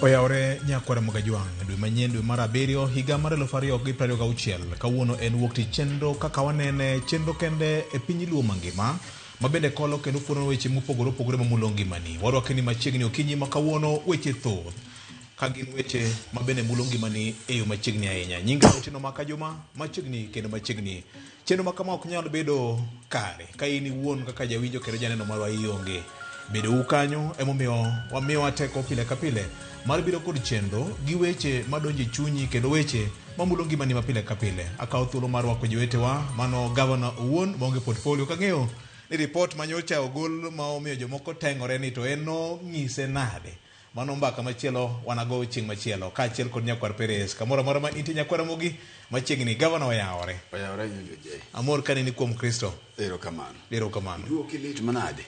Oyaore nyakwara Mogajwang dwe manyien dwe mar abiriyo higa mar 2026 kawuono en wuok tich chenro kaka wanene chenro kende e piny Luo mangima mabende kolo kendo fuono weche mopogore opogore mamulo ngimani. Warwake ni machiegni okinyi ma kawuono weche thoth kagin weche mabende mulo ngimani e yo machiegni ahinya. Nyinga Otieno Makajuma machiegni kendo machiegni. Chenro ma kama ok nyal bedo kare ka in iwuon kaka jawinjo kendo janeno marwa ionge. Bedo ukanyo emomiyo wamiyo teko pile ka pile mar biro kod chenro gi weche madonje chunyi kendo weche mamulo ngimani mapile ka pile. Akawo thuolo mar rwako jowetewa mano gavana owuon maonge portfolio kang'eyo ni report manyocha ogol ma omiyo jomoko tengore ni to eno ng'ise nade. Mano mbaka machielo wanago chieng' machielo kaachiel kod nyakwar Perez kamoro amora ma intie nyakwara Mogi machiegni gavana oyawore. Oyawore nyinge. Amor kanini kuom Kristo. Erokamano. Erokamano. Duoki lit manade.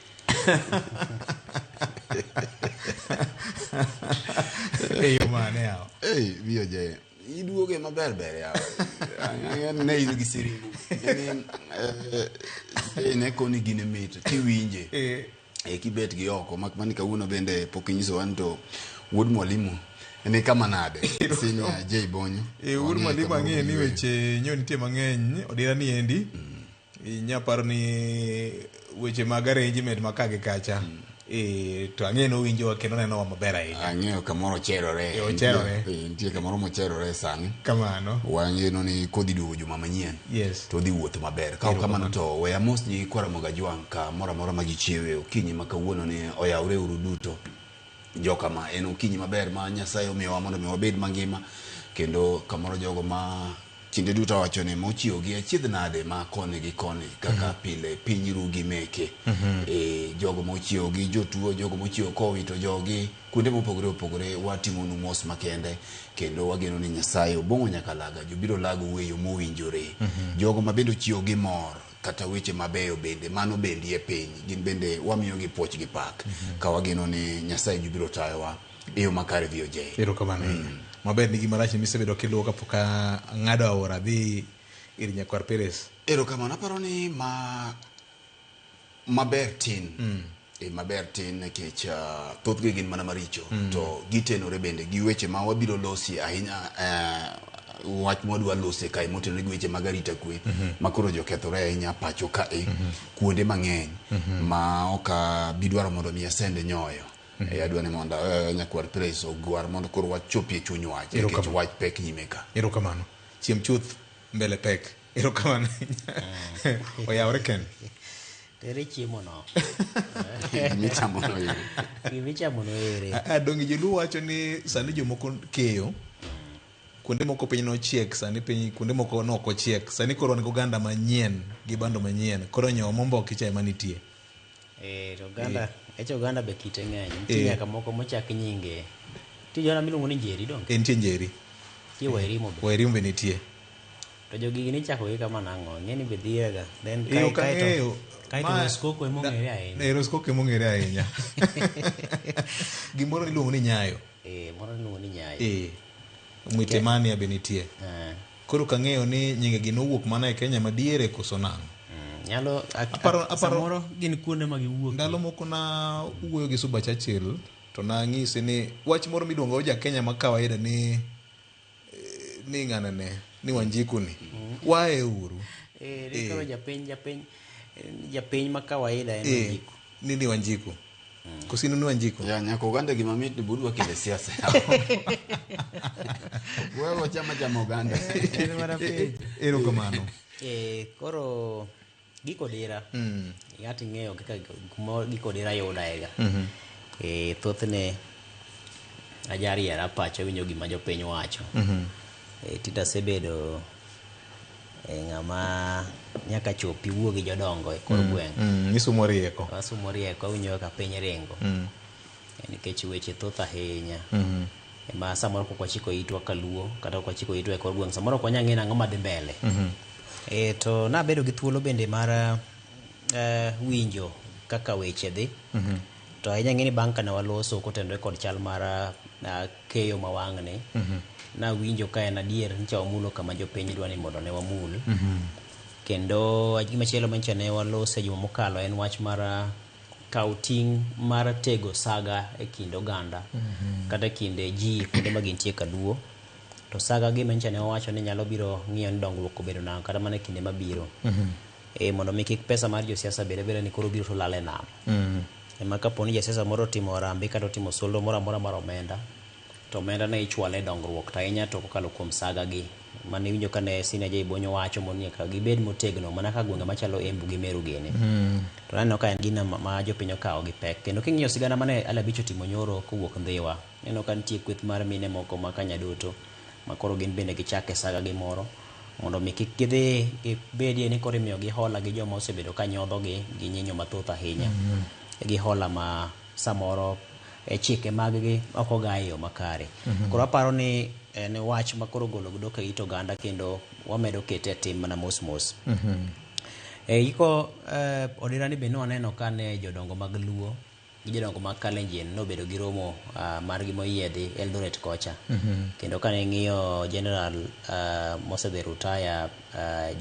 Eyo mane yao. Biyo je. Iduoge maber yao. Ne in gi sirimu. Ne koni gine mit tiwinje. Kibet gi oko makmani kawuono bende pok inyiso wan to wuod mwalimu ene kama nade Senior J Bonyo. Wuod mwalimu ang'e ni weche nyo nitie mang'eny odira ni endi. Nyaparo ni weche mag arrangement makage kacha. To ang'eno winjo kendo neno maber ahinya. Ang'eyo kamoro cherore. Nitie kamoro mocherore sani. Kamano. Wang'eno ni kodhi duogo juma manyien. Yes. To dhi wuoth maber. Ka kamano to weya mos ni kwara Mogajwang ka moro amora ma gichiewe okinyi ma kawuono ni oyawre uru duto. Joka ma en okinyi maber ma Nyasaye omiyowa mondo mi wabed mangima kendo kamoro jogo ma kinde duto wacho ni mochiwo gi achiedh nade ma kone gi kone kaka pile piny rugi meke. Jogo mochiwo gi jotuo, jogo mochiwo Covid to jogi kuonde mopogore opogore watimo nu mos makende kendo wageno ni Nyasaye obongo nyaka laga jobiro lago weyo mowinjore. Jogo ma bende chiwo gi mor kata weche mabeyo bende mano bende e piny gin bende wamiyo gi puoch gi pak ka wageno ni Nyasaye jobiro tayowa eyo makare VOJ. Erokamano. Maber nigi marach misebedo kiluwo kapok ng'ado aora dhi ir nyakwar Perez. Erokamano aparo ni maber tin. Maber tin nikech thothgi gin mana maricho to gitenore bende gi weche ma wabiro losi ahinya wach modwa lose kae motenore gi weche mag arita kwe makoro jokethore ahinya pacho kae kuonde mang'eny ma ok bidwaro mondo mi asende nyoyo. Adwa ni mondo nyakwar Perez ogwar mondo koro wachopie chuny wach nikech wach pek nyime ka. Erokamano. Chiem chuth mbele pek. Erokamano. Oyawre ken. Tere chiemo no. Gimichamo no ere. Dongi joluo wacho ni sani jomoko keyo. Kuonde moko piny nochiek sani piny kuonde moko noko chiek. Sani koro wan oganda manyien gi bando manyien. Koro nyo mombo kicha ema nitie. To ganda echo ganda be kite ng'eny. Nitie nyaka moko mochak nyinge. Ti jona miluongo ni Njeri dong. Nitie Njeri. Ti Wairimo be. Wairimo be nitie. To jogi ni chako gi kama nang'o. Ng'eni be dhiega. Then kaito Roskoko emong'ere ahinya. Roskoko emong'ere ahinya. Gimoro iluongo ni Nyayo. Moro iluongo ni Nyayo. Mwitemania be nitie. Koro kang'eyo ni nyinge gi nowuok mana e Kenya madiere koso nang'o. Nyalo samoro gin kuonde ma giwuok. Ndalo moko na wuoyo gi Suba Churchill to na ng'isi ni wach moro miluongo ja Kenya ma kawaida ni ng'anane ni Wanjiku ni wae uru. Koro japiny ma kawaida en Wanjiku. Ni Wanjiku. Kusino ni Wanjiku. Ya nyako ganda gimamit ni budwa kile siasa. Wewe chama Uganda. Erokamano. Koro giko dira. Ng'ati ng'eyo kaka giko dira yudaega. Thothne ajari era pacho winjo gima jopiny wacho. Tita sebedo ng'ama nyaka chopi wuo gi jodongo e kor gweng'. Isumo rieko. Asumo rieko winjo ka piny ringo. Nikech weche thoth ahinya. Ma samoro kwa chiko itwa kaluo kata kwa chiko itwa e kor gweng' samoro kwa nyang'e nang'o madhi mbele. To nabedo gi thuolo bende mar winjo kaka weche dhi. To ahinya ng'eni bang' kane waloso kotenore kod chal mar keyo mawang'ni. Na winjo ka en adier ncha wamulo kama jopiny dwa ni mondo ne wamul. Kendo gima chielo mancha ne walose juma mokalo en wach mar kauting mar tego saga e kind oganda kata kinde ji kuonde ma gintie Kaluo to saga gi mencha ne owacho ni nyalo biro ng'iyo ni dongruok obedo nang kata mana kinde mabiro mondo mi kik pesa mar josiasa bede ni koro biro to lale nam ema kapo ni jasiasa moro timo rambi kata timo soldo moro amora mar omenda to omenda ne ichwale dongruok to ahinya to kokalo kuom saga gi mane winjo kane Senior J Bonyo wacho mondo ka gibed motegno mana ka gwenge machalo Embu gi Meru gini to naneno ka en gino ma jopiny okawo gi pek kendo king'iyo sigana mane Alabich otimo nyoro kowuok Ndhiwa neno ka nitie kweth mar mine moko ma Kanyaduto ma koro gin bende gichake saga gi moro mondo mi kik gidhi gibedie ni koro imiyo gi hola gi joma osebedo ka nyodho gi nyinyo mathoth ahinya gi hola ma samoro chike mag gi ok ogayo yo makare koro aparo ni en wach ma koro golo godo ka it oganda kendo wamedo kete e tim mana mos mos iko odirani be noneno ka ne jodongo mag Luo gi jodongo mag Kalenjin nobedo gi romo margi moyiedhi Eldoret kocha kendo kane ng'iyo General mosedhi rutaya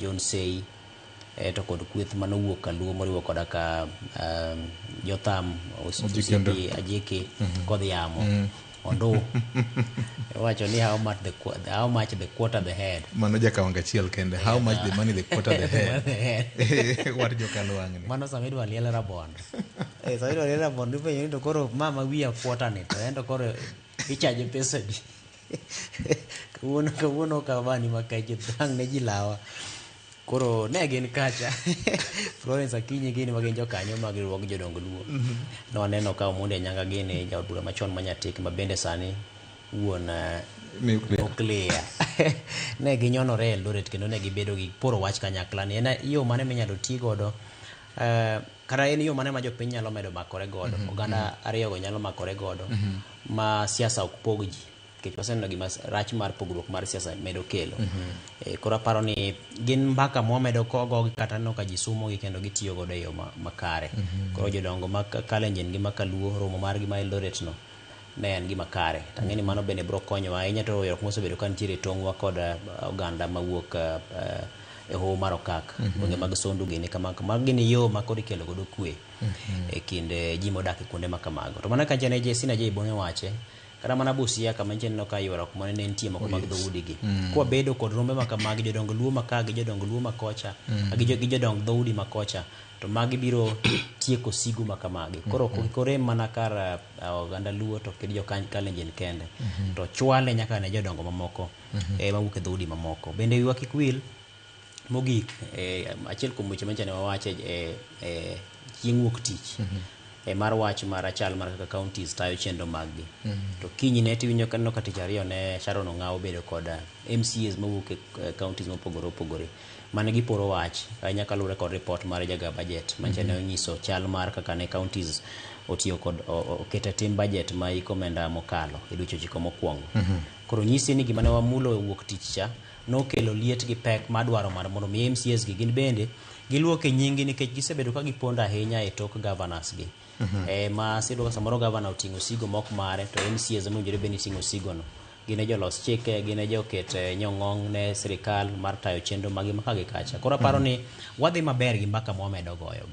John Sei to kod kweth manowuok Kaluo moriwo koda ka Jotham Osiepi Ajiki kod Yamo Ondo wacho ni how much the quarter the head mano jakawanga chiel kende how much the money the quarter the head what jokalwangni mano samidwa liel rabon samidwa liel rabon dipenyo to koro mama wiya quarter ni to endo koro ichaje pesa di kawuono kabani makaje tang ne jilawa koro ne gin kacha Florence Akinyi gini magin jokanyo mag riwruog jodong Luo noneno ka Omondi Anyanga gini jaod bura machon manyatik ma bende sani wuon nuclear ne ginyonore Eldoret kendo ne gibedo gi poro wach kanyakla ni en yo mane minyalo ti godo kata en yo mane ma jopiny nyalo medo makore godo oganda ariyogo nyalo makore godo ma siasa ok pog ji kech waseneno gima rach mar pogruok mar siasa medo kelo koro aparo ni gin mbaka mwamedo kogo kata no ka ji sumo gi kendo gitiyo godo e yo makare koro jodongo mag Kalenjin gi Kaluo romo margi ma Eldoret no ne en gima kare tang'eni mano bende biro konyo ahinya to yorok mosebedo ka nitiere tong'wa kod oganda mawuok e hoho mar Okak gwenge mag Sondu gini kama gini yo ma kod ikelo godo kwe e kinde ji modak e kuonde makamago to mana ka Senior J Bonyo wache kata mana Busia kama neno ka ywaruok mane ne nitie moko mag dhoudi gi kwa bedo kod rombe makamagi jodong Luo maka gi jodong Luo makocha gi jodong dhoudi makocha to magi biro tieko sigu makamagi koro kore mana kar oganda Luo to kid jo Kalenjin kende to chwale nyaka ne jodongo mamoko mawuok e dhoudi mamoko bende wiwa kik wil mogik achiel kuom weche manchane wawache chieng' wuok tich mar wach mar achal mar kaka counties tayo chenro maggi to kinyi ne tiwinjo kaneno ka tich ariyo ne Sharon Ong'aw bedo kod MCAs mawuok e counties mopogore opogore mane giporo wach ahinya kaluwore kod report mar jaga budget manchane onyiso chal mar kaka ne counties otiyo kod okete tim budget ma iko omenda mokalo e dweche 9 mokwongo koro nyisi ni gima ne wamulo e wuok tich cha nokelo liet gi pek madwaro mar mondo mi MCAs gi gin bende giluoke nyingi nikech gisebedo ka giponda ahinya e tok governors gi ma sido samoro governor oting'o sigo mok mare to MCAs mowinjore bende ting'o sigo no gine jolos chike gine joket nyong'ong ne sirikal mar tayo chenro magi maka gi kacha koro aparo ni wadhi maber gi mbaka mwamedo goyo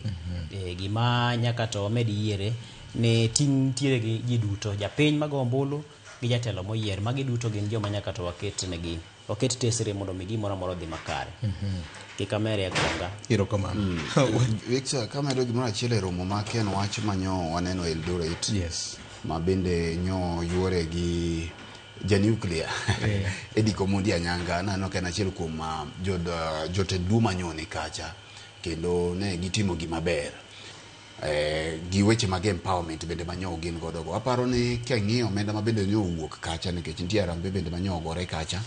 gi gima nyaka to wamed yiere ne ting' tiere gi ji duto japiny mago ombulu gi jatelo moyier magi duto gin joma nyaka to waket tesre mondo mi gimoro amora dhi makare kikamere akonga iro kamano Victor kamedo gimoro achiel e romo ma ken wach manyo waneno Eldoret yes ma bende nyo yuore gi nuclear Ediko Omondi Anyanga nano ken achiel kuom jotend Luo manyone kacha kendo ne gitimo gima ber gi weche mag empowerment bende manyo gin godo go aparo ni keng'iyo omenda ma bende nyo wuok kacha nikech nitie rambe bende manyo gore kacha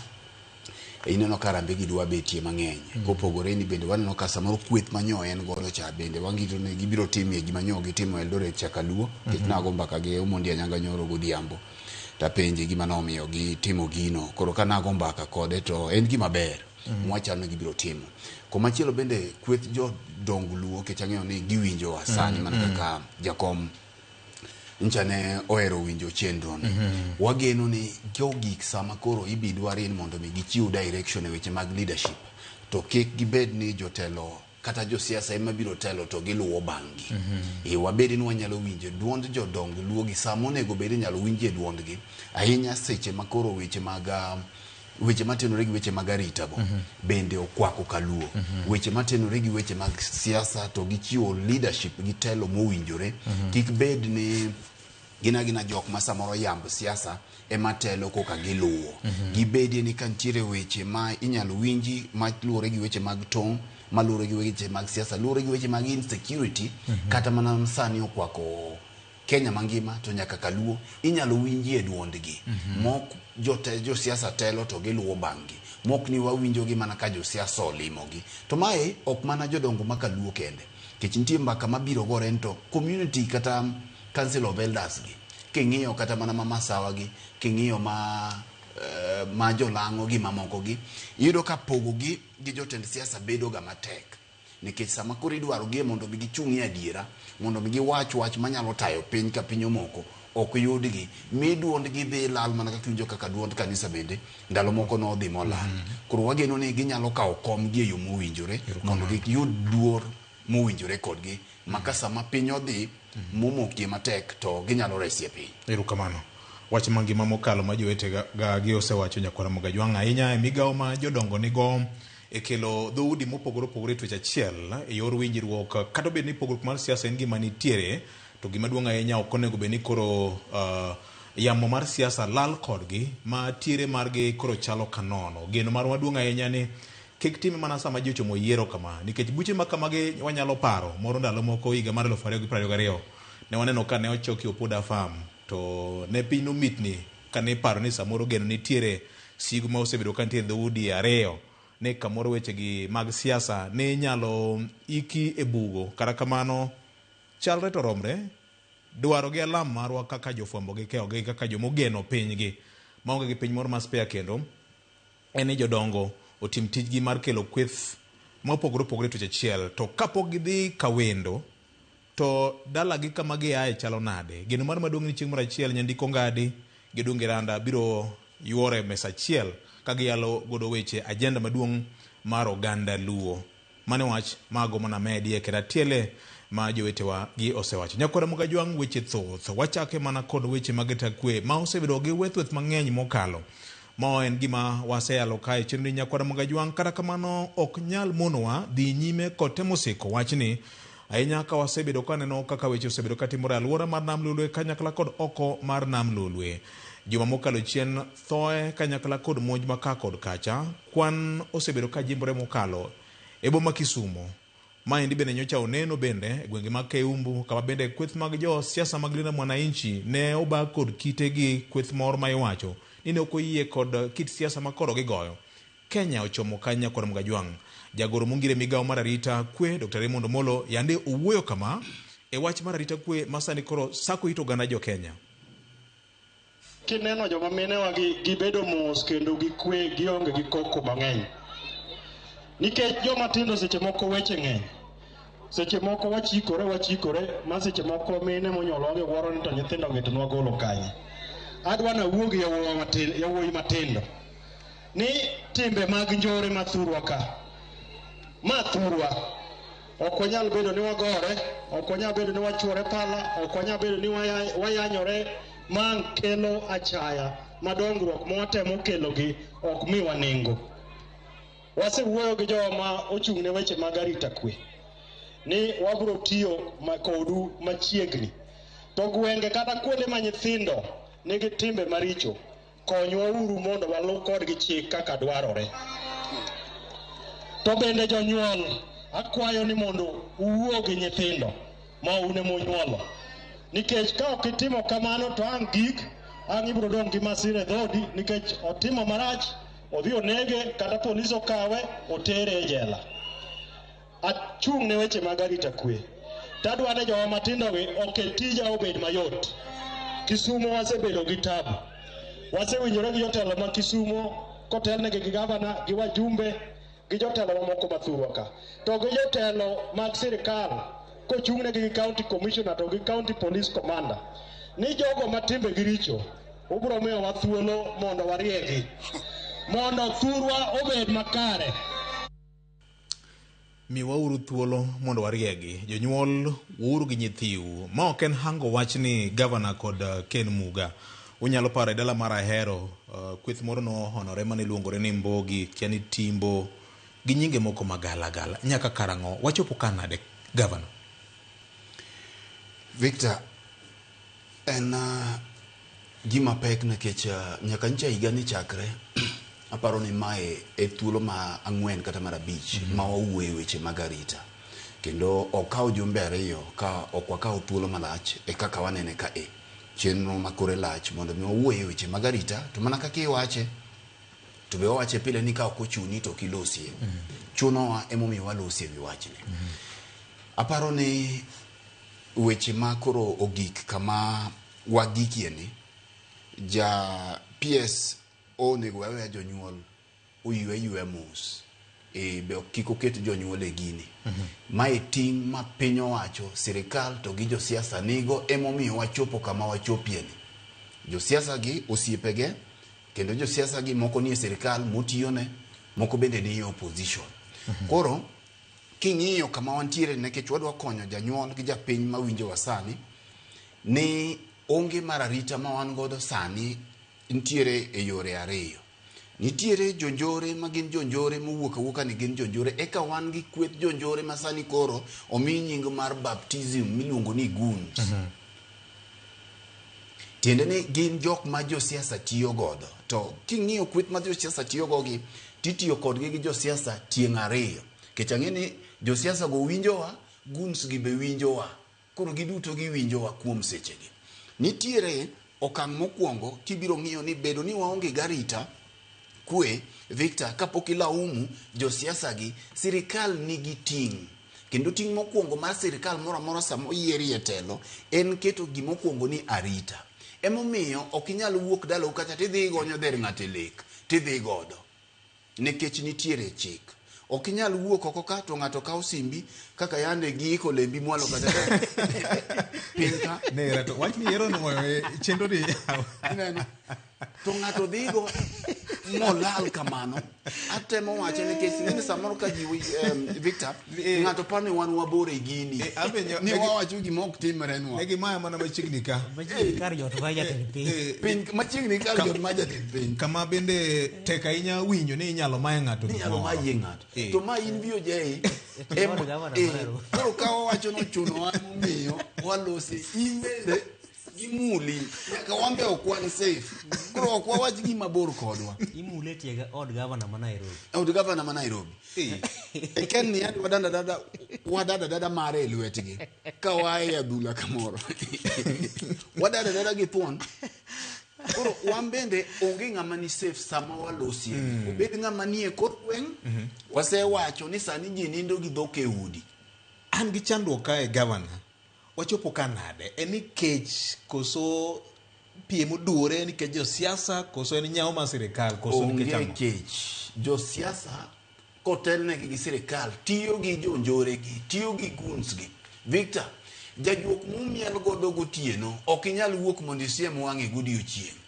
ineno ka rambe gi dwa betie mang'eny kopogore ni bende waneno ka samoro kweth manyo en godo cha bende wangito ne gibiro timie gima nyo gitimo Eldoret cha Kaluo kech nago mbaka gi Omondi Anyanga nyoro godhiambo ta penje gima nomiyo gitimo gino koro ka nago mbaka kode to en gima ber mwachano gibiro timo komachielo bende kweth jodong Luo kech ang'eyo ni giwinjo asani man kaka jakom nchane ohero winjo chenro ni wageno ni jogik sama koro ibidwari mondo mi gichiw direction e weche mag leadership to kik gibed ni jotelo kata jo siasa ema biro telo to giluwo bangi. Wabedi ni wanyalo winje duond jodong luwo gi samone go bedi nyalo winje duondgi ahinya seche makoro weche matenore gi weche mag arita go bende okwako kaluo. Weche matenore gi weche mag siasa to gichiwo leadership gi telo mowinjore. Kik bed ni gina jok ma samoro yamb siasa ema telo koka giluwo. Gibedi ni kantiere weche ma inyalo winji ma luwore gi weche mag tong', ma luwore gi weche mag siasa, luwore gi weche mag insecurity, kata mana sani okwako Kenya mangima to nyaka kaluo inyalo winji e duondgi. Mok jo siasa telo to giluwo bangi. Mok ni wawinjogi mana ka jo siasa olimogi. To mae ok mana jodongo makaluo kende. Kech nitie mbaka mabiro gore ento community kata Council of Elders gi. King'iyo kata mana mama sawa gi, king'iyo ma jolango gi mamoko gi, yudo ka pogo gi jotend siasa bedo ga matek. Nikech sama koro idwaro gi mondo bi gichung'i adiera, mondo bi giwach manyalo tayo piny ka piny omoko, ok yudgi. Mi duondgi dhi lal mana kaka winjo kaka duond kanisa bende ndalo moko no dhi molal. Koro wageno ni ginyalo kawo komgi e yo mowinjore mondo giyud duor mowinjore kodgi, maka sama piny odhi momokie matek to ginyalo resie piny. Erokamano. Wach mangima mokalo ma jowete ga gi osewacho Nyakwara Mogajwang' ahinya e migawo ma jodongo nigo e kelo dhoudi mopogore opogore twech achiel e yor winjruok. Kata bed ni pogruok mar siasa en gima nitiere, to gima duong' ahinya ok onego bed ni koro yamo mar siasa lal kodgi ma tiere margi koro chalo kanono. Geno mar maduong' ahinya ni kik time mana sama ji ochomo yiero kama, nikech buche ma kamagi wanyalo paro moro ndalo moko higa mar 2022 ne waneno ka ne ochoki Opoda Farm, to ne piny nomitni kane paro ni samoro geno nitiere sigu ma osebedo ka nitiere dhoudi ariyo ne kamoro wechegi mag siasa ne nyalo iki e bugo. Kata kamano chalre to romre, dwaro gi alam marwa kaka jofwambo gi keyo gi kaka jomogeno pinygi maonge gi piny moro ma spare kendo en ni jodongo otim tijgi mar kelo kweth ma opogore opogore twech achiel. To kapok gidhi kawendo to dalagi kama giaye chalo nade. Geno mar maduong' ni chieng' moro achiel nyandiko Ngadi gi Dungi Randa biro yuore mesa achiel ka giyalo godo weche agenda maduong' mar oganda luo. Mane wach mago mana medie kera tiele ma jowetewa gi osewacho. Nyakwara Mogajwang' weche thoth wachake mana kod weche mag takwe ma osebedo gi weth mang'eny mokalo. Ma en gima waseyalo kae chenro ni Nyakwara Mogajwang'. Kata kamano ok nyal monowa dhi nyime kod temo siko wachni ahinya ka wasebedo kaneno kaka weche osebedo katimore alwora mar Nam Lolwe kanyakla kod oko mar Nam Lolwe. Juma mokalo chien thoe kanyakla kod monj maka kod kacha, kwan osebedo ka jimbore mokalo e boma Kisumo. Maendi bende nyocha oneno bende e gwenge mag Keumbu, kama bende kweth mag jo siasa mag Linda Mwananchi ne oba kod kitegi kweth moro ma iwacho ni ne ok oyie kod kit siasa makoro gigoyo. Kenya ochomo ka Nyakwara Mogajwang'. Jagoro mongire migawo mar arita kwe Dr. Raymond Omolo yande owuoyo kama e wach mar arita kwe masani koro sako ito gana jo Kenya. Kineno joma mine wa gibedo mos kendo gi kwe gionge gi koko mang'eny. Nikech joma tindo seche moko weche ng'eny. Seche moko wachikore ma seche moko mine monyologe waro ni to nyithindo gitonwa golo kanye. Adwa na wuogi yawuoyi matindo. Ni timbe mag njore mathurwa ka. Mathurwa. Ok wanyal bedo ni wagore, ok wanyal bedo ni wachuore pala, ok wanyal bedo ni wayanyore mang kelo achaya madongruok mwatemo kelo gi ok miwa nengo. Wasewuoyo gi joma ochung'ne weche mag arita kwe ni wabro tiyo kodu machiegni. To gwenge kata kuonde ma nyithindo nigi timbe maricho, konywa uru mondo walu kodgi chik kaka dwarore. To bende jonyuol, akwayo ni mondo uwuo gi nyithindo ma une monyuolo. Nikech ka ok itimo kamano to ang' ibro dong' gi masira dhodi, nikech otimo marach, odhi onege kata polis okawe otere e jela. Achung' ne weche mag arita kwe. Tadwa ne joma matindo gi okel tija obed mayot. Kisumo wasebedo gi tabu. Wasewinjore gi jotelo ma Kisumo kotelnegi gi gavana gi wajumbe gi jotelo mamoko mathurwa ka. To gi jotelo mag sirikal kochung'negi gi county commissioner to gi county police commander. Ni jogo matimbe gi richo ubro miyo wa thuolo mondo wariegi. Mondo thurwa obed makare. miwauru thuolo mondo wariegi jonyuol wuuru gi nyithiu ma ok en hango wach ni gavana kod Ken Muga unyalo paro e dala mar Ahero kweth moro no honore mane luongore ni Mbogi kiani Timbo gi nyinge moko magala nyaka karango wachopo kanade gavana. Victor, en gima pek nikech nyaka ncha higa ni chakre aparo ni mae e thuolo ma ang'wen kata mar abich ma wawuoye weche mag arita kendo okawo jumbe ariyo ka ok wakawo thuolo malach e kaka wanene ka chenro makore lach mondo mi wawuoye weche mag arita to mana kaka iwache to be wache pile ni ka ok ochuni to kilosie chunowa emomiyo walosie wi wachni. Aparo ni weche makoro ogik kama wagikie ni ja PS onego wawe jonyuol oywe mos be kik oket jonyuol e gini mae ting' ma piny owacho sirikal to gi josiasa nigo emomiyo wachopo kama wachopie ni. Josiasa gi osiepege kendo josiasa gi moko ni e sirikal motiyone moko bende ni e opposition. Koro king'iyo kama wantiere nekech wadwa konyo janyuol gi japiny mawinjo wasani ni onge mararita ma wan godo sani ntiere e yore ariyo. Nitiere jonjore ma gin jonjore mowuok awuoka ni gin jonjore eka wan gi kweth jonjore ma sani koro omi nying mar baptism miluongo ni goons. Tiende ni gin jok ma josiasa tiyo godo to king'iyo kweth ma josiasa tiyo gogi titiyo kodgi gi josiasa tieng' ariyo kech ang'eni josiasa go winjowa goons gi be winjowa koro giduto giwinjowa kuom sechegi. Nitiere okang' mokwongo kibiro ng'iyo ni bedo ni waonge garita kwe Victor kapok ilaumu josiasa gi sirikal nigi ting' kendo ting' mokwongo mar sirikal moro amora sama oyieri e telo en keto gimokwongo ni arita. Emomiyo ok inyal wuok dalo kata tidhi gonyo dher ng'ate lek tidhi godo nikech nitiere chik. Ok inyal wuok oko ka to ng'ato kawo simbi kaka yande giiko lembi mwalo kata pinka ne to wach ni yero no chenro ni ineno to ng'ato dhigo molal kamano atemo wache nikech nini samoro ka ji Victor ng'ato pani wan wabore gini ni wawacho gima ok timre nwa ne gimaya mana machiegni ka kar jot ma jatend piny machiegni kar jot ma jatend piny kama bende tek ahinya winjo ni inyalo maye ng'ato inyalo maye ng'ato to ma in biyo jei koro ka wawacho no chuno wa momiyo walosi imbe imuli nyaka wambe okwan safe koro ok wawach gima bor kodwa imule tiega od gavana ma Nairobi eken ni andi wadada dada mare lwetgi ka wae adhula kamoro wadada dada gi thuon koro wambende onge ng'ama ni safe sama walosie obed ng'ama nie kor gweng wasewacho ni sani ji nindo gi dhok e udi. An gi chandruok kae gavana wachopo kanade en kech koso piem oduore nikech josiasa koso en nyawo ma sirikal koso nikech kech josiasa kotelnegi gi sirikal tiyo gi jonjore gi tiyo gi goons gi. Victor, jajuok mumiel godo gotieno ok inyal wuok mondo isiem wang'e godiochieng'.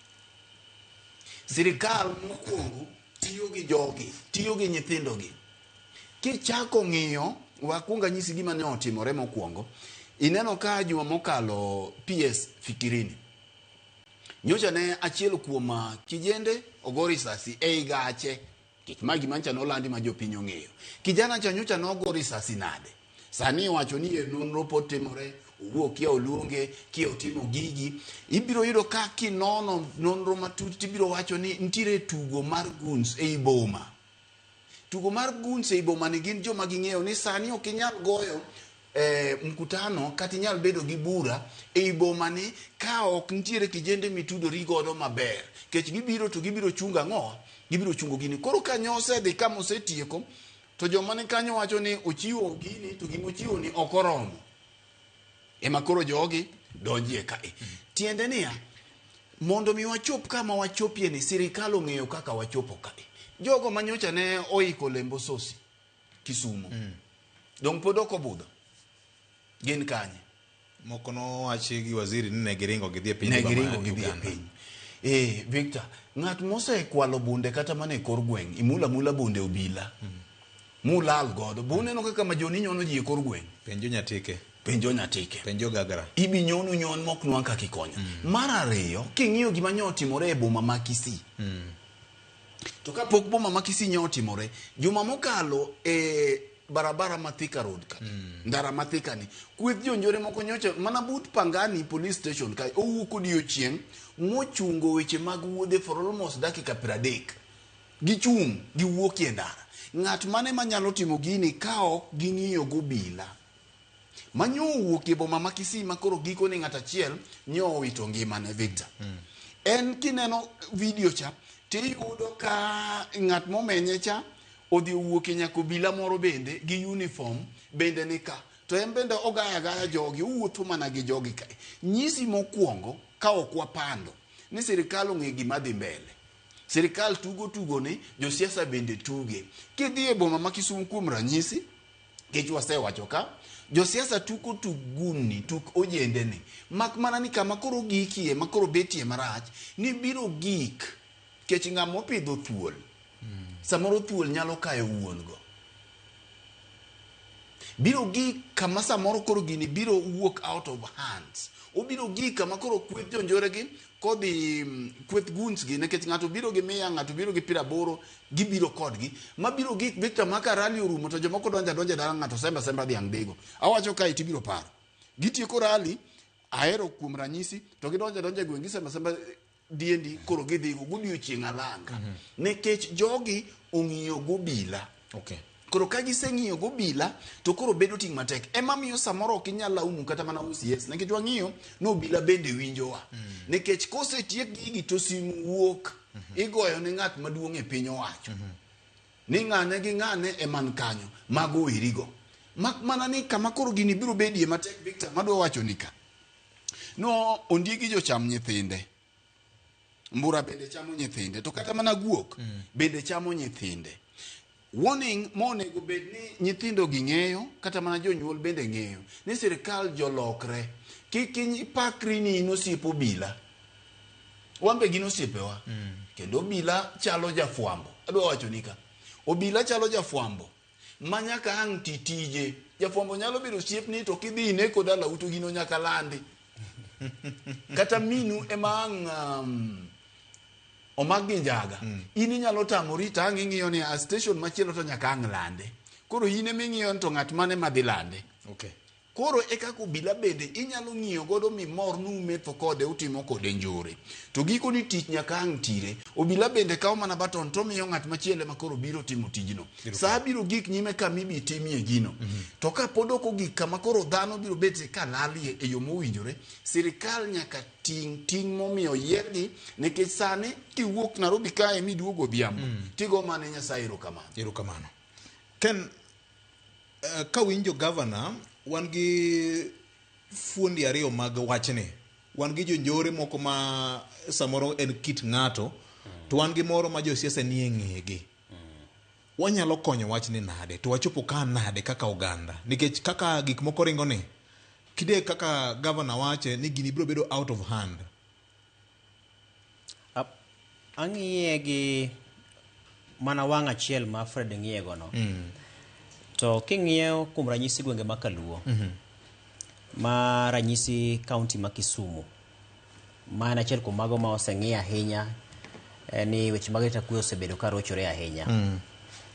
Sirikal mokwongo tiyo gi jogi tiyo gi nyithindogi. Kichako ng'iyo wakwonga nyisi gima ne otimore mokwongo ineno ka juma mokalo PS Fikirini nyocha ne achiel kuom kijende ogori sasi ei gache kik magi mancha nolandi ma jopiny ong'eyo kijana cha nyocha nogori sasi nade sani wacho ni nonro pod timore owuok kia oluonge kia otimo gigi ibiro yudo ka kinono nonro matut ibiro wacho ni ntiere tugo mar goons ei boma. Tugo mar goons ei boma ni gin joma ging'eyo ni sani ok inyal goyo mkutano kati nyal bedo gi bura ei boma ni ka ok ntiere kijende mitudori godo maber kech gibiro to gibiro chunga ng'o gibiro chungo gini koro kanyo osedhi kama osetieko to joma ne kanyo wacho ni ochiwo gini to gimochiwo ni ok oromo ema koro jogi donjie kae tiende niya mondo mi wachop kama wachopie ni sirikal ong'eyo kaka wachopo kae jogo manyocha ne oiko lembo sosi Kisumu dong pod ok obudho gin kanye moko no wachi gi waziri ni ne giringo gidhi e piny Victor ng'at mose kwalo bunde kata mane kor gweng imula mula bunde obila mulal godo buneno kaka majoni nyono ji kor gweng penjo nyatike penjo gagara ibi nyono nyon mok nwan ka kikonyo mar ariyo king'iyo gima nyo timore e boma ma Kisii to kapok boma ma Kisii nyo timore juma mokalo barabara Mathika Road ka ndara Mathika ni kweth jonjore moko nyocha mana but Pangani police station ka owuok odiochieng mochungo weche mag wuodhe for almost dakika 30 gichung giwuok e ndara ng'at mane manyalo timo gini kao ging'iyo go bila manyo wuok e boma ma Kisii makoro giko ni ng'at achiel nyo wito ngimane Victor en kineno video cha tiyudo ka ng'at momenye cha odhi wuok e nyako bila moro bende gi uniform bende nika to en bende ogaya jogi wuotho mana gi jogi ka nyisi mokwongo ka okwa pando ni sirikal ong'e gima dhi mbele sirikal tugo ni josiasa bende tuge kidhi e boma ma Kisumu kuom ranyisi kech wasewacho ka josiasa tuko tuguni tuk ojende ni mak mana ni kama koro gikie makoro betie marach ni biro gik kech ng'amo pidho thuol samoro thuol nyalo kayo wuon go biro gik kama samoro koro gini biro walk out of hands obiro gik kama koro kweth jonjore gi kodhi kweth guns gi nekech ng'ato biro gi miya ng'ato biro gi 80 gibiro kodgi mabiro gik Victor maka rally orumo to jomoko donja dala ng'ato semba dhiang' bego awacho ka itibiro paro gitieko rally ahero kuom ranyisi to gidonja gwengi semba diendi koro gidhigo godiochieng' alanga nekech jogi ong'iyo go bila okay koro ka giseng'iyo go bila to koro bedo ting' matek ema miyo samoro ok inyal laumu kata mana UCS nekech wang'iyo no bila bende winjowa nekech kosetiek gigi to simu wuok igoyo ne ng'at maduong' e piny owacho ni ng'ane gi ng'ane e man kanyo mago werigo mak mana ni kama koro gini biro bedie matek Victor madwa wacho ni ka no ondiegi jocham nyithinde mbura bende chamo nyithinde to kata mana guok bende chamo nyithinde warning monego bed ni nyithindo gi ng'eyo kata mana jonyuol bende ng'eyo ni sirikal jolokre kik pakri ni nosiepo bila wambe gino osiepewa kendo obila chalo jafwambo adwa wacho ni ka obila chalo jafwambo manyaka ang' titije jafwambo nyalo bedo osiepni to kidhi neko dala uto gino nyaka landi kata minu ema ang' omagi njaga ini nyalo tamori ta ang' ing'iyo ni a station machielo to nyaka ang' lande koro ine ming'iyo to ng'at mane madhi lande okay koro ekaka obila bende inyalo ng'iyo godo mimor numetho kode utimo kode njore to giko ni tich nyaka ang' tire obila bende kawo mana baton to miyo ng'at machielo makoro biro timo tijno sa biro gik nyime kama ibi timie gino to ka pod ok ogik kama koro dhano biro bet ka lalie e yo mowinjore sirikal nyaka ting' momiyo yiergi nekech sani kiwuok Nairobi kae miduogo odhiambo tigo mane Nyasaye erokamano Ken kawinjo governor wan gi fuondi ariyo mag wachni wan gi jonjore moko ma samoro en kit ng'ato to wan gi moro ma josiasa nie ng'egi wanyalo konyo wachni nade to wachopo ka nade kaka oganda nikech kaka gik moko ringo ni kide kaka governor wache ni gini biro bedo out of hand ang'iye gi mana wang' achiel ma Fred ng'iego no to king'iyo kuom ranyisi gwenge ma Kaluo ma ranyisi kaunti ma Kisumu ma en achiel kuom mago ma oseng'i ahinya ni weche mag rita kwe osebedo ka rochore ahinya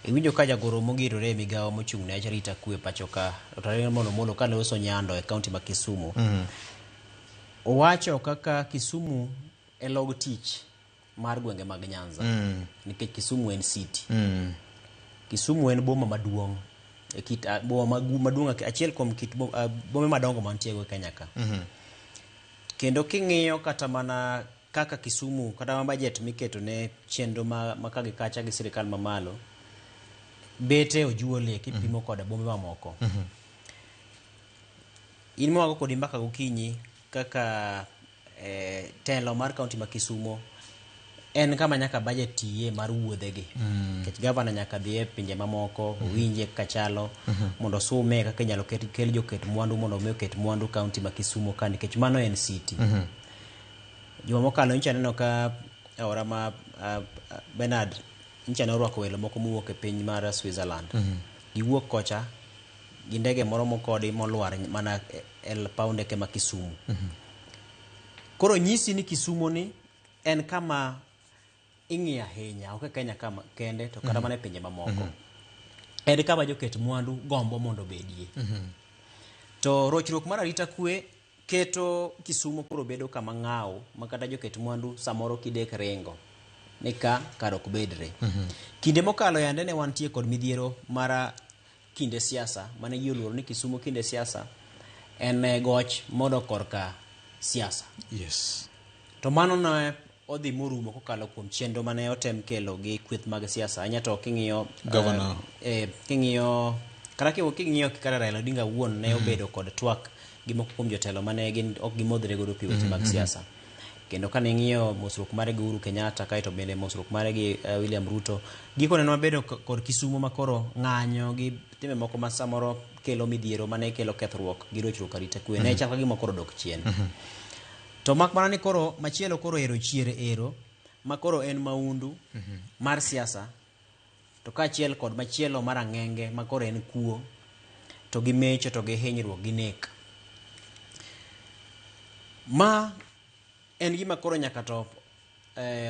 iwinjo ka jagoro mogirore migawo mochung' ne rita kwe pacho ka Otieno Molo ka loso Nyando e kaunti ma Kisumu owacho kaka Kisumu e log tich mar gwenge mag Nyanza nikech Kisumu en city Kisumu en boma maduong' e kit boma maduong' achiel kuom kit boma madongo mantie go Kenya ka kendo king'iyo kata mana kaka Kisumu kata ma budget miketo ne chenro ma kagi kacha gi sirikal mamalo bete ojuole kipimo kod bombe mamoko in mwago kod mbaka gokinyi kaka telo mar kaunti ma Kisumu en kama nyaka budget tiye mar wuodhegi kech governor nyaka dhi e pinje mamoko winje kachalo mondo sume kaka nyalo kel joket mwandu mondo omi oket mwandu kaunti ma Kisumu ka nikech mano en city juma mokalo nyicha neno ka ora ma Bernard nyicha ne orwako welo moko mowuok e piny mar Switzerland giwuok kocha gi ndege moro mokodi molwar mana el paw ndeke ma Kisumu. Koro nyisi ni Kisumu ni en kama ing'iyo ahinya, ok Kenya kama kende to kata mana e pinje mamoko. En kama joket mwandu gombo mondo bedie. To rochruok mar arita kwe keto Kisumu koro bedo kama ng'aw ma kata joket mwandu samoro kidek ringo ni ka kar ok bedre. Kinde mokalo yande ne wantie kod midhiero mara kinde siasa mane ji oluoro ni Kisumu kinde siasa en goch modo korka siasa. Yes. To mano ne odhi morumo kokalo kuom chenro mane otem kelo gi kweth mag siasa. Anya to king'iyo Governor. King'iyo kata king'iyo kaka Raila Odinga wuon ne obedo kod twak gi moko kuom jotelo mane gin ok gimodhre godo pi weche mag siasa. Kendo kane ng'iyo mosruok mare gi Uhuru Kenyatta kaito bende mosruok mare gi William Ruto, gikone ne mabedo kod Kisumu makoro ng'anyo gi timbe moko ma samoro kelo midhiero mane kelo kethruok gi rochruok arita kwe ne chal ka gima koro dok chien. To mak mana ni koro machielo koro ero chiere ero ma koro en maundu mar siasa, to kaachiel kod machielo mar ang'enge ma koro en kuo to gi mecho to gi hinyruok gi nek. Ma en gima koro nyaka to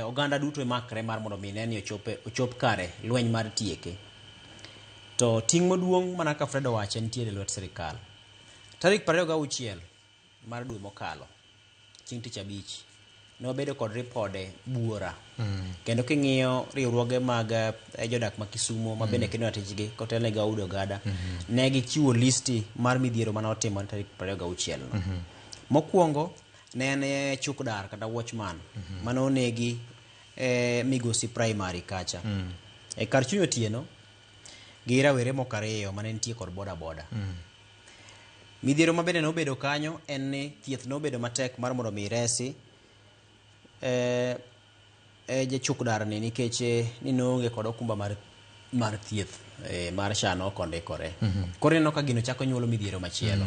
oganda duto makre mar mondo mi ne ochop kare lweny mar tieke. To ting' maduong' mana ka Fredo wache nitiere lwet sirikal. Tarik 26 mar dwe mokalo chieng' tich abich ne wabedo kod ripode buora. Kendo king'iyo riwruoge mag jodak ma Kisumu ma bende kendo tijgi kotelne ga Audo Gada ne gichiwo listi mar midhiero mane otimore tarik 26 no. Mokwongo ne en Chukdar kata watchman mane onegi Migosi Primary kacha. Kar chuny otieno gi rawere moko ariyo mane nitie kod boda boda. Midhiero ma bende nobedo kanyo en ni thieth nobedo matek mar mondo mi resi Chukdar ni nikech ni noonge kod okumba mar thieth mar SHA no kondikore. Koro ineno ka gino chako nyuolo midhiero machielo.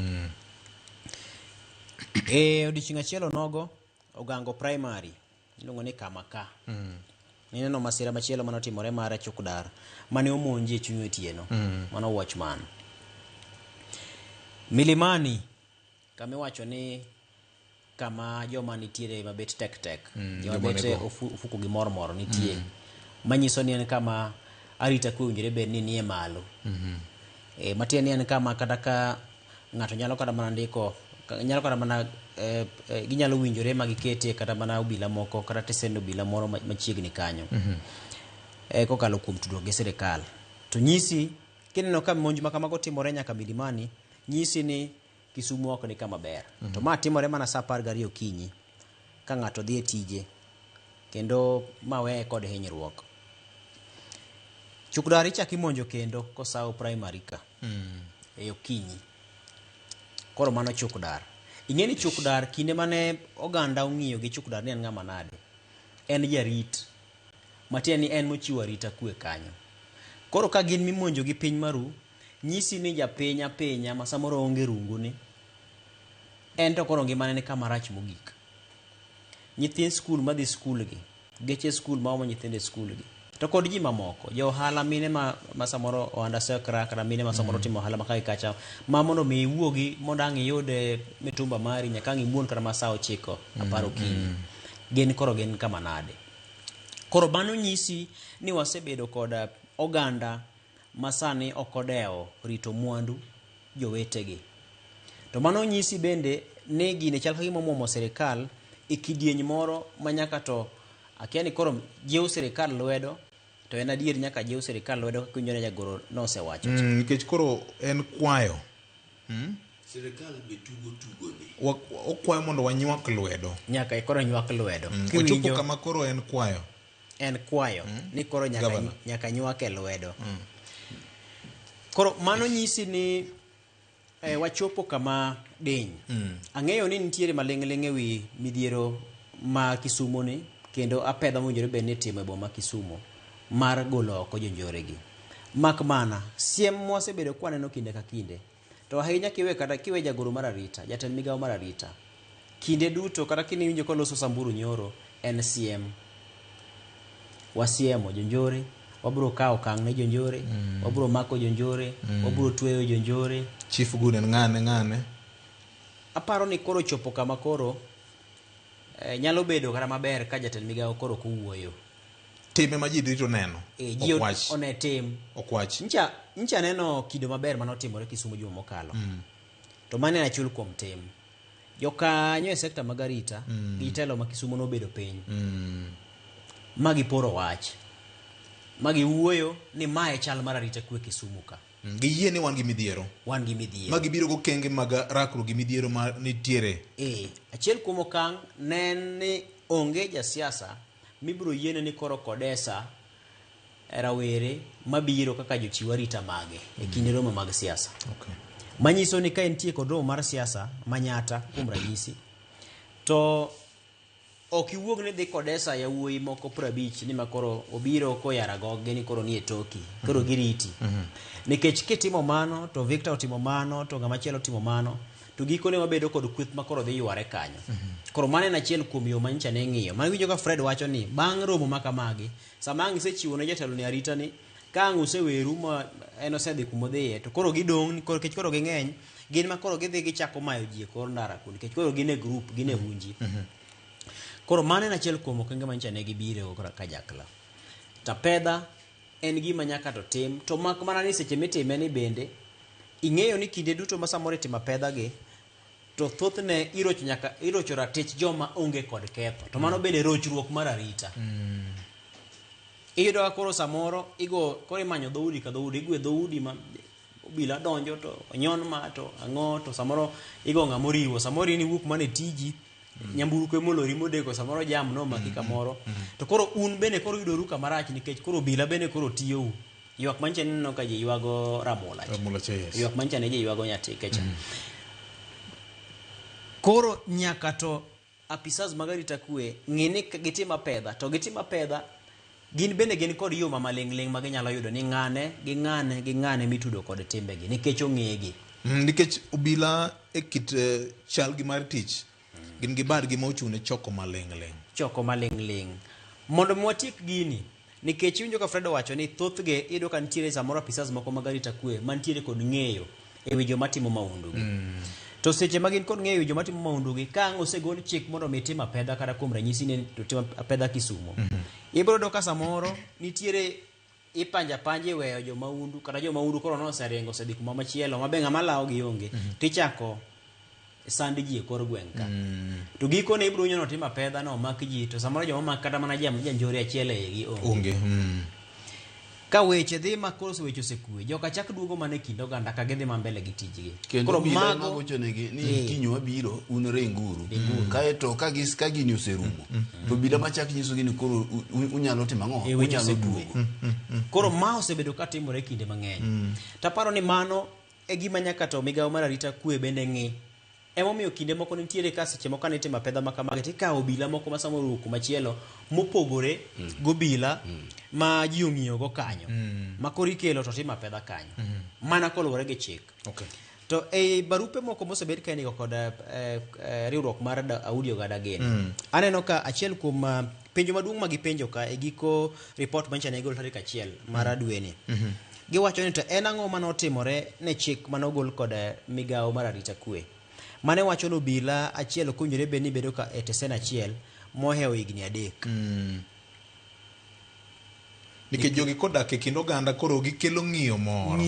Odiochieng' achielo nogo Ogango Primary iluongo ni Kamaka. Ineno masira machielo mane otimore mar Chukdar mane omonji e chuny otieno. Mano watchman. Milimani kama iwacho ni kama joma nitiere mabet tek tek joma bet ofuko gi mor nitie manyiso ni en kama arita kwe owinjore bed ni nie malo. Matiende en kama kata ka ng'ato nyalo kada mana ndiko nyalo kada mana ginyalo winjore magiketie kata mana obila moko kata tesend obila moro machiegni kanyo. Kokalo kuom tudruok gi sirikal. To nyisi kineno ka monj ma kamago timore nyaka Milimani nyisi ni Kisumu ok ni kama ber. To ma timore mana saa 12 okinyi ka ng'ato dhi e tije kendo mawe kod hinyruok. Chukdar ichaki monjo kendo kosawo primary ka okinyi. Koro mano Chukdar. Ing'eni Chukdar kinde mane oganda ong'iyo gi Chukdar ni en ng'ama nade. En jarit. Matieni en mochiwo arita kwe kanyo. Koro ka gin mimonjo gi piny maru nyisi ni japiny apenya ma samoro onge rungu ni en to koro ngimane ni kama rach mogik. Nyithind skul madhi skul gi, geche skul ma omo nyithind skul gi, to kod ji mamoko, jo ohala mine ma samoro ohanda sekra kata mine ma samoro timo ohala maka kacha ma mondo mi iwuogi mondo ang' iyude mitumba mari nyaka ang' imuon kata ma saa 9 aparo kiny. Gin koro gin kama nade. Koro mano nyisi ni wasebedo kod oganda masani okodewo rito mwandu jowetegi. To mano nyisi bende ne gine chal kagima omuomo sirikal e kidieny moro manyaka to akia ni koro jiw sirikal lwedo to en adier nyaka jiw sirikal lwedo kaka winjo ne jagoro nosewacho. Nikech koro en kwayo. Sirikal be tugo ni. Okwayo mondo wanywak lwedo. Nyaka koro nywak lwedo. Ochopo kama koro en kwayo. En kwayo ni koro nyaka nywake lwedo. Koro mano nyisi ni wachopo kama deny. Ang'eyo ni nitiere maling'ling' ewi midhiero ma Kisumu ni kendo apedha mowinjore bed ni timo e boma Kisumu mar golo oko jonjoregi. Mak mana siem mwasebedo kwaneno kinde ka kinde. To ahinya kiwe jagoro mar arita, jatend migawo mar arita. Kinde duto kata kini winjo koloso Samburu nyoro en siem. Wasiemo jonjore wabro kawo okang' ne jonjore, wabro mako jonjore, wabro tweyo jonjore. Chief Gunen ng'ane Aparo ni koro chopo kama koro nyalo bedo kata maber ka jatend migawo koro kowuoyo. Time ma ji rito neno. Ji one tim. Okwach. Ncha neno kido maber manotimore Kisumu juma mokalo. To mane na chul kuom tim. Jokanyo e sekta mag arita gi telo ma Kisumu nobedo piny. Magi poro wach. Magi wuoyo ni mae chal mar arita kwe Kisumu ka. Giyie ni wan gi midhiero. Wan gi midhiero. Magi biro go kenge mag rakro gi midhiero ma nitiere. Achiel kuom okang' ni onge jasiasa mibiro yiene ni koro kodesa rawere mabiro kaka jochiw arita mage e kinde romo mag siasa. Okay. Manyiso ni ka entie kod romo mar siasa manyata kuom ranyisi to ok iwuog ni dhi kodesa yawuoyi moko 50 ni makoro obiro koyara goge ni koro nie toki koro giriti. Nikech kitimo mano to Victor otimo mano to ng'ama chielo timo mano to gikone wabedo kod kweth makoro dhi yware kanyo. Koro mane na achiel kuom yo mancha ne ng'iyo. Mane winjo ka Fred wacho ni bang' romo makamagi sama ang' isechiwo ne jatelo ni arita ni ka ang' useweru ma en osedhi kumodhiye to koro gidong' koro kech koro ging'eny gin ma koro gidhi gichako mayo ji kor ndara kuno kech koro gin e group gin e hunji. Koro mane na achiel kuom okenge mancha ne gibiro kajakla. Tapedha en gima nyaka to tim to mak mana ni seche mitime ni bende ing'eyo ni kinde duto ma samoro timo pedha gi to thothne irocho ratich joma onge kod ketho to mano bende rochruok mar arita. Iyudo koro samoro koro imanyo dhoudi ka dhoudi igwe dhoudi ma obila donjo to onyon ma to ang'o to samoro igo ng'ama oriwo samoro ni wuok mane tiji nyamburko emolori modeko samoro jam no maki kamoro to koro un bende koro yudoru kamarach nikech koro obila bende koro tiyou. Ywak mancha neno ka ji ywago Ramola yes. Ywak mancha ne ji ywago Nyathi kecha. Koro nyaka to apisas mag arita kwe ng'ini gitima pedha to gitima pedha gin bende gin kod yo maling' ma ginyalo yudo ni ng'ane mitudo kod timbegi nikech ong'egi. Nikech obila e kit chal gi mar tich gin gi bad gi ma ochune choko maling'. Mondo mwatiek gini nikech winjo ka Fredo wacho ni thothge iyudo ka nitiere samoro apisas moko mag arita kwe mantiere kod ng'eyo e wi joma timo maundugi. To seche ma gin kod ng'eyo e wi joma timo maundugi ka ang' osegol chik mondo mi tim apedha kata kuom ranyisi ne to tim apedha Kisumu. Ibiro do ka samoro nitiere ipanja weyo jomaundu kata jomaundu koro noseringo osedhi kuma machielo mabe ng'ama lawo gi onge tichako sandi ji e kor gweng' ka. To gikone ibiro nyono tim apedha no mak ji to samoro joma mak kata mana janjore achiel e gi onge. Ka weche dhi makoro weche osekwe joka chak duogo mane kind oganda ka gidhi mambele gi tijgi. Koro mago gochonegi ni kinyo wabiro un renguru kae to ka gini oserumo to bila machak nyisogi ni koro unyalo timo ang'o unyalo duogo. Koro ma osebedo ka timore kinde mang'eny. Taparo ni mano e gima nyaka to migawo mar arita kwe bende ng'i. Emomiyo kinde moko nitiere ka seche moko ne timo pedha makamage tikawo obila moko ma samoro machielo mopogore gobila ma ji ong'iyo go kanyo ma koro ikelo to timo pedha kanyo mana koluwore gi chik. To e barupe moko mosebed ka nigo kod riwruok mar Audi Ogada Geno aneno ka achiel kuom penjo maduong' ma gipenjo ka e giko report mancha ne gol tarik 1 mar dwe ni giwacho ni to en ang'o manotimore ne chik manogol kod migawo mar arita kwe mane wacho no obila achiel okunyore be ni bedo ka e tesen achiel mohewo higni 3. Nikech jogi kodak e kind oganda koro gikelo ng'iyo moro.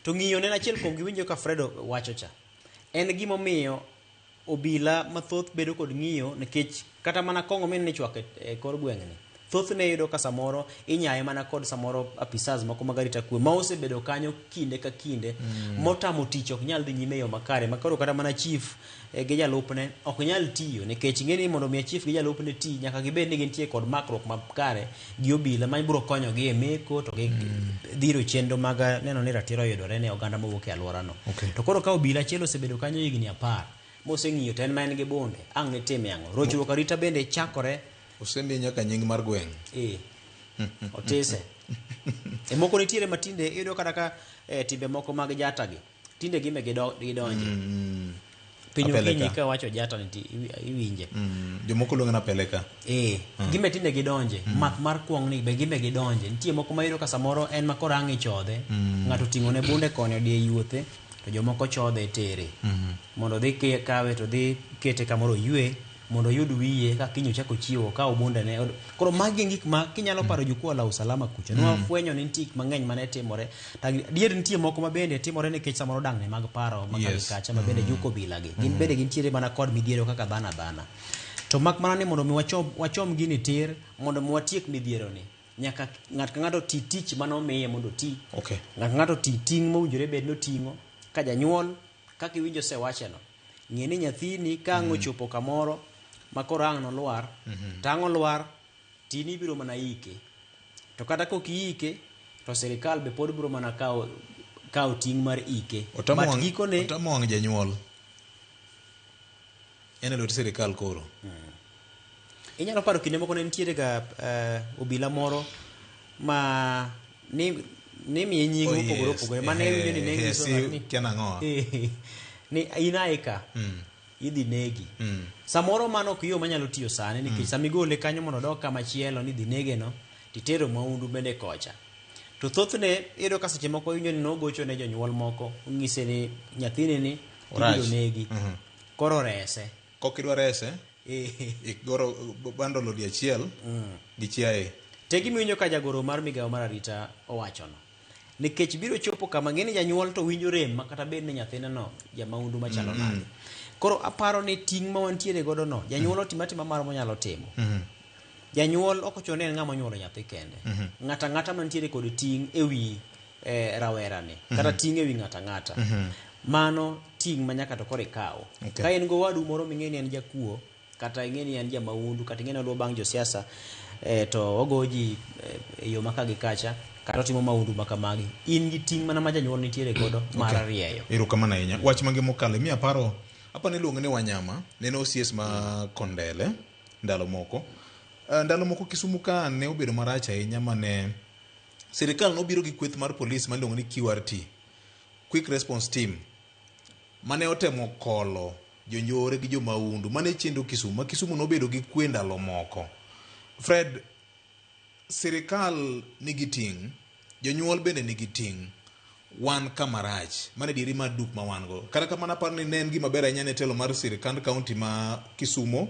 To ng'iyo ne achiel kuom giwinjo ka Fredo wacho cha en gimomiyo obila mathoth bedo kod ng'iyo nikech kata mana kong'o min ni chwak e kor gweng'ni thothne yudo ka samoro inyaye mana kod samoro apisas moko mag arita kwe ma osebedo kanyo kinde ka kinde motamo tich ok nyal dhi nyime yo makare makoro kata mana chief gi jalupne ok nyal tiyo nikech ng'eni mondo mi chief gi jalupne ti nyaka gibed ni gintie kod makruok makare gi obila ma biro konyogi e meko to gi dhiro chenro mag neno ni ratiro yudore ne oganda mowuok e alworano. To koro ka obila achiel osebedo kanyo higni 10 moseng'iyo to en ma en gi bunde ang' ne tim yang'o rochruok arita bende chakore osendi nyaka nying mar gweng'. Otise. E moko nitiere matinde iyudo kata ka timbe moko mag jatagi tinde gime gidonje. Pinyo kinyi ka wacho jata ni iwinje. Jomoko luongo na peleka. Gime tinde gidonje. Math mar kuong ni be gime gidonje. Nitie moko mayudo ka samoro en makora ang' ichodhe. Ng'ato ting'o ne bunde koni odie yuothe. To jomoko chodhe tere. Mondo dhi kawe to dhi kete kamoro yue. Mondo yud wiye ka kinyo chako chiwo ka obunde ne. Koro magi gik ma kinyalo paro jukwaa la usalama kucho. Nwa fwenyo ni nitie mang'eny mane timore. Dier nitie moko mabende timore nikech samoro dang' ne mag paro kacha mabende juko bila gi. Gin bende gintiere mana kod midhiero kaka dhana. To mak mana ni mondo mi wachom gini tir mondo mi watiek midhiero ni. Nyaka ng'at ka ng'ato ti tich mano miye mondo ti. Okay. Ng'at ka ng'ato ti ting' mowinjore bed no ting'o ka janyuol kaka iwinjo se wacheno. Ng'eni nyathini ka ngochopo kamoro makoro ang' no lwar, tang'o lwar, tini biro mana ike. To kata kok ike, to serikal be pod biro mana kao ting' mar ike. But gikone otamo wang' janyuol. Ene lwet serikal koro. Inyalo paro kinde moko ne nitiere ga obila moro ma ni miye nying opogore mane winjo ni ne nyiso ni kiana ng'oa. Ni inaika. Idhi negi. Samoro mano ok yo manyalo tiyo sane nikech samigole kanyo mondo dok kama chielo ni dhi nege no titero maundu bende kocha. To thothne iro ka seche moko winjo ni nogocho ne jonyuol moko ng'ise ni nyathini ni ibiro negi. Koro rese. Kokidwa rese? Ikgoro bandolo di achiel gi chiaye. Te gimiwinjo ka jagoro mar migawo mar arita owacho no. Nikech biro chopo kama ng'eni janyuol to winjo rem makata bed ne nyathine no jamaundu machalo nade. Koro aparo ni ting' ma wantiere godo no janyuol otimatima mar monyalo timo. Janyuol ok ochone en ng'ama nyuolo nyathi kende. Ng'ata mantiere kod ting' ewi rawera ni kata ting' ewi ng'ata. Mano ting' manyaka to kore kawo. Ka en go wadu moro ming'eni en jakuo kata ing'eni en jamaundu kata ing'eni oluwo bang' josiasa to ogoji e yo maka gi kacha kata timo maundu makamagi. In gi ting' mana ma janyuol nitiere godo mar rieyo. Erokamano ahinya. Wach mange mokalo mi aparo apa ne luongo ni Wanyama nene osies ma Kondele ndalo moko Kisumu ka ne obedo marach ahinya mane sirikal nobiro gi kweth mar polis ma luongo ni QRT, Quick Response Team, mane otemo kolo jonjore gi jomaundu mane chendo Kisumu. Ma Kisumu nobedo gi kwe ndalo moko. Fred, sirikal nigi ting', jonyuol bende nigi ting'. Wan kamarach mane diri ma duk ma wan go kata kamana par ni ne en gima ber ahinya ne telo mar sirikand kaunti ma Kisumo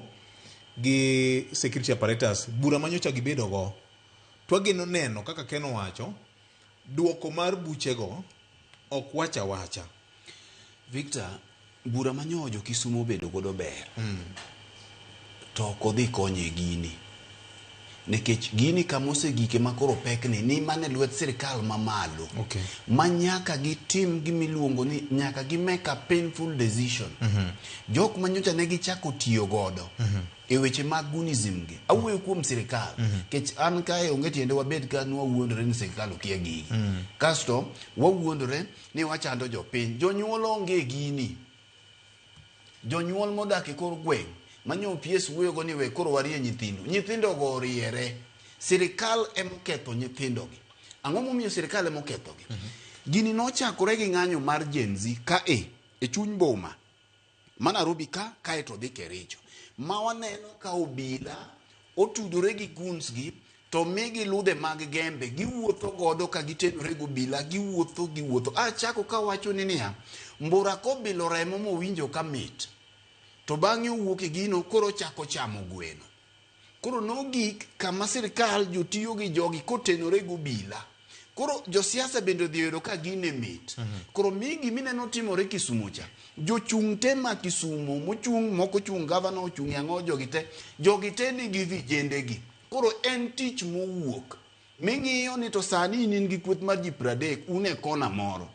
gi security apparatus bura manyocha gibedo go twageno neno kaka Ken wacho duoko mar buchego ok wacha Victor, bura manyojo Kisumo bedo godo ber to kodhi konye gini nekech gini kamose gike makoro pekni ni mane lwet sirikal mamalo. Manyaka gitim gimiluongo ni nyaka gi make a painful decision. Jok manyocha ne gichako tiyo godo e weche mag gunism gi awuoyo kuom sirikal kech an kae onge tiende wabed ka nwawuondore ni sirikal okia gigi kasto wawuondore ni wachando jopiny. Jonyuol onge gini, jonyuol modak e kor gweng' manyo PS wuoyo go ni we koro warie nyithindo go oriere. Sirikal emoketho nyithindo gi. Ang'o momiyo sirikal emoketho gi? Gini nochakore gi ng'anyo mar Gen Z ka e chuny boma ma Nairobi kae to dhi Kericho ma waneno ka obila otudore gi guns gi to migi ludhe mag gembe giwuotho godo ka gitenore go obila giwuotho achako ka wacho ni niya mbura kobilo remo mowinjo ka mit to bang'e owuok e gino koro chako chamo gweno. Koro nogik kama sirikal jotiyo gi jogi kotenore go obila. Koro josiasa bende odhiero ka gine mit. Koro migi mineno timore Kisumu cha. Jochung' te ma Kisumu, moko chung' gavana ochung' yang'o jogi te nigi vijende gi. Koro en tich mowuok. Ming'iyo ni to sani in gi kweth mar ji 30 une kona moro.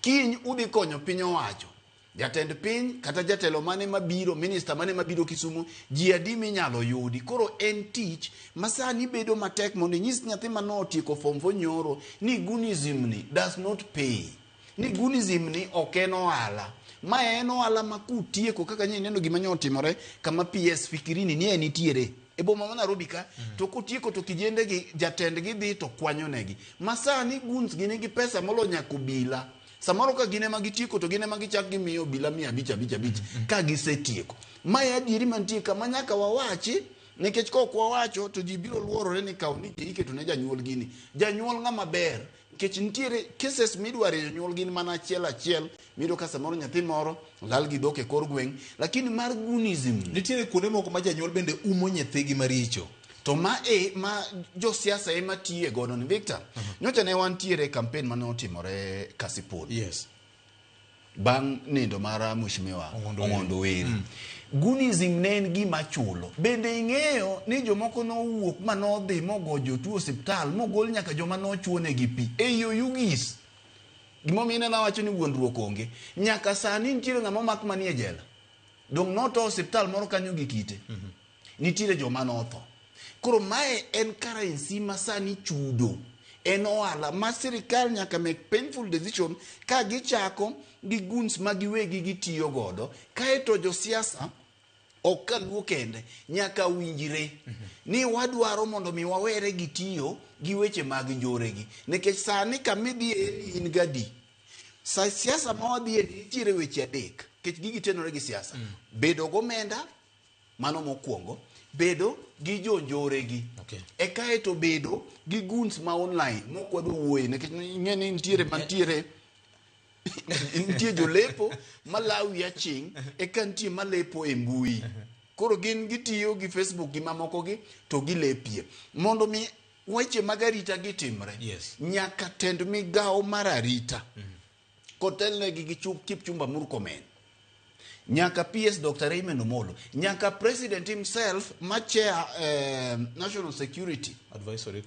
Kiny udhi konyo piny owacho. Jatend piny kata jatelo mane mabiro, minister mane mabiro Kisumu, ji adi minyalo yudi. Koro en tich masani bedo matek mondo nyis nyathi manotieko form 4 nyoro ni gunism ni does not pay. Ni gunism ni ok en ohala. Ma en ohala ma kutieko kaka neno gima nyotimore kama PS Fikirini ni nitiere. E boma ma Nairobi ka to kotieko to kijende gi jatend gi dhi to kwanyo negi. Masani guns gi nigi pesa molo nyako bila. samoro ka gine magitieko to gine magichak gimiyo obila 500 ka gisetieko. Mae adieri mantie kama nyaka wawachi, nikech kok wawacho to ji biro luorore ni kaw ni iketo ne janyuol gini. Janyuol ng'ama ber, nikech nitiere cases midwaro janyuol gini mana achiel mido ka samoro nyathi moro lal gi dhok e kor gweng', lakini mar gunism nitiere kuonde moko ma janyuol bende umo nyithigi maricho. To ma jo siasa ema tiye godo ni Victor. Nyocha ne wantiere campaign mane otimore Kasipul. Yes. Bang' nindo mara Mheshimiwa Ong'ondo Were. Gunism ne en gima chulo. Bende ing'eyo ni jomoko nowuok manodhi mogo jotuo osiptal mogol nyaka joma nochuone gi pi. Eyo Yugis. Gimomiyo ne nawacho ni wuondruok onge. Nyaka sani nitiere ng'ama mak manie jela. Dong noto osiptal moro kanyo gi kite. Nitiere joma notho. Koro mae en currency ma sani chudo. En ohala ma sirikal nyaka make painful decision ka gichako gi guns ma giwegi gitiyo godo. Kaeto jo siasa ok kaluo kende nyaka winjire ni wadwaro mondo mi wawere gitiyo gi weche mag njoregi. Nikech sani kamidhi in gadi. Sa siasa ma wadhi nitiere weche adek. Kech gigi tenore gi siasa. Bedo gomenda, mano mokwongo. Bedo gi jonjoregi. Okay. E kaeto bedo gi guns ma online mokwado wuoye. Nikech ng'eni nitiere mantiere nitiere jolepo malawi aching e ka nitiere malepo e mbui. Koro gin gitiyo gi Facebook gi mamoko gi to gilepie. Mondo mi weche mag arita gitimre. Yes. Nyaka tend migawo mar arita. Kotelnegi gi Kipchumba Murkomen. Nyaka PS Dr. Raymond Omolo. Nyaka President himself ma chair National Security Advisory.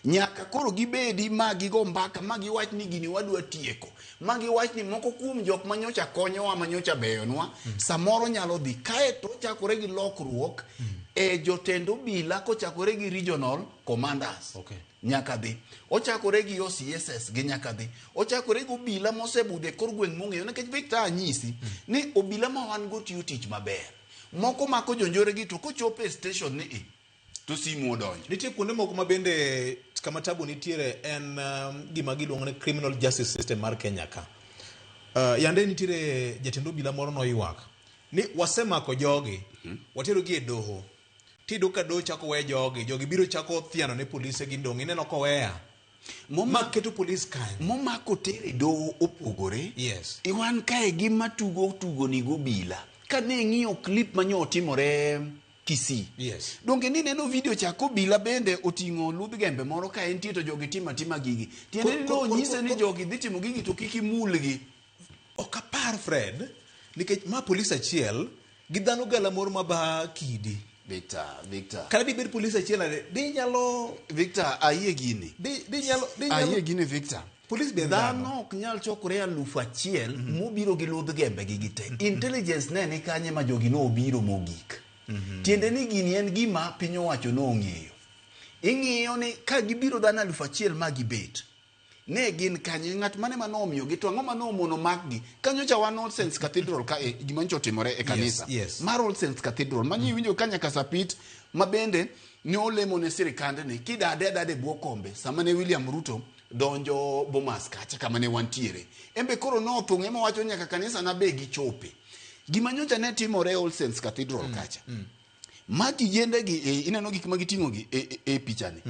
Nyaka koro gibedi ma gigo mbaka ma giwach ni gini wadwa tieko. Ma giwach ni moko kuom jok manyocha konyowa manyocha beyonwa samoro nyalo dhi. Kaeto chakore gi lokruok jotend obila kochakore gi regional commanders. Okay. Nyaka dhi. Ochakore gi OCSS gi nyaka dhi. Ochakore gi obila mosebude kor gweng' mong'eyo. Nikech Victor anyisi ni obila ma wan go tiyo tich maber. Moko mako jonjore gi to kochope station ni to simu odonjo. Nitie kuonde moko ma bende kama tabu nitiere en gima giluongo ni criminal justice system mar Kenya ka. Yande nitiere jatend obila moro noywak ni wasemako jogi, watero gi e doho. Tido ka do chako we jogi biro chako thiano ne polise gi ndong' ineno ko weya. Ma keto police kan. Momako tere do opogore. Yes. Iwan kae gima tugo ni go bila. Ka ne ng'iyo clip manyo timore Kisii. Yes. Donge ni neno video chako bila bende oting'o ludh gembe moro ka en to jogi tima gigi. Tiende no nyise ni jogi dhi timo gigi to kiki mulgi. Okapar Fred nikech ma police achiel gi dhano gala moro maba kidi. Victor. Kana di bed police achiel di nyalo Victor ayie gini. Di nyalo ayie gini Victor. Police be dhano ok nyal chokore 1,000 mobiro gi ludh gembe gi gite. Intelligence ne ni kanye ma jogi no obiro mogik. Tiende ni gini en gima piny owacho no ong'eyo. Ing'iyo ni ka gibiro dhano 1,000 ma gibet. Ne gin kanye ng'at mane manomiyo gi to ang'o manomono makgi. Kanyocha wan All Saints Cathedral ka gima ncho timore e kanisa. Yes. Mar All Saints Cathedral manyi winjo kanya kasapit mabende ne olemo ne sirikande ni kidade bwo kombe sama ne William Ruto donjo Bomas kacha kama ne wantiere. Embe koro no thung'e mowacho nyaka kanisa na be gichope. Gima nyocha ne timore All Saints Cathedral kacha. Maki yende gi ineno gik ma giting'o gi e pichani.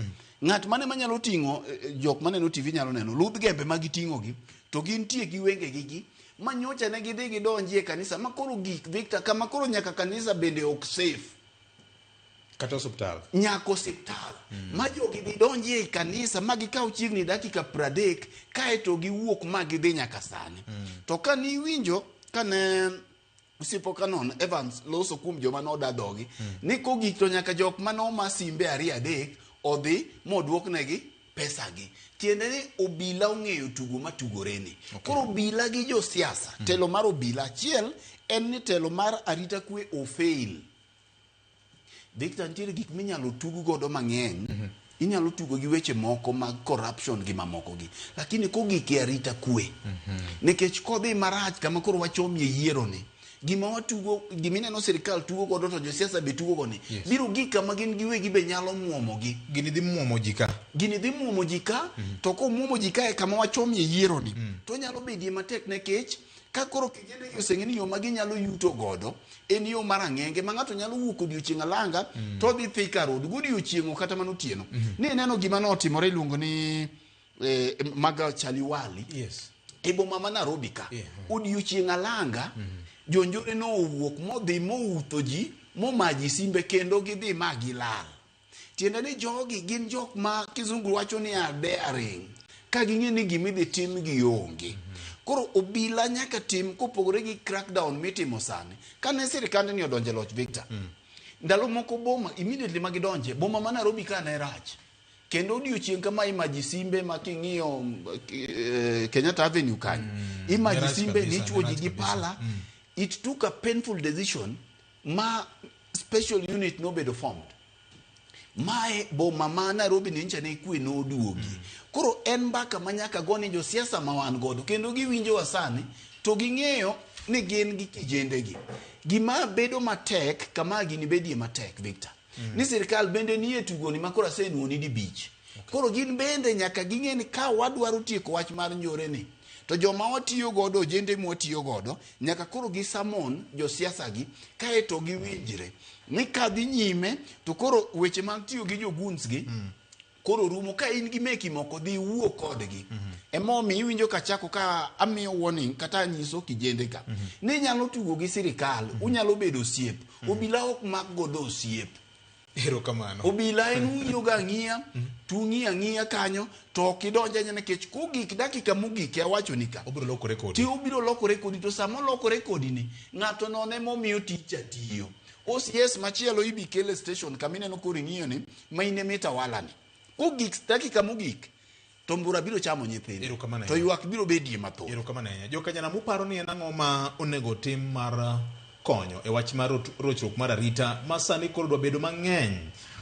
Ng'at mane manyalo ting'o jok mane no TV nyalo neno ludh gembe ma giting'o gi to gintie gi wenge gi manyocha ne gidhi gidonji e kanisa makoro gik Victor kama koro nyaka kanisa bende ok safe kata hospital. Nyaka hospital. Ma jogi dhi donji e kanisa ma gikaw chiegni dakika 30 kaeto giwuok ma gidhi nyaka sani. To ka ni winjo kane Usipo kanon Evans loso kuom joma noda dhogi ni kogik to nyaka jok mano masimbe 2-3 odhi moduoknegi pesagi. Tiende ni obila ong'eyo tugo matugore ni. Koro obila gi jo siasa, telo mar obila achiel en ni telo mar arita kwe ofail. Victor nitiere gik minyalo tugo godo mang'eny. Inyalo tugo gi weche moko mag corruption gi mamoko gi. Lakini kogik e arita kwe. Nikech kodhi marach kama koro wachomie yiero ni. gima watugo gimineno sirikal tugo godo to josiasa be tugo goni Yes. biro gika ma gin giwegi be nyalo muomo gi gini dhi muomo jika to ko muomo jika e kama wachomie yiero ni to nyalo bedie matek nekech ka koro kijende oseng'e ni yo ma ginyalo yuto godo en yo mar ang'enge ma ng'ato nyalo wuok odiochieng' alanga to dhi Thika Road godiochieng'o kata manotieno ni neno gima notimore iluongo ni Maga Chaliwali yes e boma ma Nairobi ka odiochieng' alanga jonjore no owuok modhi moutho ji momaji simbe kendo gidhi ma gilal tiende ni jogi gin jok ma kizungu wacho ni daring ka ging'e ni gimidhi tim gi onge koro obila nyaka tim kopogore gi crackdown mitimo sani kane sirikand ni odonje loch Victor ndalo moko boma immediately magidonje boma ma Nairobi ka ne rach kendo odiochieng' kama imaji simbe ma king'iyo Kenyatta Avenue kanyo imaji simbe ni chuoji gi pala it took a painful decision ma special unit no bedo formed mae boma ma Nairobi ni ncha ne kwe no duogi koro en mbaka manyaka goni jo siasa ma wan godo kendo giwinjo wasani to ging'eyo ni gin gi kijende gi gima bedo matek kama gini bedie matek Victor ni sirikal bende nie tugoni makora senuoni di bich koro gin bende nyaka ging'e ni ka wadwaro tieko wach mar njore ni to joma watiyo godo jende mwatiyo godo nyaka koro gi samon jo siasa gi kae to giwinjre ni kadhi nyime to koro weche mag tiyo gi joguns gi koro rumo ka in gi meki moko dhi wuo kodgi emomi iwinjo ka chako ka amiyo warning kata nyiso kijende ka ni nyalo tugo gi sirikal unyalo bedo osiep obila ok mak godo osiep erokamano obila en winjo ga ng'iya tung'i ng'iya kanyo to kidonje nyane kech kugik dakika mugik ya wacho ni ka obiro lokore kodi ti obiro lokore kodi to samo lokore kodi ni ng'ato none momiyo tich atiyo OCS machielo ibi kele station kamineno koro ng'iyo ni maine mita wala ni kugik dakika mugik to mbura biro chamo nyithinde to ywak biro bedie mathoth erokamano jokanyana muparo ni en ang'o ma onego tim mar konyo e wach mar rochruok mar arita ma sani koro dwa bedo mang'eny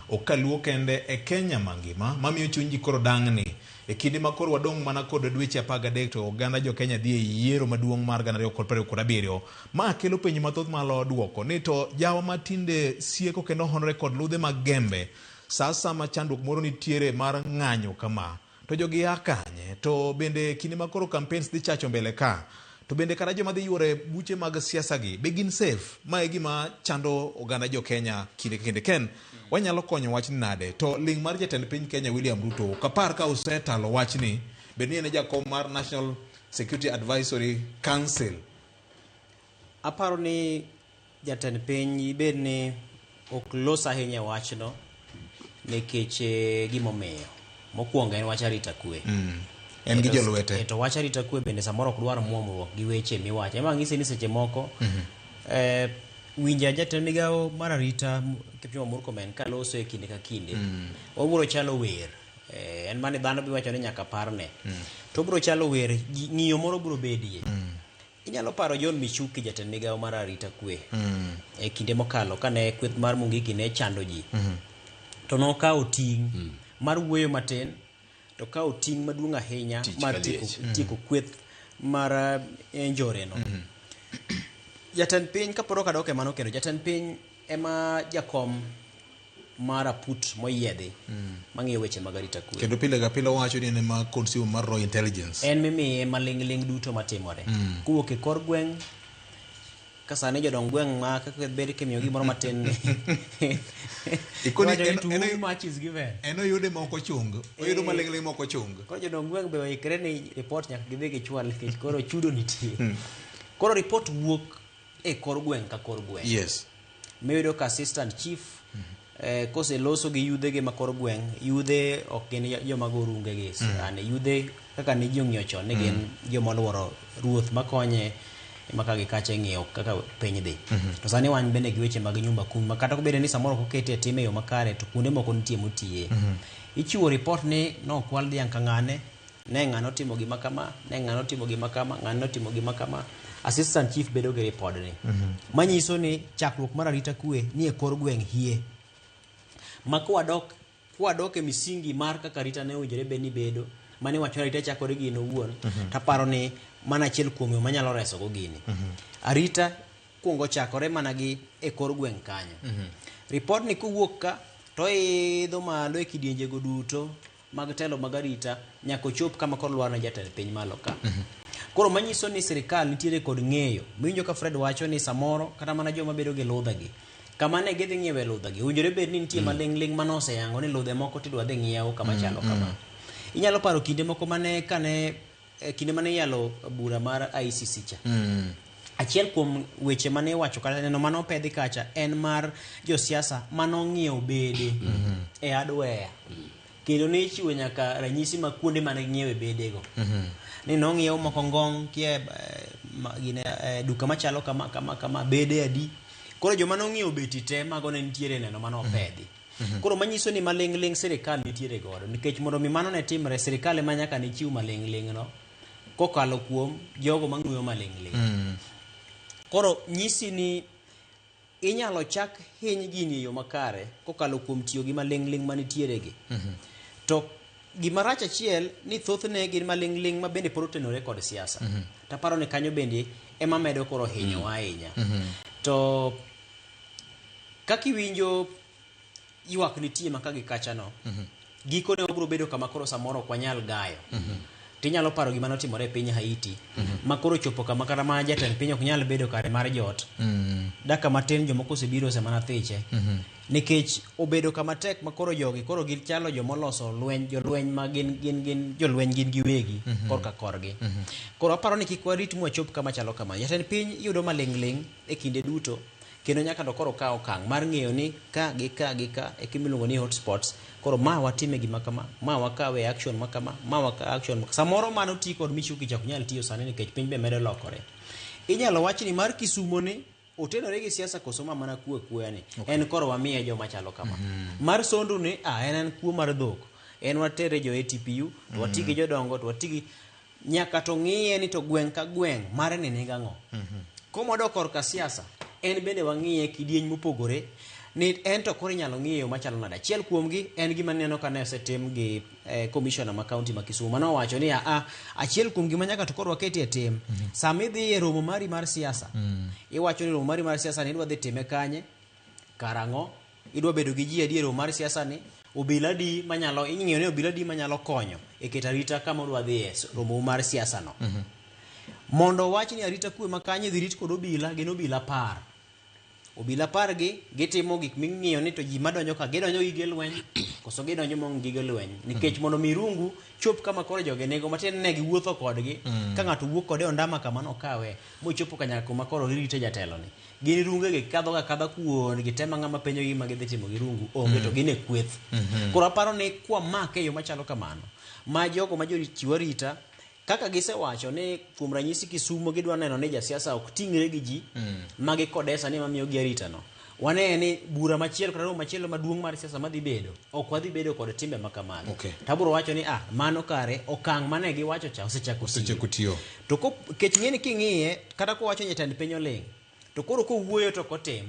okaluo kende e Kenya mangima mamiyo chuny ji koro dang'ni e kinde ma koro wadong' mana kod dweche 13 to oganda jo Kenya dhi e yiero maduong' mar 2027 ma kelo penj mathoth malo duoko ni to jawa matinde sieko kendo honore kod ludhe mag gembe sasa ma chandruok moro nitiere mar ng'anyo kama to jogi akanye to bende kinde ma koro campaigns dhi chacho mbele ka to bende kata joma dhi yuore buche mag siasa gi be gin safe ma e gima chando oganda jo Kenya kinde ken wanyalo konyo wach nade to ling mar jatend piny Kenya William Ruto kapar ka osetalo wach ni be ni en jakom mar National Security Advisory Council aparo ni jatend piny bed ni ok los ahinya wachno nikech gimomiyo mokwongo en wach arita kwe en gi jolwete to wach arita kwe bende samoro ok dwar muomruok gi weche miwacho ema ng'ise ni seche moko winja jatend migawo mar arita Kipchumba Murkomen ka loso e kinde ka kinde obiro chalo wer en mane dhano biwacho ni nyaka parne to obiro chalo wer ng'iyo moro biro bedie inyalo paro John Michuki jatend migawo mar arita kwe e kinde mokalo kane kweth mar Mungiki ne chando ji to nokawo ting' mar wuoyo matin to kawo ting' maduong' ahinya mar tieko kweth mar njore no jatend piny kaporo kadok emano kendo jatend piny ema jakom mar aput moyiedhi mang'iyo weche mag arita kwe kendo pile ga pile wacho ni en ma consumer mar Royal Intelligence en mimiye maling'ling duto matimore kuwuok e kor gweng' kasane jodong gweng' ma kaka beri kemiyo gimoro matin ikoni eno yude moko chung oyudo maling'ling moko chung koro jodong gweng' be oikre ni report nyaka gidhi gichwal nikech koro chudo nitie koro report wuok e kor gweng' ka kor gweng' yes miyudo ka assistant chief kose loso gi yudhe gi makor gweng' yudhe ok gin joma go runge gi ane yudhe kaka ni jong'iyo chon ni gin joma oluoro ruoth makonye maka gi kache ng'iyo kaka piny dhi to sani wan bende gi weche mag nyumba kumi makata ko bede ni samoro kokete time yo makare to kuonde moko nitie motiye ichiwo report ni no kwal dhiang' ka ng'ane ne ng'ano timo gima kama ne ng'ano timo gima kama ng'ano timo gima kama assistant chief bedo gi report ni manyiso ni chakruok mar arita kwe ni e kor gweng' hie ma kwadok e misingi mar kaka arita ne owinjore be ni bedo mane wacho arita chakore gino owuon taparo ni mana achiel kuom yo manyalo reso go gini arita kuongo chakore mana gi e kor gweng' kanyo. Ripod ni kuwuok ka to idho malo e kidienje go duto mag telo mag arita nyaka chop kama kor lwar na jatend piny malo ka. Koro manyiso ni sirikal nitiere kod ng'eyo. Winjo ka Fred wacho ni samoro kata mana joma bedo gi ludha gi kama ne gidhi ng'iewe ludha gi owinjore bed ni nitie maling' manose yango ni ludhe moko tidwa dhi ng'iew kama chalo kama. Inyalo paro kinde moko mane kinde mane yalo bura mar ICC cha. Achiel kuom weche mane wacho kata neno mano pedhi kacha en mar josiasa mano ng'iew bede e hardware. Kendo ne chiwo nyaka ranyisi ma kuonde mane ng'iewe bede go. Ni no ng'iew moko ngong kie duka machalo kama bede adi. Koro joma no ng'iew beti te mago ne nitiere neno mano pedhi. Koro manyiso ni maling' sirikal nitiere godo nikech mondo mi mano ne timre sirikal ema nyaka ne chiw maling' no kokalo kuom jogo mang'iewo maling'. Koro nyisi ni inyalo chak hiny gini e yo makare kokalo kuom tiyo gi maling' manitiere gi. To gima rach achiel ni thothne gin maling' ma bende pod otenore kod siasa. Taparo ni kanyo bende ema medo koro hinyo ahinya. To kakiwinjo ywak nitie maka gi kacha no. Giko ne obro bedo kama koro samoro kwa nyal gayo. Tinyalo paro gima notimore e piny Haiti. Makoro chopo kama kata ma jatend piny ok nyal bedo kare mar jot. Daka matin jomoko osebiro semana thiche. Nikech obedo kama tek makoro jogi koro gichalo jomoloso jolweny ma gin jolweny gin giwegi korka korgi. Koro aparo ni kik warit mwachop kama chalo kama. Jatend piny yudo maling' e kinde duto. Kendo nyaka to koro kawo okang' mar ng'eyo ni ka gi ka e kimiluongo ni hotspots koro ma watime gima kama ma wakawe action makama ma wakawe action samoro mano ti kod Michuki chak nyal tiyo sani nikech piny be medo lokore. Inyalo wach ni mar Kisumo ni otenore gi siasa koso mana kuwe ni en koro wamiye joma chalo kama. Mar Sondu ni en kuo mar dhok en watere jo ATPU to watigi jodongo to watigi nyaka to ng'iye ni to gweng' ka gweng' mare ni nigang'o. Komodo korka siasa en bende wang'iye kidieny mopogore ni en to koro inyalo ng'iyo machalo nade. Achiel kuomgi en gima neno ka ne osetim gi commissioner ma county ma Kisumu mano wacho ni achiel kuom gima nyaka to koro waketi e tim sama idhi e romo mari mar siasa iwacho ni romo mari mar siasa ni idwa dhi time kanye karang'o idwa bedo gi ji adier romo mar siasa ni obila di manyalo ing'iyo ni obila di manyalo konyo e keto arita kama odwa dhi e romo mar siasa no. Mondo wach ni arita kwe makanye dhi rit kod obila gin obila par. Obila par gi gitimo gik ming'iyo ni to ji madonjo ka gidonjo gi gige lweny koso gidonjo mong gige lweny nikech mondo mirungu chop kama koro joge nego matin ne giwuotho kodgi ka ng'ato wuok kode ondama kama no kawe mochopo kanyaka kuma koro rite jatelo ni gin runge gi kadha kuon gitema ng'ama penjo gima gidhi timo gi rungu onge to gin e kweth. Koro aparo ni kwa make yo machalo kamano ma jogo ma jochiwo rita kaka gisewacho ni kuom ranyisi Kisumo gidwa neno ni jasiasa ok tingre gi ji magi kodesa ni mamiyo gi arita no. Wane ni bura machielo kata romo machielo maduong' mar siasa madhi bedo ok wadhi bedo kod timbe makamago. Taburo wacho ni mano kare okang' mane giwacho cha osechako tiyo. To kech ng'eni king'iye kata ko wacho jatend piny oling to koro kowuoyo to kotim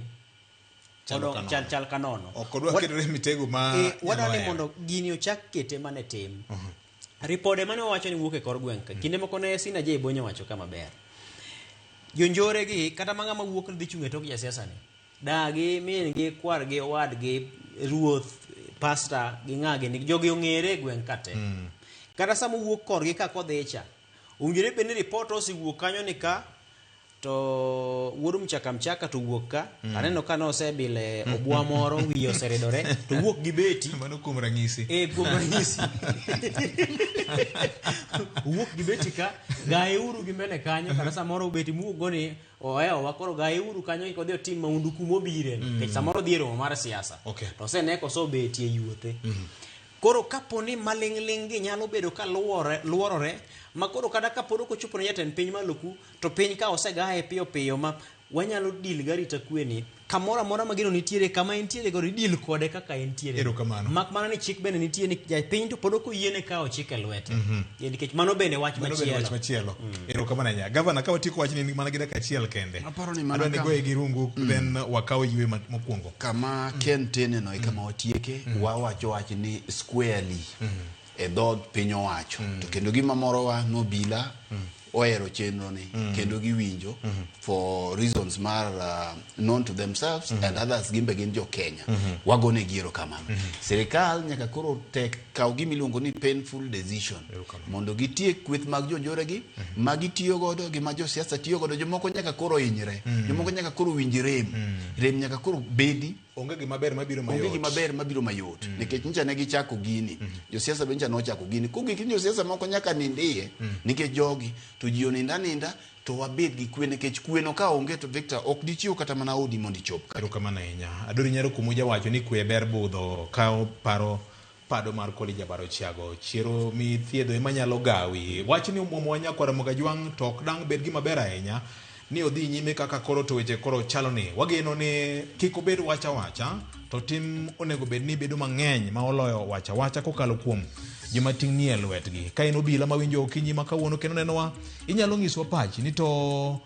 chal kanono. Okodwa kedo mitego ma wadani mondo gini ochak kete mane tim. Ripode mane wacho ni wuok e kor gweng' kinde moko ne Sina J Bonyo wacho kama ber. Jonjore gi kata manga ma wuok dhi chung e tok jasiasa ni. Dagi min gi kwar gi owad gi ruoth pastor gi ng'age ni jogi ong'ere gweng' kate. Kata samo wuok kor gi ka kodhicha. Unjire be ni report osiwuok kanyo ni ka to wuodu mchaka to wuok ka aneno ka nosebile obwa moro wiyo oseredore to wuok gi beti mano kuom ranyisi kuom ranyisi wuok gi beti ka gae uru gi mbele kanyo kata samoro beti mu goni wakoro gae uru kanyo ko dhi otim maundu kumo bire kech samoro dhi romo mar siasa to seneko so beti e yuothe. Koro kaponi maling' gi nyalo bedo ka luorore makoro kada kapod ok ochopo ne jatend piny maloku to piny ka osegae piyo ma wanyalo dil garita kweni kamoro amora magino nitiere kama entiere go dil kode kaka entiere mak mana ni chik bende nitie ni piny to pod ok oyiene kawo chik e lwete nikech mano bende wach machielo. Erokamano nya gavana ka watiko wach ni mana gi dakika achiel kende aparo ni mana go e girungu then wakawo ywe mokwongo kama kentene no kama watieke wawacho wach ni squarely e dod piny owacho to kendo gima moro wa nobila oero chenro ni kendo giwinjo for reasons mar known to themselves and others gimbe gin jo Kenya wagone giero kamano serikal nyaka koro tek kaw gimiluongo ni painful decision mondo gitiek kweth mag jonjore gi magitiyo godo gi ma jo siasa tiyo godo jomoko nyaka koro hinyre jomoko nyaka koro winjre rem nyaka koro bedi onge gima ber mabiro mayot nikech ncha ne gichako gini jo siasa bencha nochako gini kugik jo siasa moko nyaka nindie nikech jogi to ji oninda to wabed gi kwe nikech kweno ka onge to Victor ok dichiwo kata mana odi mondo ichop karo kamana enya adori nyaro kumuja wacho ni kwe ber budho ka paro pado mar Kolija baro chiago chiro mi thiedho ema nyalo gawi wach ni umuomo nyakwara Mogajwang to ok dang bed gima ber ahinya ni odhi nyime kaka koro to weche koro chalo ni wageno ni kik obed wacha to tim onego bed ni bedo mang'eny ma oloyo wacha kokalo kuom joma ting' nie lwetgi ka en obila mawinjo okinyi ma kawuono kendo nenowa inyalo nyiswa pachi ni to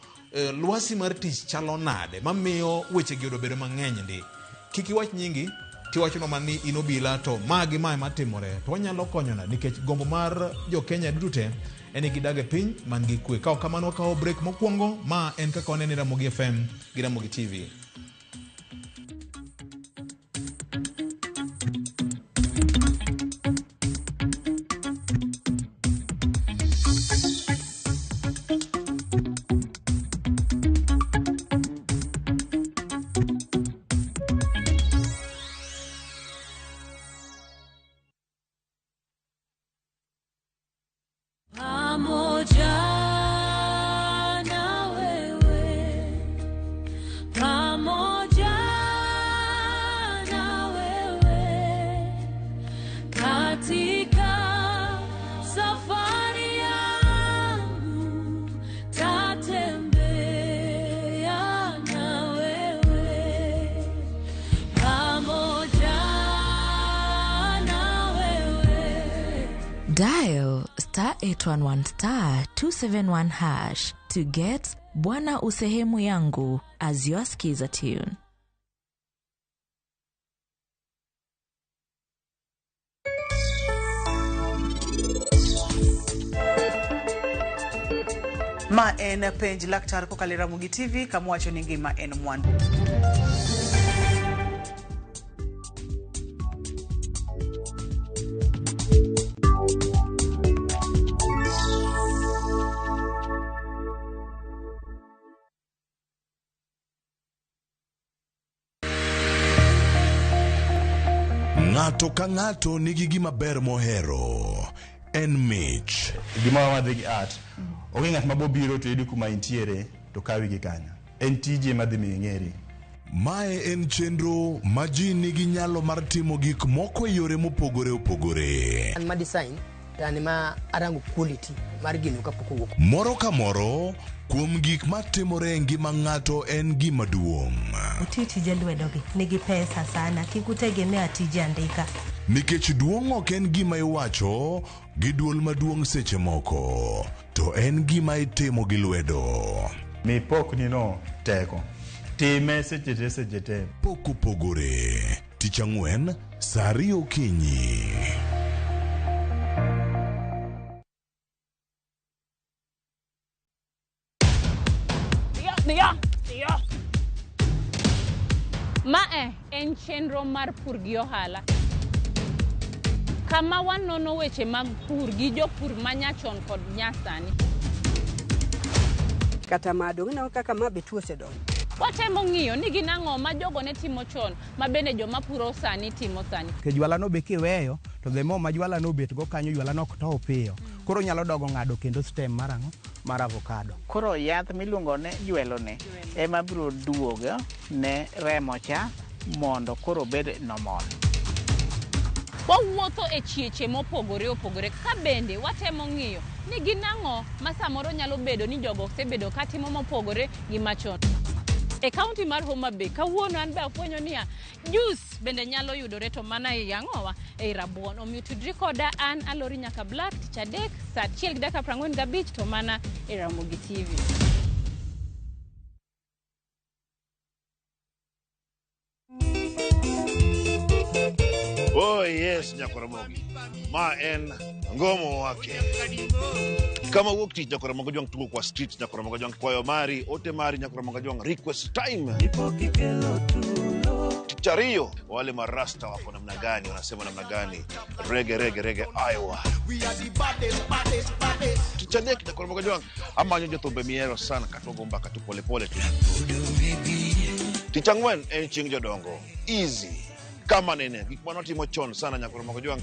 lwasi mar tich chalo nade mamiyo weche gi obedo mang'eny ndi kik iwach nyingi tiwacho no mani in obila to magi ma timore to wanyalo konyona nikech gombo mar jo Kenya duto eni gidage piny man gi kwe kao kamano kao break mokwongo ma en kaka wanene Ramogi FM gi Ramogi TV. Dial *811*271# to get Bwana Usehemu Yangu as your skiza tune. Ma en penj laktar kokalo Ramogi TV kamwacho ni ngima en mwandu. Ng'ato ka ng'ato nigi gima ber mohero en mich gima wadhi gi art onge ng'at mabobiro to yudi kuma intiere to kawi gi kanyo en tije madhi mi ng'eri mae en chenro ma ji nigi nyalo mar timo gik moko yore mopogore opogore an ma design tani ma arango quality mar gino kapok owuok moro ka moro kuom gik matimore ngima ng'ato en gima duong'. Tije lwedogi nigi pesa sana kik utegemea tije andika nikech duong' ok en gima iwacho gi duol maduong' seche moko to en gima itimo gi lwedo mi pokni no teko time seche te pok opogore tich ang'wen saa 2 okinyi. Mae en chenro mar pur gi ohala. Kama wanono weche mag pur gi jopur manyachon kod nyasani. Kata madong na kaka mabe tuose dong. Watemo ng'iyo ni ginang'o ma jogo ne timo chon ma bende joma puro sani timo sani. Ke jwala no be kiweyo to the more ma jwala no bet go kanyo jwala no to piyo. Koro nyalo dogo ng'ado kendo stem marango mar avocado. Koro yath miluongo ne jwelo ne ema biro duogo ne remo cha mondo koro bed normal. Wawuotho e chieche mopogore opogore ka bende watemo ng'iyo ni ginang'o ma samoro nyalo bedo ni jogo osebedo ka timo mopogore gi machon. E kaunti mar Homa Bay kawuono an be afwenyo niya juice bende nyalo yudore to mana e yang'owa e rabuon. Omiyo tudri koda an Alori nyaka Black tich adek saa 1:45 to mana e Ramogi TV. Oh yeah. Yes, Nyakoromogi. Ma en ngomo wake. Kama wuok tich Nyakoromogi Jwang tugo kwa street Nyakoromogi Jwang kwayo mari, ote mari Nyakoromogi Jwang request time. Chario, wale marasta wako namna gani, wanasema namna gani? Rege Iowa. Tichane Nyakoromogi Jwang ama nyojo tombe miero sana katogomba katu pole tu. Tichangwen en ching jodongo. Easy. Kama nene, gikmano timo chon sana Nyakoromogi Jwang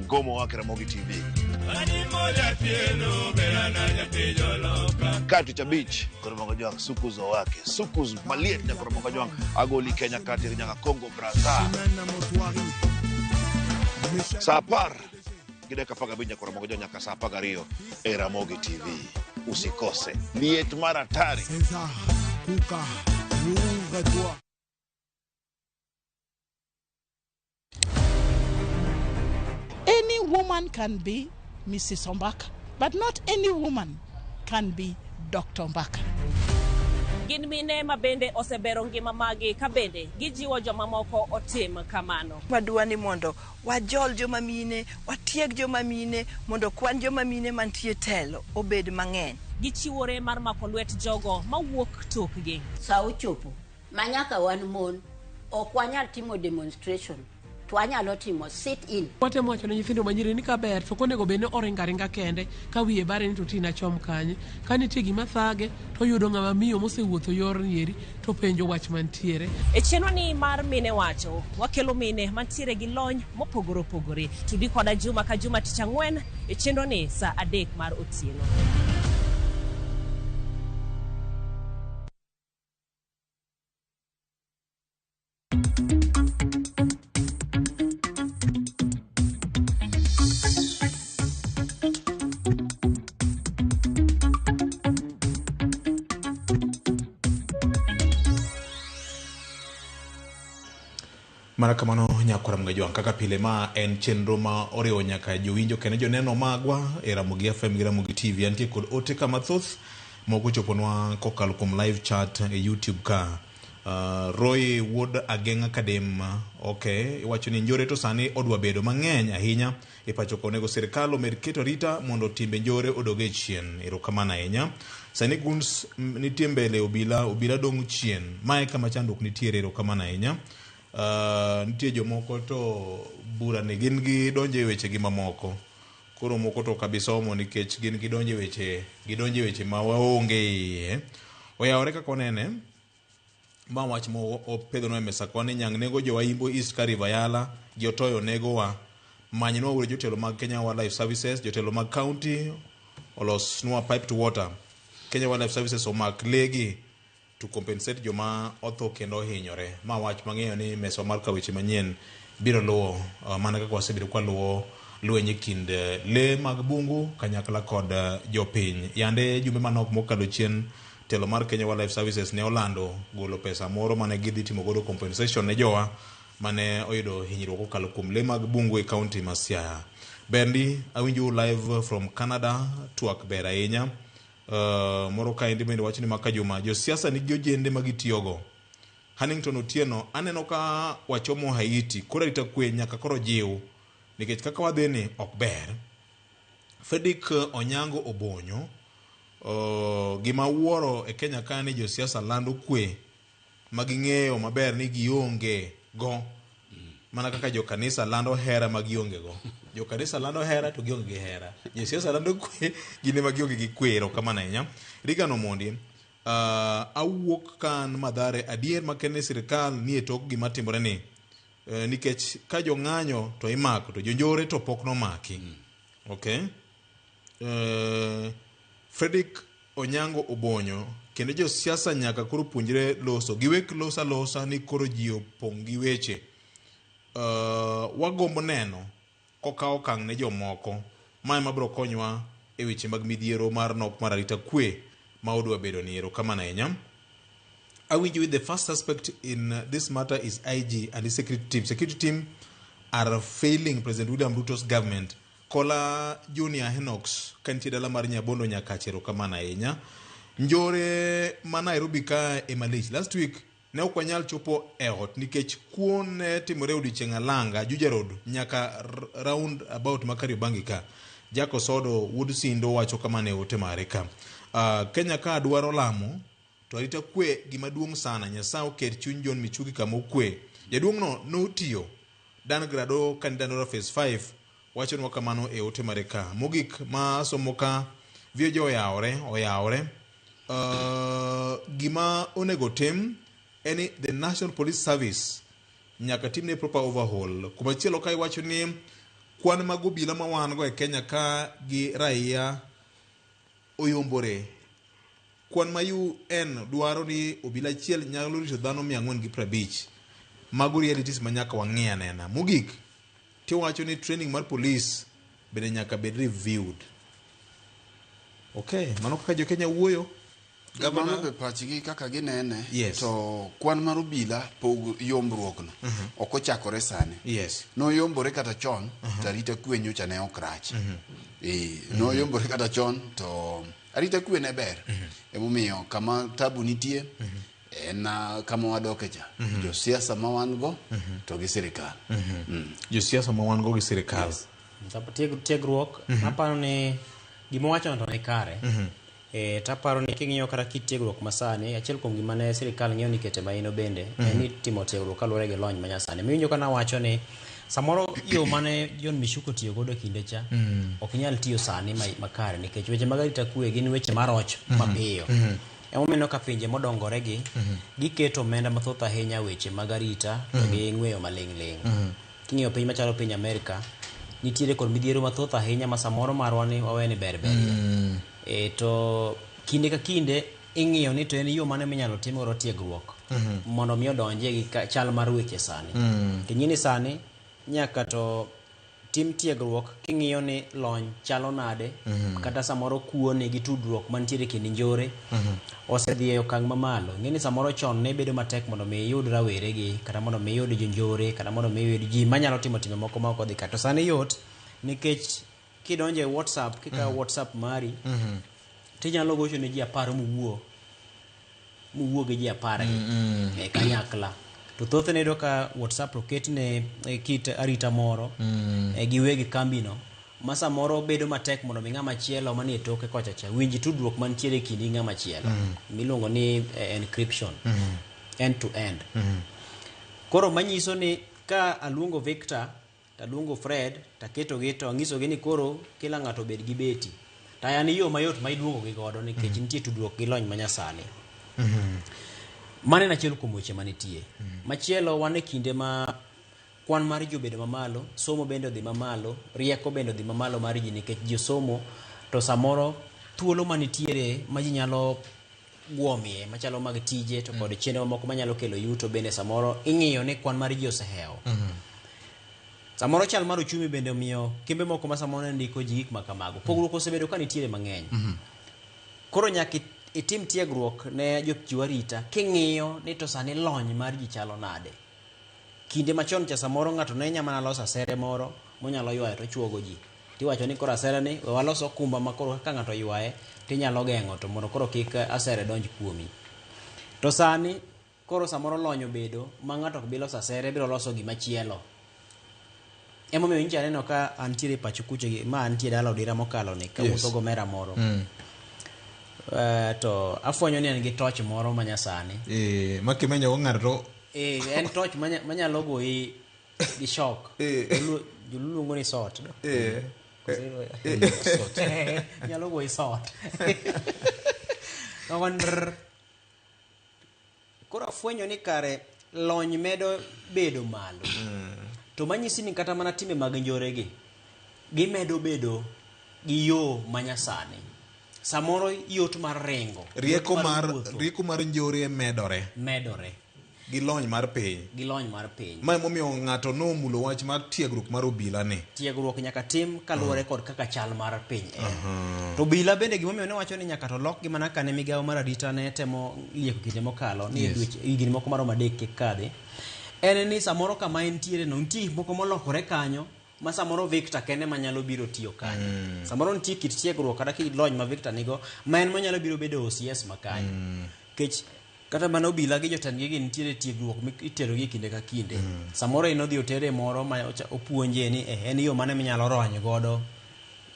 ngomo wake Ramogi TV. Kati cha beach Nyakoromogi Jwang sukuzo wake. Sukuz maliet Nyakoromogi Jwang agoli Kenya kati nyaka Congo Brazza. Sapar gideka paga binya Nyakoromogi Jwang nyaka sapaga Rio Ramogi TV. Usikose. Liet maratari. Kuka. Any woman can be Mrs. Ombaka, but not any woman can be Dr. Ombaka. Gin mine mabende osebero ngima magi kabende gijiwo joma moko otim kamano. Madwani mondo wajol joma mine, watieg joma mine, mondo kwan joma mine mantie telo obed mang'eny. Gichiwore mar mako lwet jogo mawuok tokgi. Sa ochopo manyaka wan mon ok wanyal timo demonstration. Twanyalo timo sit in. Watemo wacho ne nyithindo manyiri ni kaber to konego bene oringaringa kende ka wiye bare ni to tina chom kanye ka nitie gima thage to yudo ng'ama miyo mosewuotho yor nieri to penjo wach mantiere. E chenro ni mar mine wacho wakelo mine mantiere gi lony mopogore opogore. Tudi koda juma ka juma tich ang'wen e chenro ni sa 3 mar otieno. Marakamano Nyakoromogi Jwang kaka pile ma en chenro ma oriwo nyaka jowinjo kendo joneno magwa e Ramogi FM gi Ramogi TV. Antie kod ote kama thoth moko choponwa kokalo kuom live chat e YouTube ka. Roy Wood Agenga Kadem, okay, iwacho ni njore to sani odwa bedo mang'eny ahinya e pacho konego sirkal omed keto rita mondo timbe njore odoge chien. Erokamano ahinya. Sani guns nitie mbele obila dong chien. Mae kama chandruok nitiere. Erokamano ahinya. Nitie jomoko to bura ne gin gi donje weche gi mamoko. Koro moko to kabisomo nikech gin gi donje weche ma waonge. Oyawore kaka onene ma wach mo opedho no e mesa koni nyang nego jo Waimbo East ka River Yala jotoyo nego wa manyno wure jotelo mag Kenya Wildlife Services, jotelo mag county olos nwa pipe to water. Kenya Wildlife Services omak legi to compensate joma otho kendo hinyore. Ma wach mang'eyo ni mesa mar kaweche manyien biro luwo mana kaka wasebedo kwa luwo lwenye kind le mag bungu kanyakla kod jopiny. Yande jumbe manok mokalo chien telo mar Kenya Wildlife Services ne olando golo pesa moro mane gidhi timo godo compensation ne jowa mane oyudo hinyruok kokalo kuom le mag bungu e county ma Siaya. Bendi awinjo live from Canada twak ber ahinya. Moro ka indi bende wacho ni maka juma jo siasa nigi ojende magitiyogo. Hannington Otieno aneno ka wachomo Haiti kora rita kwe nyaka koro jiw nikech kaka wadhini ok ber. Fredrick Onyango Obonyo gima wuoro e Kenya ka ni jo siasa lando kwe maging'eyo maber ni gionge go mana kaka jo kanisa lando hera magionge go. Jo kanisa lando hera to gionge gi hera. Jo siasa lando kwe gine magionge gi kwero kama nanya. Rigano Mondi awuok kan madhare adier makene sirkal ni e tok gima timore ni nikech ka jo ng'anyo to imako to jonjore to pok no maki. Okay. Fredrick Onyango Obonyo kendo jo siasa nyaka koro puonjre loso giwek losa ni koro ji opong' gi weche. Wagombo neno kokawo okang' ne jomoko mae mabiro konywa e weche mag midhiero mar nok mar arita kwe ma odwa bedo ni. Erokamano ahinya. Awinjo with the first suspect in this matter is IG and the security team are failing President William Ruto's government. Kola Junior Henox kantie dala mar Nyabondo nyaka chero kamana ahinya. Njore ma Nairobi ka e Malaysia. Last week ne ok wanyal chopo e ot nikech kuon ne timore odiochieng' alanga Juja Road nyaka round about ma Kariobangi ka. Jack Osodo Wood Sindo wacho kama ne ote mare ka. Kenya ka dwaro lamo to arita kwe gima duong' sana. Nyasaye oket chuny John Michuki kama okwe. Jaduong'no notiyo Dan Grado kandidato phase 5 wacho nwa kamano e ote mare ka. Mogik ma somo ka viojo oyawre. Gima onego tim eni the National Police Service nyaka timne proper overhaul. Kumachielo ka iwacho ni kwan mag obila ma wan go e Kenya ka gi raia oyombore. Kwan ma UN dwaro ni obila achiel nyalo rito dhano 450. Mago realities ma nyaka wang'e anena. Mogik tiwacho ni training mar police bende nyaka bed reviewed. Okay, mano kaka jo Kenya wuoyo. Gavana be pachigi kaka ginene. Yes. To kwan mar obila pog yombruokno ok ochakore sani. Yes. No yombore kata chon to arita kwe nyocha ne ok rach. No yombore kata chon to arita kwe ne ber. Emomiyo kama tabu nitie na kama wadoke cha josiasa ma wan go to gi sirikal. Josiasa ma wan go gi sirikal. Tiegruok aparo ni gima wacho to ne kare. Taparo ni king'iyo kata kit tiegruok masani achiel kuom gima ne sirikal ng'iyo ni kete maino bende en ni timo tiegruok kaluwore gi lony manyasani. Miwinjo kana wacho ni samoro yo mane John Michuko tiyo godo kinde cha ok nyal tiyo sani makare nikech weche mag arita kwe gin weche maroch mapiyo. Emomiyo ka pinje modongore gi giketo omenda mathoth ahinya weche mag arita to gi ng'weyo maling'. King'iyo piny machalo piny Amerika nitiere kod midhiero mathoth ahinya ma samoro marwa ni waweni ber. To kinde ka kinde ing'iyo ni to en yo mane minyalo timoro tiegruok mondo mi odonje gi chal mar weche sani. Kinyini sani nyaka to tim tiegruok king'iyo ni lony chalo nade kata samoro kuone gi tudruok mantiere kind njore osedhi e okang' mamalo. Ng'eni samoro chon ne bedo matek mondo mi iyud rawere gi kata mondo mi iyud jonjore kata mondo mi iyud ji manyalo timo time moko ma ok odhi ka. To sani yot nikech kidonje WhatsApp kika WhatsApp mari tinyalo gocho ne ji 10 muwuo gi ji 10 e kanyakla. To thothne do ka WhatsApp oket ne kit arita moro gi wegi kambino ma samoro bedo matek mondo mi ng'ama chielo manie toke kocha cha winji tudruok mantiere kindi ng'ama chielo miluongo ni encryption end to end. Koro manyiso ni ka aluongo Victor taluongo Fred taketo gi to ngiso gi ni koro kila ng'ato bed gi beti tayani yo mayot ma iduongo gi godo nikech nitie tudruok gi lony manyasani. Mane na chielo kuom weche manitie. Machielo wan e kinde ma kwan mar jobedo mamalo, somo bende odhi mamalo, rieko bende odhi mamalo mar ji nikech ji somo to samoro thuolo manitiere ma ji nyalo guomie machalo mag tije to kod chenro moko manyalo kelo yuto bende samoro ing'iyo ni kwan mar ji osehewo. Samoro chal mar uchumi bende omiyo kembe moko ma samoro ndiko ji gik makamago. Pogruok osebedo ka nitiere mang'eny. Koro nyaka itim tiegruok ne jopchiw arita king'iyo ni to sani lony mar ji chalo nade. Kinde machon cha samoro ng'ato ne nyamana loso asere moro monyalo ywayo to chuogo ji. Tiwacho ni koro asere ni waloso okumba ma koro ka ng'ato ywaye tinyalo geng'o to mondo koro kik asere donj kuomi. To sani koro samoro lony obedo ma ng'ato ok bi loso asere biro loso gimachielo. Emomiyo inja neno ka antiere pacho kuche ma antiere dala odira mokalo ni ka wuotho go mera moro. To afwenyo ni en gi torch moro manyasani. Ma kimenyo go ng'ato en torch manyalo goyi gi shock. Joluongo ni sort. Nyalo goyi sort. Koro afwenyo ni kare lony medo bedo malo. To manyisi ni kata mana time mag njore gi gimedo bedo gi yo manyasani. Samoro yot mar rengo. Rieko mar njore medore. Gi lony mar piny. Ma emomiyo ng'ato nomulo wach mar tiegruok mar obila ni. Tiegruok nyaka tim kaluwore kod kaka chal mar piny. To obila bende gimomiyo ne wacho ni nyaka to lok gimana kane migawo mar arita ne temo lieko kinde mokalo ni higni moko maromo 3 kadhi. En ni samoro kama entiere no nitie moko molokore kanyo ma samoro Victor kende manyalo biro tiyo kanyo. Samoro nitie kit tiegruok kata kit lony ma Victor nigo ma en manyalo biro bedo OCS makanyo. Kech kata mana obila gi jotendgi gi nitiere tiegruok miterogi kinde ka kinde. Samoro inodhi otere moro ma opuonje ni en yo mane minyalo rony godo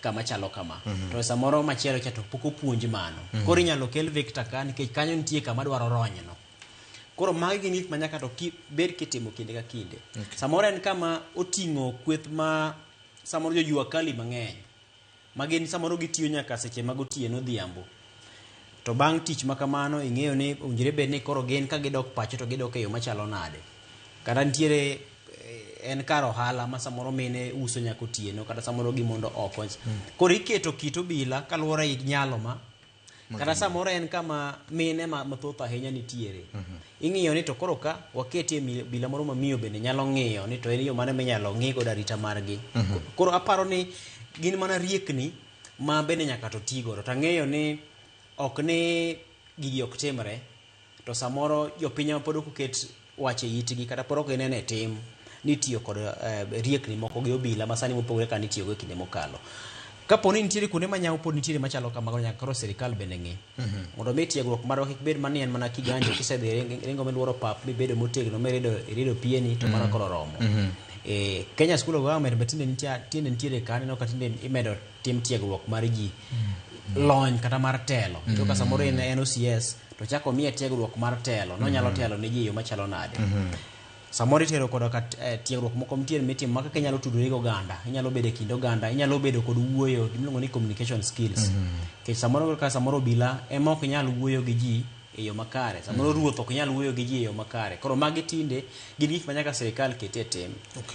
kama chalo kama. To samoro machielo cha to pok opuonji mano. Koro inyalo kel vector ka nikech kanyo nitie kama dwaro rony no. Koro magi gin gik manyaka to ber kitimo kinde ka kinde. Samoro en kama oting'o kweth ma samoro jojua kali mang'eny. Magin samoro gitiyo nyaka seche mag otieno odhiambo. To bang' tich makamano ing'eyo ni owinjore bed ni koro gin ka gidok pacho to gidok e yo machalo nade. Kata nitiere en kar ohala ma samoro mine uso nyaka otieno kata samoro gimondo oko. Koro iketo kit obila kaluwore gi nyalo ma kata samoro en kama mine mathoth ahinya nitiere. Ing'iyo ni to koro ka waketie obila moro mamiyo bende nyalo ng'iyo ni to en yo mane minyalo ng'i godo arita margi. Koro aparo ni gin mana riekni ma bende nyaka to tigo. To ang'eyo ni ok ni gigi ok timre to samoro jopiny ma pod ok oket wache itgi kata pod ok inene tim ni tiyo kod riekni moko gi obila ma sani mopogore ka nitiyo go kinde mokalo. Kapo ni nitiere kuonde manyawo pod nitiere machalo kamago nyaka koro sirikal bende ng'i. Mondo mi tiegruok marwa kik bed mani en mana kiganjo kisedhi ringo miluoro pap mibedo motegno mirido pieni to mana koro romo. Kenya School of Government but tinde nitiere kanyo ka tinde imedo tim tiegruok mar ji lony kata mar telo. To ka samoro en OCS to chako miye tiegruok mar telo no nyalo telo ne ji yo machalo nade. Samoro itero kod tiegruok moko mitiere mitimo maka inyalo tudori gi oganda, inyalo bedo e kind oganda, inyalo bedo kod wuoyo gimiluongo ni communication skills. Kech samoro ka samoro obila ema ok nyal wuoyo gi ji e yo makare. Samoro ruoth ok nyal wuoyo gi ji e yo makare. Koro magi tinde gin gik ma nyaka sirikal kete tem.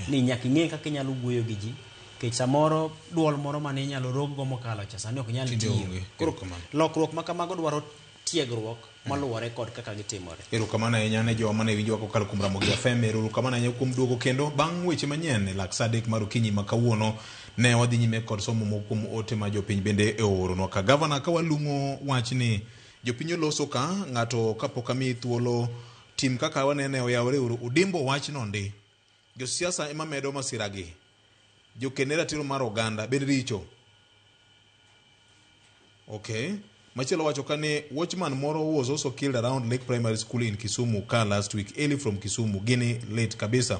Ni nyaka ing'e kaka inyalo wuoyo gi ji. Kech samoro duol moro mane inyalo rog go mokalo cha sani ok nyal tiyo. Koro lokruok ma kamago dwaro tiegruok maluwore kod kaka gitimore. Erokamano ahinya ne joma ne winjo kokalo kuom Ramogi FM. Erokamano ahinya kuom duogo kendo bang' weche manyien lak saa 3 mar okinyi ma kawuono ne wadhi nyime kod somo moko kuom ote ma jopiny bende ooro ka gavana ka walungo wach ni jopiny oloso ka ng'ato kapok ami thuolo tim kaka wanene oyawre udimbo wach no ndi josiasa ema medo masiragi jokene ratiro mar oganda bed richo. Okay. Machelo wacho kane watchman moro was also killed around Lake Primary School in Kisumu last week, early from Kisumu, Guinea, late kabisa.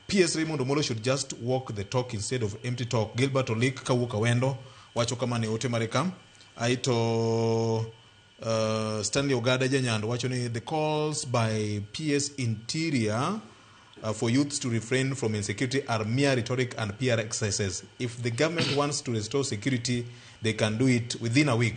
PS Raymond Omolo should just walk the talk instead of empty talk. Gilbert Olik kawuka wendo wacho kama ne ote mareka. Aito Stanley Ogada Janyando wacho ni the calls by PS Interior for youths to refrain from insecurity are mere rhetoric and PR exercises. If the government wants to restore security, they can do it within a week.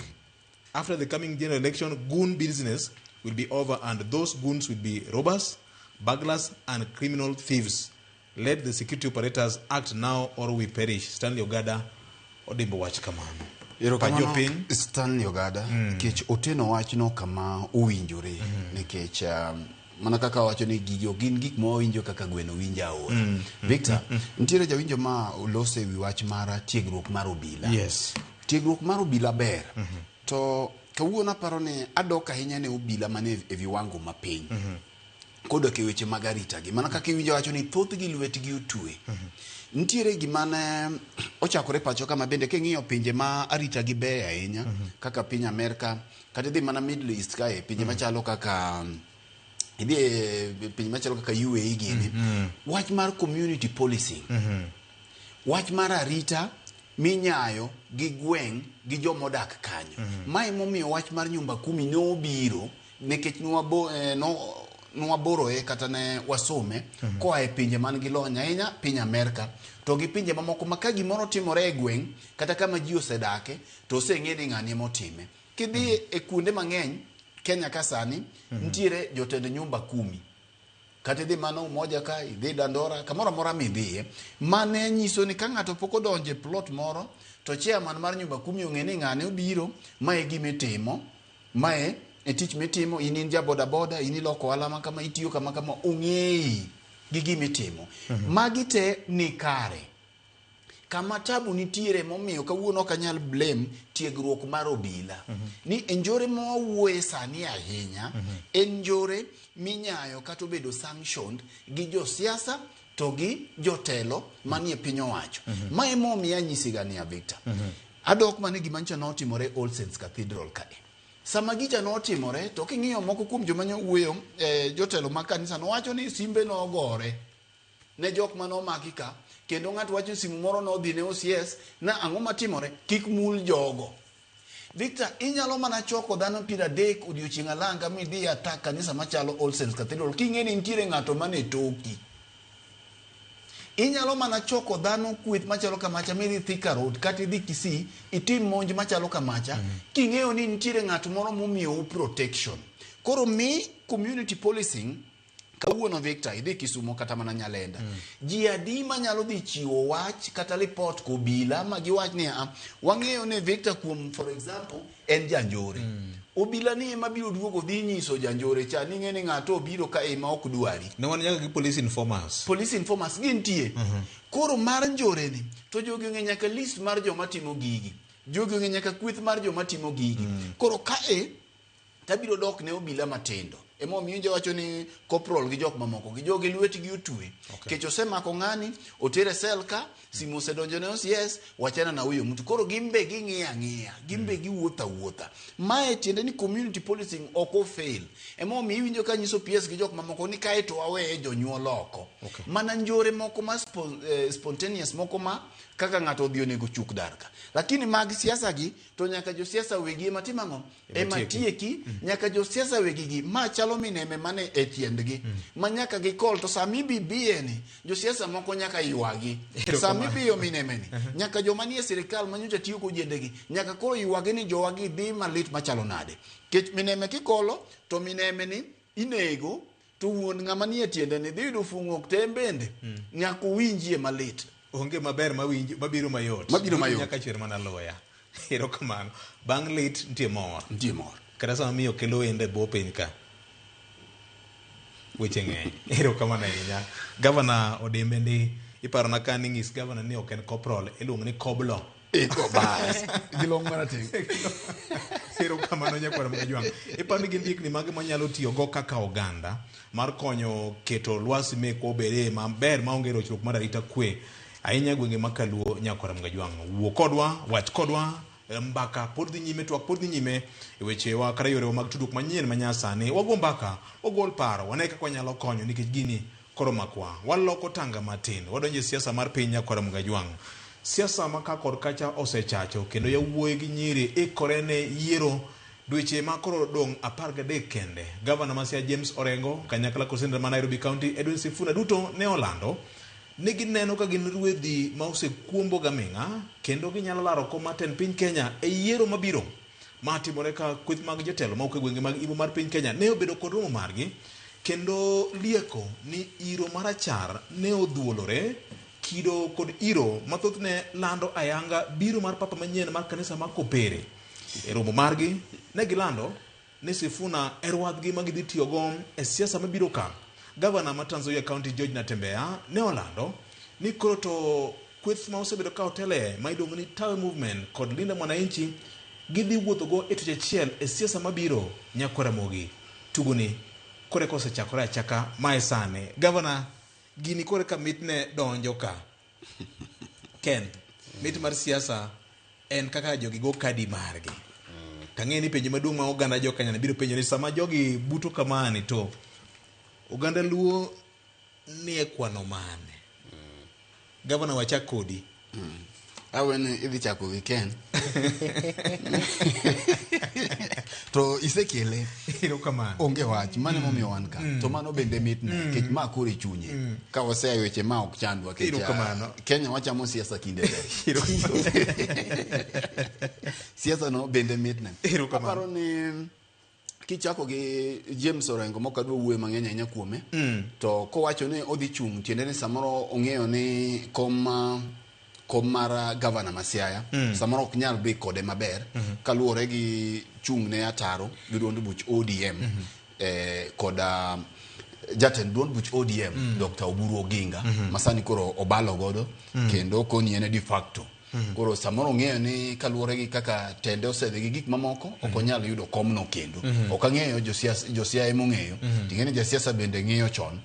After the coming general election, goon business will be over and those goons will be robbers, burglars and criminal thieves. Let the security operators act now or we perish. Stanley Ogada odimbo wach kamano. Erokamano Stanley Ogada kech oteno wach no kama uwinjore nikech mana kaka wacho ni gigo gin gik ma winjo kaka gweno winja aora. Victor, nitiere jawinjo ma olose wi wach mara tiegruok mar obila. Yes. Tiegruok mar obila ber. To kawuono aparo ni adok ahinya ne obila mane e viwango mapiny. Kodok e weche mag arita gi. Mana kaka iwinjo wacho ni thoth gi lwetgi otwe. Nitiere gima ne ochakore pacho kama bende king'iyo pinje ma arita gi beyo ahinya kaka piny Amerika kata dhi mana Middle East kae pinje machalo kaka pinje machalo kaka UAE gini. Wach mar community policing. Wach mar arita minyayo gi gweng gi jomodak kanyo. Mae momiyo wach mar nyumba 10 no biro nekech nwaboro kata ne wasome koa e pinje man gi lony ahinya piny Amerika to gi pinje mamoko ma ka gimoro timore e gweng kata kama ji osedake to oseng'e ni ng'ani motime. Kidhi e kuonde mang'eny Kenya ka sani nitiere jotend nyumba 10 kata dhi mano umoja ka idhi Dandora kamoro amora midhiye mane nyiso ni ka ng'ato pok odonje plot moro to chairman mar nyumba 10 ong'e ni ng'ane obiro mae gimitimo mae e tich mitimo in ja boda boda in loko alama kama itiyo kama ong'ei gi gimitimo magi te ni kare kama tabu nitiere momiyo kawuono kanyal blame tiegruok mar obila ni enjore mowuoye sani ahinya enjore minyayo kata obedo sanctioned gi josiasa to gi jotelo manie piny owacho mae momiyo anyisiga ni Victor adok mane gimancha notimore All Saints Cathedral kae sama gicha notimore to king'iyo moko kuom joma wuoyo jotelo mag kanisa nowacho ni simbe nogore ne jok manomaki ka kendo ng'ato wacho simu moro nodhi ne OCS na ang'o matimore kik mul jogo. Victor, inyalo mana choko dhano 30 odiochieng' alanga midhi attack kanisa machalo All Saints Cathedral king'e ni nitiere ng'ato mane toki. Inyalo mana choko dhano kweth machalo kamacha midhi Thika Road kata idhi Kisii itim monj machalo kamacha king'eyo ni nitiere ng'ato moro momiyo protection. Koro mi community policing kawuono Victor idhi Kisumo kata mana Nyalenda ji adi manyalo dhi chiwo wach kata report ko obila ma giwach ni wang'eyo ne Victor kuom for example en janjore obila ni ema biro duogo dhi nyiso janjore cha ni ng'e ni ng'ato obiro ka ema ok dwari ne wan nyaka gi police informers gintie koro mar njore ni to jogi ng'e nyaka list mar joma timo gigi jogi ng'e nyaka kweth mar joma timo gigi koro kae tabiro dok ne obila matindo emo miyo wacho ni corporal gi jok mamoko gi jogi lwetgi otwe kech osemako ng'ani otere selka simu osedonjo ne OCS wachana na huyo mtu koro gimbe ging'iya gimbe giwuotha mae tiende ni community policing oko fail emo miyo winjo ka nyiso PS gi jok mamoko ni kae to awe jonyuol oko mana njore moko ma spontaneous moko ma kaka ng'ato odhi onego chuk darka lakini mag siasa gi to nyaka jo siasa wegi matimango ematieki nyaka jo siasa wegi gi ma chalo mineme mane e tiendgi ma nyaka gi kol to sami bibieni jo siasa moko nyaka ywagi sami biyo mineme ni nyaka jo manie sirikal manyocha tiyo ko jendegi nyaka koro ywagi ni jo wagi dhi malit machalo nade kech mineme kikolo to mineme ni inego to wuon ng'ama nie tiende ni dhi fungo tembende nyaka winjie malit onge maber mabiro mayot nyaka chwer mana loya erokamano bang' lit nitie mor kata sama miyo kelo ende bo piny ka weche ng'eny erokamano ahinya gavana Odembe ndi iparo na kan ng'is gavana ni ok en corporal iluongo ni koblo gilong marateng erokamano nyakwara mga jwang iparo ni gin ndikni mage manyalo tiyo go kaka oganda mar konyo keto lwasi mekwa obede maber maonge rochruok mar arita kwe ahinya gwenge makaluo nyakwara mga jwang wuo kodwa wach kodwa mbaka pod dhi nyime twak pod dhi nyime wechewa kata yorewa mag tudruok manyien manyasani wago mbaka ogol paro wane kaka wanyalo konyo nikech gini koro makwa waloko tanga matin wadonje siasa mar piny nyakwara mga jwang siasa maka kod kacha osechacho kendo yawuoyi gi nyiri ikore ne yiero dweche ma koro dong 13 kende gavana masia James Orengo kanyakla kosendra ma Nairobi County Edwin Sifuna duto ne olando nigi neno ka gin ruedhi ma osekuombo gaming'a kendo ginyalo laro komaten piny Kenya e yiero mabiro matimore ka kweth mag jotelo ma ok gwenge mag Ibo mar piny Kenya ne obedo kod romo margi kendo lieko ni iro marachar ne odhuolore kido kod iro mathoth ne lando ayanga biro mar papa manyien mar kanisa mar Kopere e romo margi ne gilando ni Sifuna erwadgi magidhi tiyogo e siasa mabiro ka Gavana ma Trans Nzoia County George Natembeya ne olando ni koro to kweth ma osebedo ka hotele ma iluongo ni Tawe Movement kod Linda Mwananchi gidhi wuotho go e tich achiel e siasa mabiro nyakwara mogi tugoni kore kosechakore achaka mae sane gavana gini kore ka mitne donjo ka Ken mit mar siasa en kaka jogi go kadi margi tang'e ni penjo maduong' ma oganda jo Kenya biro penjo ni sama jogi buto kamani to oganda luo nie kwano mane gavana wachak kodi awen idhi chako gi Ken to isekele erokamano onge wach mane momiyo wan ka to mano bende mitne kech ma kore chunye ka waseyo weche ma ok chandwa kech Kenya wachamo siasa kinde te siasa no bende mitne aparo ni kichako gi James Orengo mokadwa wuoye mang'eny ahinya kuome to kowacho ni odhi chung' tiende ni samoro ong'eyo ni kom mar gavana ma Siaya samoro ok nyal bi kode maber kaluwore gi chung' ne ataro gi duond buch ODM koda jatend duond buch ODM Dr. Oburu Oginga masani koro obalo godo kendo koni ene de facto koro samoro ng'eyo ni kaluwore gi kaka tende osedhi gi gik mamoko ok onyal yudo komno kendo ok ang'eyo josiasa emo ng'eyo ting'eni jasiasa bende ng'eyo chon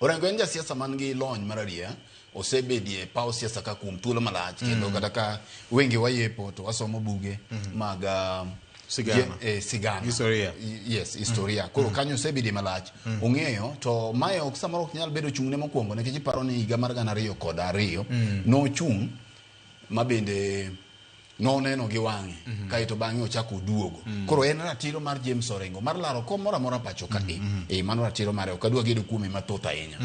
Orengo en jasiasa man gi lony mararia osebedie paw siasa ka kuom thuolo malach kendo kata ka wenge wayepo to wasomo buge mag sigana historia historia koro kanyo sebidi malach ong'eyo to mayo ok samoro ok nyal bedo chung'ne mokwongo nikech iparo ni higa mar 2002 nochung' mabende noneno gi wang'e kaito bang'e ochako duogo koro en ratiro mar James Orengo mar laro komoro amora pacho ka mano ratiro mare ok adwa gedo kuome mathoth ahinya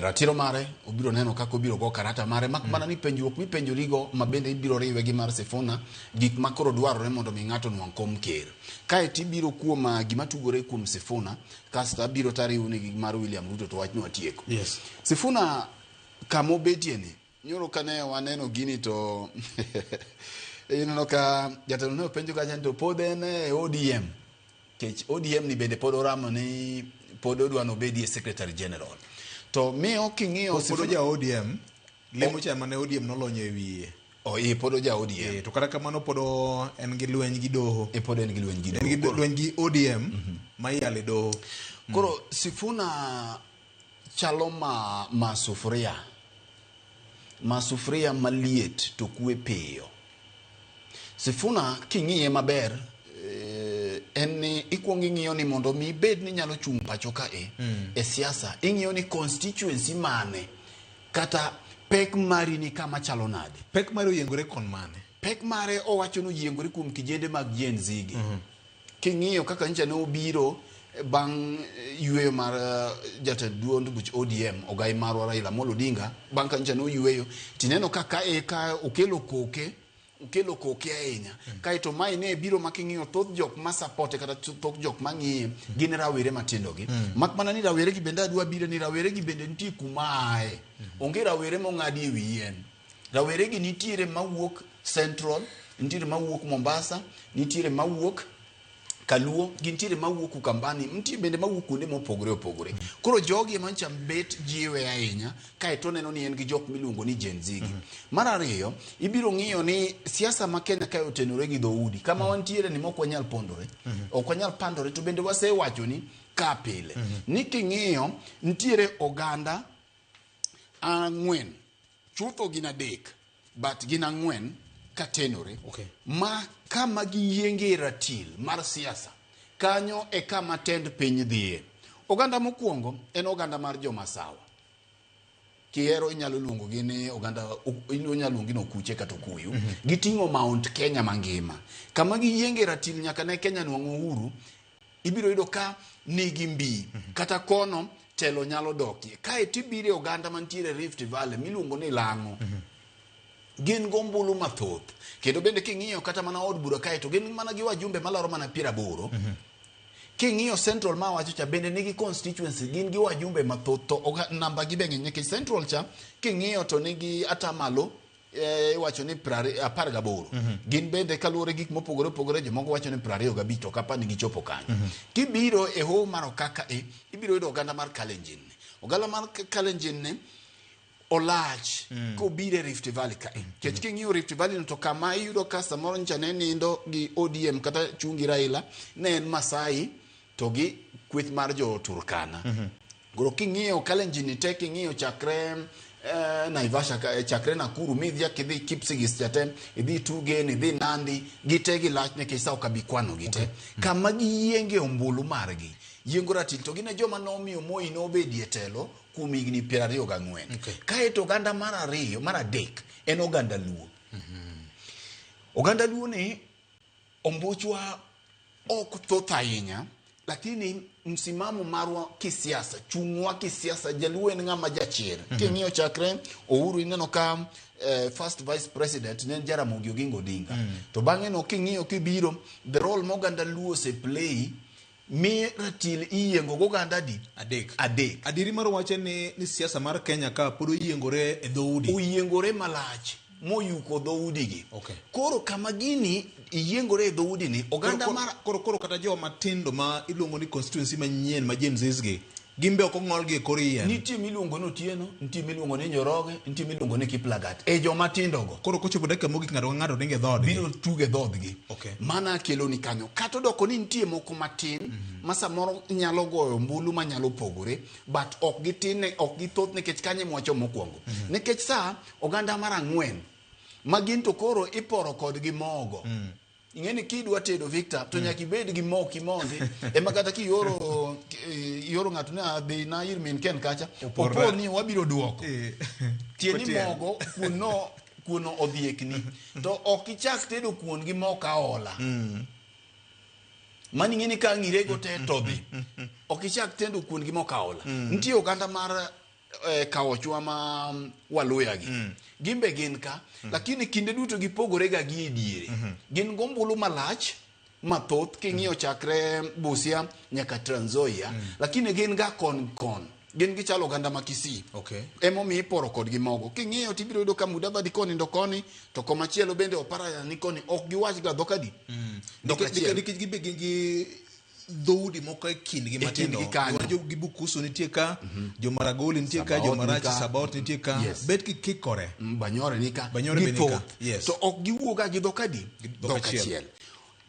ratiro mare obiro neno kako biro go karata mare mak mana ni penjuok mipenjorigo mabende ibiro riwe gi mar Sifuna gik makoro dwarore mondo mi ng'ato nwang' kom ker kae tibiro kuom gima tugore kuom Sifuna kasta biro tariuni gi mar William Ruto to wachno atieko Sifuna kamo betieni nyoro kane waneno gini to ineno ka jatelo ne openjo ka to pod en ODM kech ODM ni bende pod oramo ni pod odwano bedie secretary general to miyo king'iyo pod ja ODM lemo cha mane ODM nolonyo e wiye pod ja ODM to kata kamano pod en gi lweny gi doho pod en gi lweny gi doho en gi lweny gi ODM ma yale doho koro Sifuna chalo masufuria maliet to kwe piyo Sifuna king'iye maber en ni ikuongo ing'iyo ni mondo mi bed ni nyalo chung' pacho ka e siasa ing'iyo ni constituency mane kata pek mari ni kama chalo nade pek mari oyiengore kon mane pek mare owacho no yiengore kuom kijende mag Gen Z gi king'iyo kaka ncha no biro bang' yweyo mar jatend duond buch ODM Ogai Marwa Raila Amolo Odinga bang' ka ncha no yweyo tineno kaka okelo koke ahinya kaito mai ne biro making'iyo thoth jok ma support kata thoth jok mang'iye gin rawere matindo gi mak mana ni rawere gi bende adwa biro ni rawere gi bende nitie kumae onge rawere mong'adi e wien rawere gi nitiere mawuok Central nitiere mawuok Mombasa nitiere mawuok Kaluo gintiere mawuok Ukambani nitie bende mawuok kuonde mopogore opogore koro jogi mancha bet jiwe ahinya kaito neno ni en gi jok miluongo ni Gen Z mar ariyo ibiro ng'iyo ni siasa ma Kenya kayo tenore gi dhoudi kama wantiere ni moko nyal pondore ok wanyal pandore to bende wasewacho ni ka pile ni king'iyo nitiere oganda ang'wen chutho gin adek but gin ang'wen katenore ma kama giyienge ratil mar siasa kanyo e kama tend piny dhiye oganda mokwongo en oganda mar Jomasawa kiero inyalo luongo gi ni oganda inyalo luongo no kuche kata kuyu giting'o Mount Kenya mangima kama giyienge ratil nyaka ne Kenya nwang'o uhuru ibiro yudo ka nigi mbi kata kono telo nyalo dokie kae tibire oganda mantiere Rift Valley miluongo ni Lang'o gin gombulu mathoth kendo bende king'iyo kata mana od bura kae to gin mana gi wajumbe malaro mana 80 king'iyo Central ma wacho cha bende nigi constituency gin gi wajumbe mathoth to namba gi beng'e nyaka Central cha king'iyo to nigi atamalo wacho ni 18 gin bende kaluore gik mopogore opogore jomoko wacho ni 25 to kapa nigi chopo kanyo kibiro e ho maro kaka ibiro yudo oganda mar Kalenjin oganda mar Kalenjin ne olach ko bire Rift Valley ka kech king'iyo Rift Valley to kama iyudo ka samoro ncha ne nindo gi ODM kata chungi Raila ne en Masai to gi kweth mar jo Turkana goro king'iyo Kalenjin te king'iyo chakre Naivasha chakre Nakuru midhia kidhi Kipsigis chatem idhi Tugen idhi Nandi gitegi lach ne kisa okabikwano gite kama giyienge ombulu margi yiengo ratil to gine joma nomiyo Moi no bedie telo kuom higni 24 kae to oganda mar ariyo mar adek en oganda Luo oganda Luo ni ombuchwa ok thoth ahinya lakini msimamo marwa kisiasa chungwa kisiasa Jaluo en ng'ama jachier king'iyo chakre Uhuru ineno ka first vice president ne Jaramogi Oginga Odinga to bang'e no king'iyo kibiro the role moganda Luo se play mi ratil iyengo goganda di adek adiri mar wache ni siasa mar Kenya ka pod oyiengore e dhoudi oyiengore malach moyuko dhoudi gi koro kama gini iyiengore e dhoudi ni oganda mar koro kata joma tindo ma iluongo ni constituency manyien ma Gen Z gi gimbe ok ong'ol gi korien nitie miluongo no Otieno nitie miluongo ni Njoroge nitie miluongo ni Kiplagat e joma tindo go koro kochopo dakika mogik ng'ato ringe dhod biro tuge dhod gi mana kelo ni kanyo kata doko ni nitie moko matin ma samoro nyalo goyo mbulu manyalo pogore but ok gitine ok githoth nikech kanye mwacho mokwongo nikech oganda mar ang'wen ma gin to koro iporo kod gi mogo ing'eni kidwa tedo Victor to nyaka ibed gi mo kimondi ema kata kiyoro ng'ato ne adhi na ir min ken kacha opo ni wabiro duoko tieni mogo kuno odhiekni to ok ichak tedo kuon gi mo kaola mani ng'eni ka ng'irego te todhi ok ichak tedo kuon gi mo kaola nitie oganda mar kaochwa ma waluya gi gimbe gin ka lakini kinde duto gipogore ga gi ediere gin gombulu malach mathoth king'iyo chakre Busia nyaka Trans Nzoia lakini gin ga kon gin gichalo oganda ma Kisii emomiyo iporo kodgi mogo king'iyo tibiro yudo ka Mudavadi koni ndo koni to komachielo bende Oparanya ni koni ok giwach ga dhokadi nikech gibe gi dhoudi moko e kindgi matindo gibukusu nitie ka jomaragoli nitie ka jomarachi Sabaot nitie ka bet kikore Banyore nika to ok giwuoga gi dhokadi dhokachiel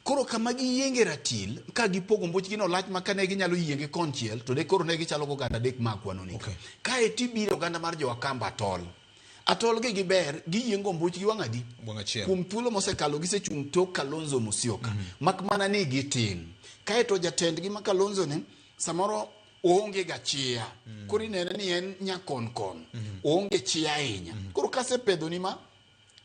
koro kama giyienge ratil ka gipogo mbochgi no lach makane ginyalo yienge konchiel to de koro ne gichalo oganda dek makwano nika kae tibiro oganda mar jo Akamba atol gi giber giyiengo mbuchgi wang'adi kuom thuolo mosekalo gisechung' tok Kalonzo Musyoka mak mana ni gitin kae to jatendgi ma Kalonzo ne samoro oonge ga chia koro inene ni en nyakon oonge chia ahinya koro kasepedho ni ma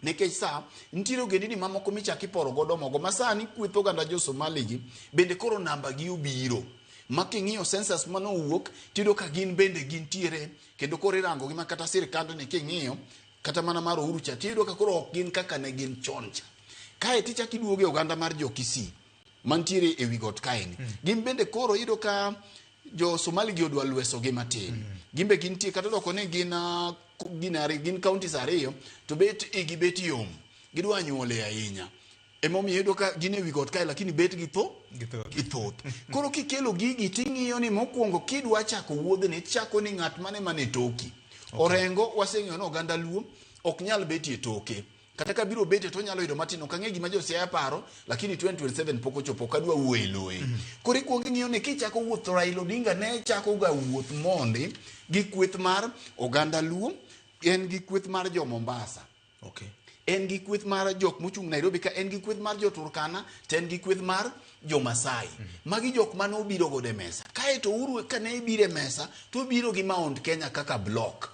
nekech sa nitiere ogendini mamoko michak iporo godo mogo masani kwetho oganda jo Somali gi bende koro namba gi obiro making'iyo census manowuok tido ka gin bende gintiere kendo koro irango gi makata sirkand ne king'iyo kata mana mar Uhuru cha tido ka koro ok gin kaka ne gin chon cha kae tichak iduoge oganda mar jo Kisii mantiere e wi got kaeni gin bende koro ido ka jo Somali gi odwa lweso gi matin gimbe gintie kata doko ne gin counties ariyo to bet yom gidwa nyuole ahinya emomiyo yudo ka gin e wi got kae lakini bet githoth koro kikelo gigi ting'iyo ni mokwongo kidwa chako wuodhni chako ni ng'at mane toki orengo waseng'iyo no oganda Luo ok nyal betie toke kata ka biro bete to nyalo yudo matin ok ang'e gima Josiaya paro lakini 2027 pok ochopo kadwa wuoyo loe koro ikuongo ing'iyo ni kichako wuoth Raila Odinga ne chako ga wuoth mondi gi kweth mar oganda Luo en gi kweth mar jo Mombasa en gi kweth mar jok mochung' Nairobi ka en gi kweth mar jo Turkana to en gi kweth mar jo Masai magi jok mane obiro godo e mesa kae to Uhuru ka ne ibiro e mesa to obiro gi Mount Kenya kaka block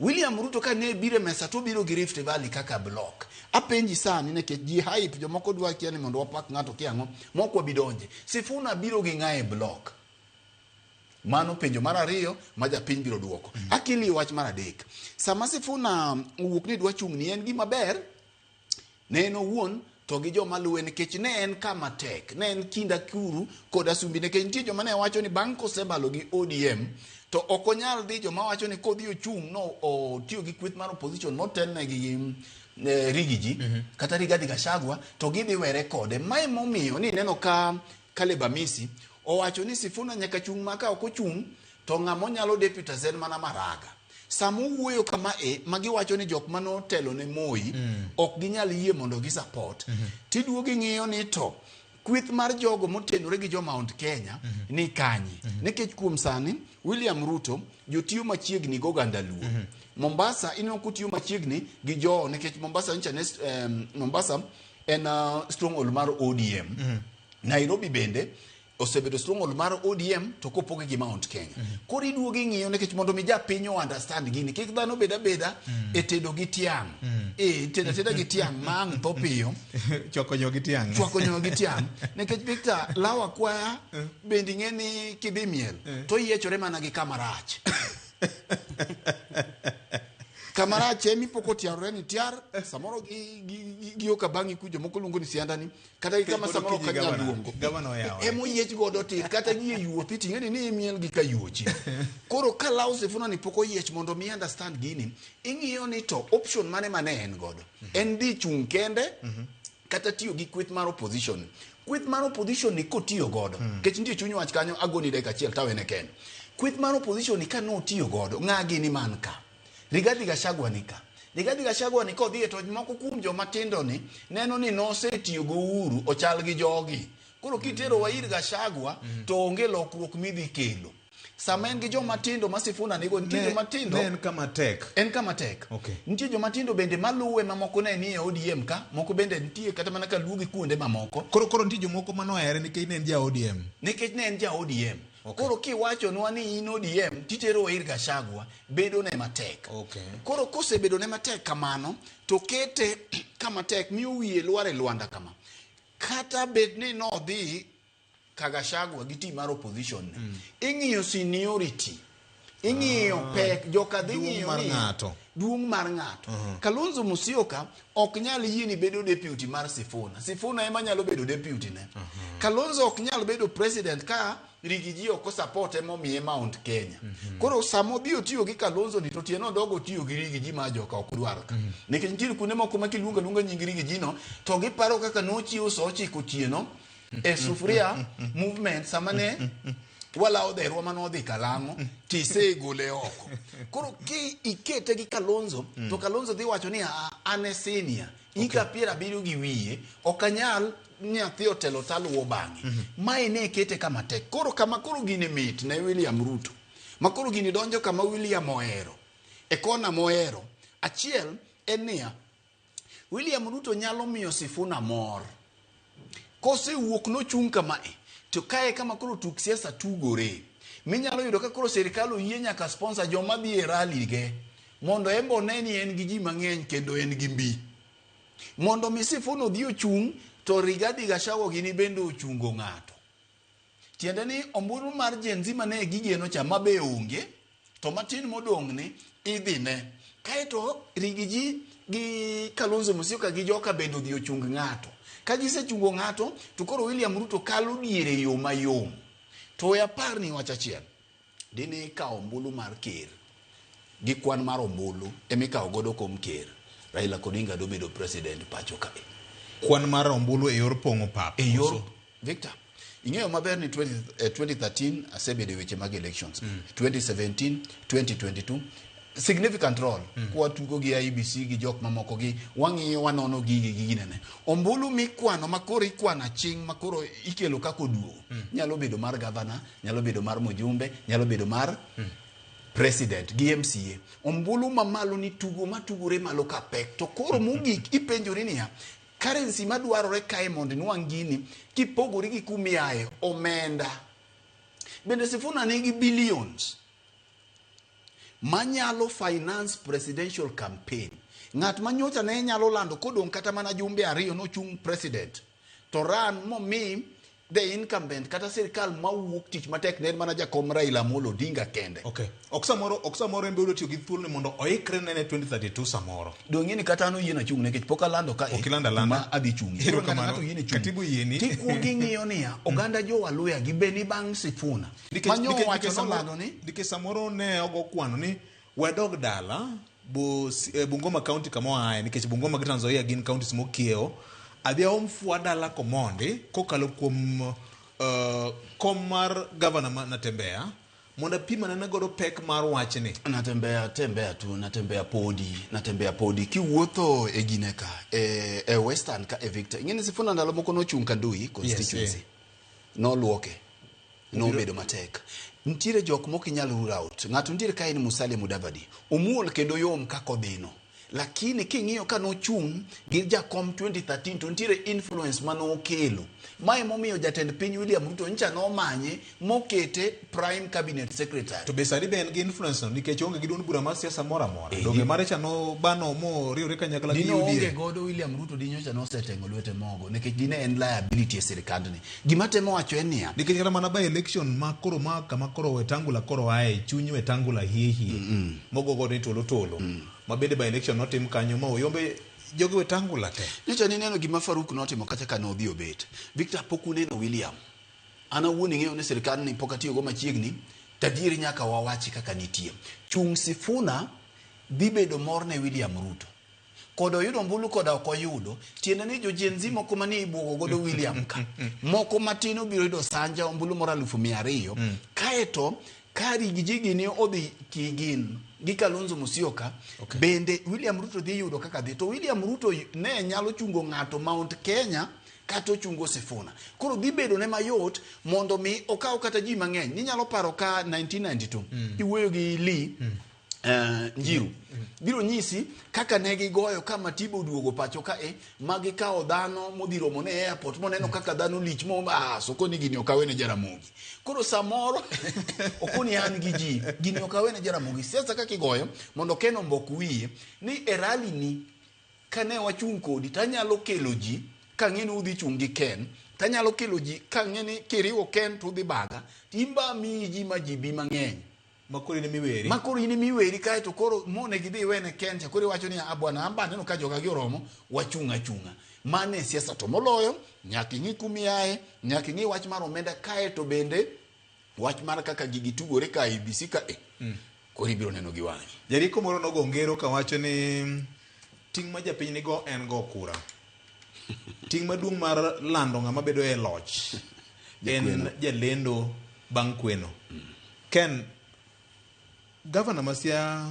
William Ruto ka ne biro e mesa to obiro gi Rift Valley kaka block apenji sani nekech ji hype jomoko dwa kia ni mondo wapak ng'ato kiang'o moko bidonje Sifuna biro gi ng'ae block mano penjo mar ariyo ma japiny biro duoko akili wach mar adek sama Sifuna wuok ni dwa chung' ni en gima ber ne en owuon to gi joma luwe nikech ne en kama tek ne en kinda kuru kod Asumbi nikech nitie joma ne wacho ni bang' kosebalo gi ODM to ok onyal dhi joma wacho ni kodhi ochung' no otiyo gi kweth mar opposition motelne gi Rigiji kata Rigathi Gachagua to gidhi were kode mae momiyo ni neno ka Caleb Amisi owacho ni Sifuna nyaka chung' maka ok ochung' to ng'amo nyalo deputy en mana Maraga samu wuoyo kama magi wacho ni jok mano telo ne Moi ok ginyal yie mondo gi support tiduogi ng'iyo ni to kweth mar jogo motenore gi jo Mount Kenya ni kanyi nikech kuom sani William Ruto jotiyo machiegni go oganda Luo Mombasa ino kutiyo machiegni gi jo nikech Mombasa Mombasa en stronghold mar ODM Nairobi bende osebedo stronghold mar ODM to kopoge gi Mount Kenya koro iduogi ng'iyo nikech mondo mi japiny understand gini kik dhano beda e tedo gi tiang' teda gi tiang' mang' tho piyo chwakonyo gi tiang' nikech Victor lawa kwaya bendi ng'eni kidhi miel to yiechore mana gi kamarach kamarach emi poko tiarore ni tiar samoro gi oka bangi kujo moko luongo ni siandani kata kama samoro ka nyaluongo emo yiech godo tir kata gi yuothi ting'eni ni miel gi kayuochi koro ka law Sifuna ni poko yiech mondo mi understand gini ing'iyo ni to option mane en godo en dhi chung' kende kata tiyo gi kweth mar opposition ni kotiyo godo kech nitie chuny wach kanyo agoni dakika achiel tawene ken kweth mar opposition ni ka no tiyo godo ng'agi ni man ka Rigathi Gachagua nika Rigathi Gachagua ni kodhi e to moko kuom joma tindo ni neno ni nosetiyo go Uhuru ochal gi jogi koro kitero wa ir Gachagua to onge lokruok midhi kelo sama en gi joma tindo ma Sifuna nigo nitie joma tindo en kama tek okay. Nitie joma tindo bende maluwe mamoko ne ni e ODM ka moko bende nitie kata mana ka luogi kuonde mamoko koro nitie jomoko manohere nikech ne en ja ODM Koro kiwacho nwa ni in ODM titero ir Gachagua bedo ne matek koro kosebedo ne matek kamano to kete kama tek miyo wiye lware Lwanda kama kata bed ni no dhi ka Gachagua gi team mar opposition ing'iyo seniority ing'iyo pek joka dhi ng'iyo ni duong' mar ng'ato Kalonzo Musyoka ok nyal yieni bedo deputy mar Sifuna ema nyalo bedo deputy ne Kalonzo ok nyal bedo president ka Rigiji ok support emo miye Mount Kenya koro samo bio tiyo gi Kalonzo ni to tieno dogo tiyo gi Rigiji ma joka ok dwar ka nikech nitie kuonde moko ma kiluonga nying Rigiji no to giparo kaka nochiwo sochi kotieno e sufuria movement samane wala odherwa manodhi Kalang'o tisegole oko koro ki ikete gi Kalonzo to Kalonzo dhi wacho ni ane senior ika piera biro gi wiye okanyal nyathi otelo taluwo bang'e mae ne kete kama tek koro kama koro gine mit ne William Ruto makoro gini donjo kama William ohero e kona mohero achiel en niya William Ruto nyalo miyo Sifuna mor kose wuok no chung kama to kae kama koro tuk siasa tugore minyalo yudo ka koro serikal oyie nyaka sponsor joma dhi e rally ge mondo embo neni en gi ji mang'eny kendo en gi mbi mondo mi Sifuna odhi ochung to Rigathi Gachagua gini bende ochungo ng'ato tiende ni omburu mar Gen Z mane gigeno cha mabe onge to matin modong' ni idhi ne kaeto Rigiji gi Kalonzo Musyoka gi joka bende odhi ochung ng'ato ka gisechungo ng'ato to koro William Ruto kalo diere yo mayom to ya par ni wacha chiel dini ka ombulu mar ker gi kwan mar ombulu emikawo godo kom ker Raila Odinga do bedo president pacho kae kwan mar ombulu e yor pongo pap e yor Victor ing'eyo maber ni 2013 asebedo weche mag elections 2017 2022 significant role kwa tugo gi IBC gi jok mamoko gi wang'iyo wanono gigi nene ombulu mikwano makoro ikwana ching makoro ikelo kako duo nyalo bedo mar governor nyalo bedo mar mujumbe nyalo bedo mar president gi MCA ombulu mamalo ni tugo matugore malo ka pek to koro mugik ipenjori niya currency madwarore kae mondo nwang' gini kipogori gi kumiaye omenda bende Sifuna nigi billions manyalo finance presidential campaign ng'at manyocha ne nyalo lando kodong' kata mana jumbe ariyo no chung president to ran momi the incumbent kata sirikal mawuok tich matek ne mana jakom Raila Amolo Odinga kende oksamoro embe udo tiyo gi thuolo mondo oikre ne 2032 samoro dong' ni kata no yien achung' nekech pok alando ka ma adhi chung katibu yieni tikuongi ng'iyo niya oganda jo Waluya gi beni bang' Sifuna manyo wacho nolando ni dike samoro ne ogo kwano ni wedog dala Bungoma County kama wae nikech Bungoma gi Trans Nzoia gin counties mokiewo adhi omfua dala komondi kokalo kuom kom mar governor Natembeya mondo pima na godo pek mar wachni Natembeya podi kiwuotho e gine ka e western ka e Victor ing'eni Sifuna ndalo moko nochung' Kandui constituency noluoke nobedo matek ntiere jok moko inyalo rule out ng'ato ntiere ka en Musalia Mudavadi omuol kendo yom kako dhino lakini king'iyo ka nochung' gi jakom 2013 to ntiere influence manokelo mae momiyo jatend piny William Ruto ncha nomanye mokete prime cabinet secretary to besari ben gi influence no nikech onge gi duond bura mar siasa moro amora donge mare cha no bano mo riwre kanyakla gi UDA onge godo William Ruto dinyocha no setengo lwete mogo nikech dine en liability e sirikandni gima temo wacho en niya nikech kata mana by election makoro kama koro Wetangula koro ae chuny Wetangula hihi mogo godo ni tolo mabende by election notim kanyo ma oyombe jogi Wetangula te nicha ni neno gima Faruk notimo kata kana odhi obet Victor pokuneno William ana wuoni ng'eyo ne sirikal ni pokatiyo go machiegni tadieri nyaka wawachi kaka nitie chung Sifuna dhi bedo mor ne William Ruto kodo yudo mbulu koda ok oyudo tiende ni jo Gen Z moko mani ibuogo godo William ka moko matino biro yudo sanja mbulu mora 200,000 kaeto kari gijigi ni odhi kigin gi Kalonzo Musyoka bende William Ruto dhi yudo kaka dhi to William Ruto ne nyalo chungo ng'ato Mount Kenya kata ochungo Sifuna. Koro dhi bedo ne mayot mondo mi okaw kata ji mang'eny. Ninyalo paro ka 1992 iwuoyo gi Lee Njiru. Biro nyisi kaka ne gigoyo ka Matiba oduogo pacho ka magi kawo dhano modhi romo ne airport moneno kaka dhano lich sokoni gini okawene Jaramogi. Koro samoro okoni an gi ji gini okawene Jaramogi. Siasa kaka igoyo mondo Ken Ombok wiye ni rally ni kane wachung kodi tanyalo kelo ji kang'eni udhi chung gi Ken, tanyalo kelo ji kang'eni kiriwo Ken to udhi baga timba mi ji majibi mang'eny. Makuri ni miweri. Makuri ni miweri kae to koro mone gidhi wene Ken chakuri wacho ni abwana amba neno ka joga gi oromo wachunga chunga. Mane siasa to moloyo nyaka ing'i kumiaye, nyaka ing'i wach mar omenda kae to bende wach mar kaka gigi tugore ka IBC ka kori biro neno gi wang'i. Jariko moro nogo ngero ka wacho ni ting' ma japiny nigo en go kura. Ting' maduong' mar lando ng'ama bedo e loch en jalendo bang' kweno. Ken Gavana Masia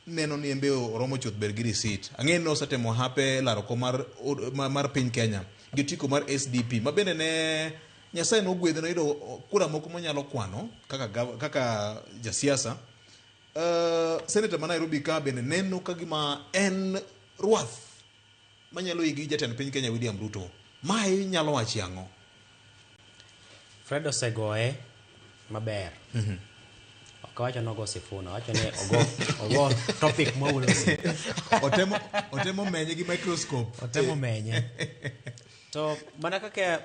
neno ni embe oromo chuth ber gi receipt. Ang'e no satemo hape laroko mar piny Kenya. Gitiko mar SDP. Mabende ne Nyasaye no gwedho no ido kura moko monyalo kwano kaka jasiasa. Senator ma Nairobi ka bende neno kagima en ruath manyalo igi jatend piny Kenya William Ruto. Mae nyalo wachi ang'o? Fred osegoye maber. Kawacho nogo Sifuna, wacho ne ogo topic mawuosi. Otemo menye gi microscope. Otemo menye. To mana kaka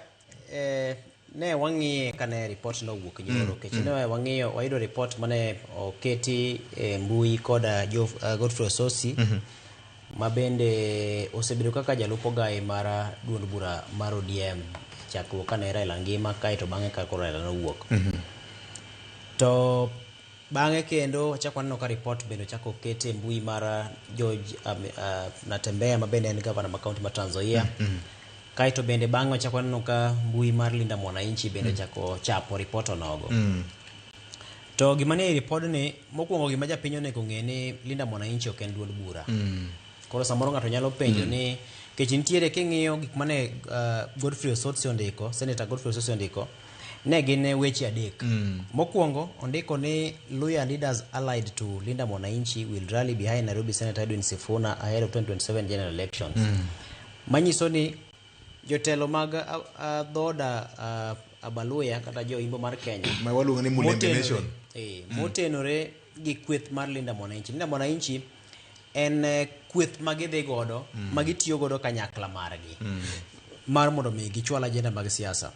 ne wang'iye kane report no wuok nyoro kechine wang'iyo wayudo report mane oketi mbui koda Godfrey Ososi mabende osebedo kaka jalupo gai mara duond bura mar ODM chakruok kane Raila ngima kae to bang'e ka Raila no wuok. To bang'e kendo wachako waneno ka report bende chako kete mbui mara George Natembeya mabende en gavana ma kaunti ma Trans Nzoia. Kae to bende bang'e wachako waneno ka mbui mar Linda Mwananchi bende chako chapo report onogo. To gima ne report ni mokwongo gima japiny onego ng'e ni Linda Mwananchi ok en duond bura. Koro samoro ng'ato nyalo penjo ni kech nitiere king'iyo gik mane Godfrey Osotsi ondiko, Senator Godfrey Osotsi ondiko ne gin weche adek. Mokwongo ondiko ni Luhya leaders allied to Linda Mwananchi will rally behind Nairobi Senator Edwin Sifuna ahead of 2027 general elections. Manyiso ni jotelo mag dhoda Abaluya kata jo imbo mar Kenya ma waluongo ni Mulembe Nation motenore gi kweth mar Linda Mwananchi. Linda Mwananchi en kweth magidhi godo magitiyo godo kanyakla margi mar mondo mi gichwala agenda mag siasa.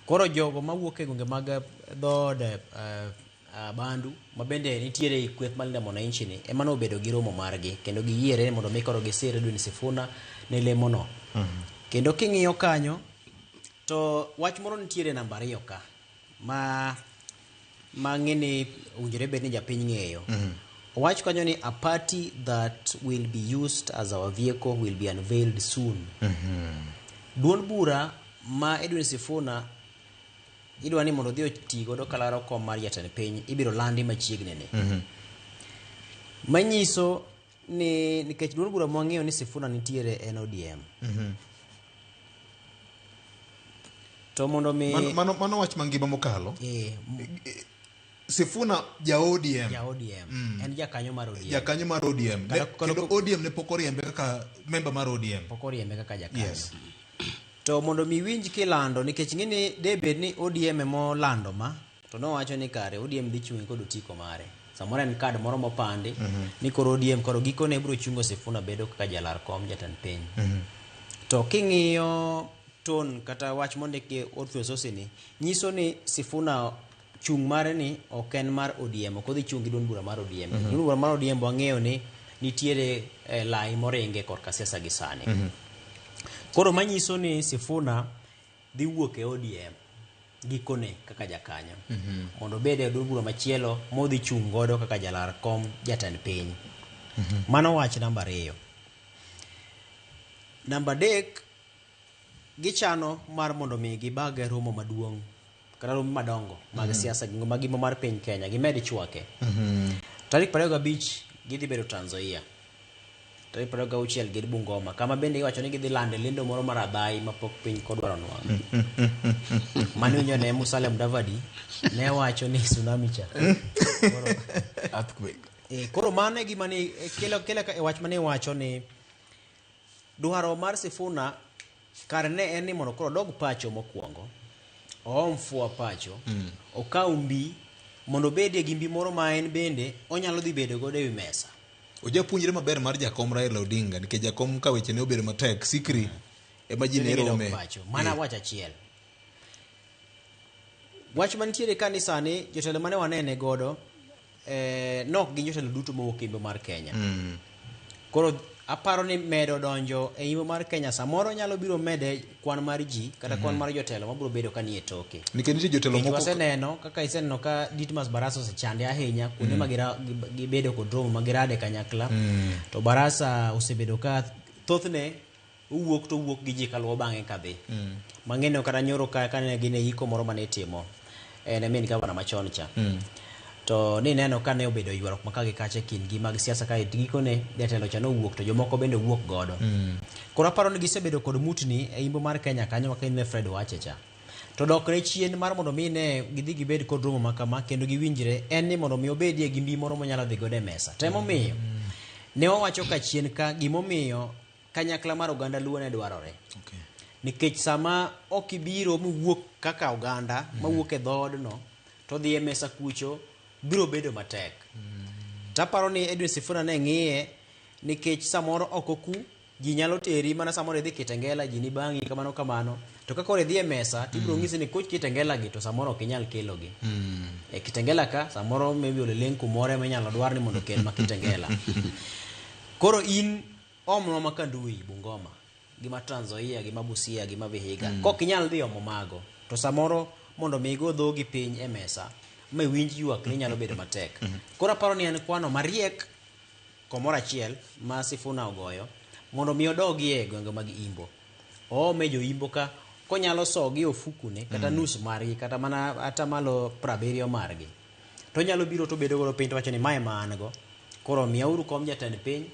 Koro jogo mawuok e gwenge mag dhood Bandu mabende nitiere kweth mar Linda Mwananchi ni ema no obedo gi romo margi kendo giyiere mondo mi koro gisir Edwin Sifuna ne lemono. Kendo king'iyo kanyo to wach moro nitiere namba 2 ka ma ng'eni owinjore bed ni japiny ng'eyo. Wach kanyo ni a party that will be used as our vehicle will be unveiled soon. Duond bura ma Edwin Sifuna idwa ni mondo dhi oti godo kalaro kom mar jatend piny ibiro landi machiegni ni. Manyiso ni nikech duond bura mwang'eyo ni Sifuna nitiere en ODM. To mondo mi mano wach mangima mokalo. Sifuna ja ODM. En jakanyo mar ODM. Jakanyo mar ODM. Kendo ODM ne pok oriembe kaka member mar ODM. Pok oriembe kaka jakanyo. To mondo mi winj kilando nikech ng'ini debed ni ODM emo lando ma to no wacho ni kare ODM dhi chung' kod otiko mare. Samoro en kad moro mopandi ni koro ODM koro giko ne biro chungo Sifuna bedo kaka jalar kom jatend piny. To king'iyo ton kata wach mondiki Godfrey Osotsi ni nyiso ni Sifuna chung' mare ni ok en mar ODM ok odhi chung' gi duond bura mar ODM. Duond bura mar ODM wang'eyo ni nitiere lai moringe korka siasa gi sani. Koro manyiso ni Sifuna dhi wuok e ODM gikone kaka jakanyo mondo bede duond bura machielo modhi chung' godo kaka jalar kom jatend piny. Mano wach namba 2. Namba 3 gichano mar mondo mi gibage romo maduong' kata romo madongo mag siasa magimo mar piny Kenya gimed chwake. Tarik 25 gidhi bedo Trans Nzoia. tarik 26 gid Bungoma kama bende iwacho ni gidhi lande lendo moro mar adhai mapok piny kodwaro nwang' mani ne Musalia Mudavadi ne wacho ni tsunami cha earthquake koro mane gima ni kelo wach mane wacho ni dwaro mar Sifuna kar ne en ni mondo koro dog pacho mokwongo oom fua pacho okaw mbi mondo bedie gi mbi moro ma en bende onyalo dhi bedo godo e wi mesa. Ojapuonjre maber mar jakom Raila Odinga nikech jakom ka weche ne obedo matek sikri ema ji ne rome mana wach achiel. Wach mantiere kanisa ni jotelo mane wanene godo nok gin jotelo duto mowuok imbo mar Kenya. Koro aparo ni medo donjo e imbo mar Kenya samoro nyalo biro mede kwan mar ji kata kwan mar jotelo mabiro bedo ka ni e toke. Nikech nitie jotelo moko waseneno kaka iseneno ka Ditmas Barasa osechande ahinya kuonde ma gibedo kod romo magirade kanyakla to Barasa osebedo ka thothne owuok gi ji kaluwo bang'e kadhi mang'eny kata nyoro ka ne gin e iko moro mane timo en min gavana machon cha to ni neno ka ne obedo ywaruok makagi kache kin gi mag siasa ka gikone jatelo cha nowuok to jomoko bende wuok godo. Koro aparo ni gisebedo kod mutni e imbo mar Kenya kanyo ma ne Fred wache cha to dokre chien mar mondo mi ne gidhi gibed kod romo makama kendo giwinjre en ni mondo mi obedie gi mbi moro monyalo dhi godo e mesa. Temo miyo ne owacho ka chien ka gimomiyo kanyakla mar oganda luo ne dwarore. Nikech sama ok ibiro muwuok kaka oganda mawuok e dhoodno to dhi e mesa kucho biro bedo matek. Taparo ni Edwin Sifuna ne ng'iye nikech samoro okoku ji nyalo teri mana samoro idhi Kitengela ji ni bang'i kamano to ka kore dhi e mesa tibiro ng'isi ni koch Kitengela gi to samoro ok inyal kelo gi e Kitengela ka samoro maybe olelen kumore ma inyalo dwar ni mondo kel ma Kitengela. Koro in omno makandui Bungoma gima Trans Nzoia gima Busia gima Vihiga kok inyal dhi omo mago to samoro mondo mi go dhogi piny e mesa ma winj ywak ni nyalo bedo matek. Koro aparo ni en kwano mariek komoro achiel ma Sifuna ogoyo mondo mi odogi e gwenge mag imbo oome jo imbo ka konyalo sogi ofukune kata nus margi kata mana atamalo 70 margi to nyalo biro to bedo godo piny to wacho ni mae ma an go koro miyauru kom jatend piny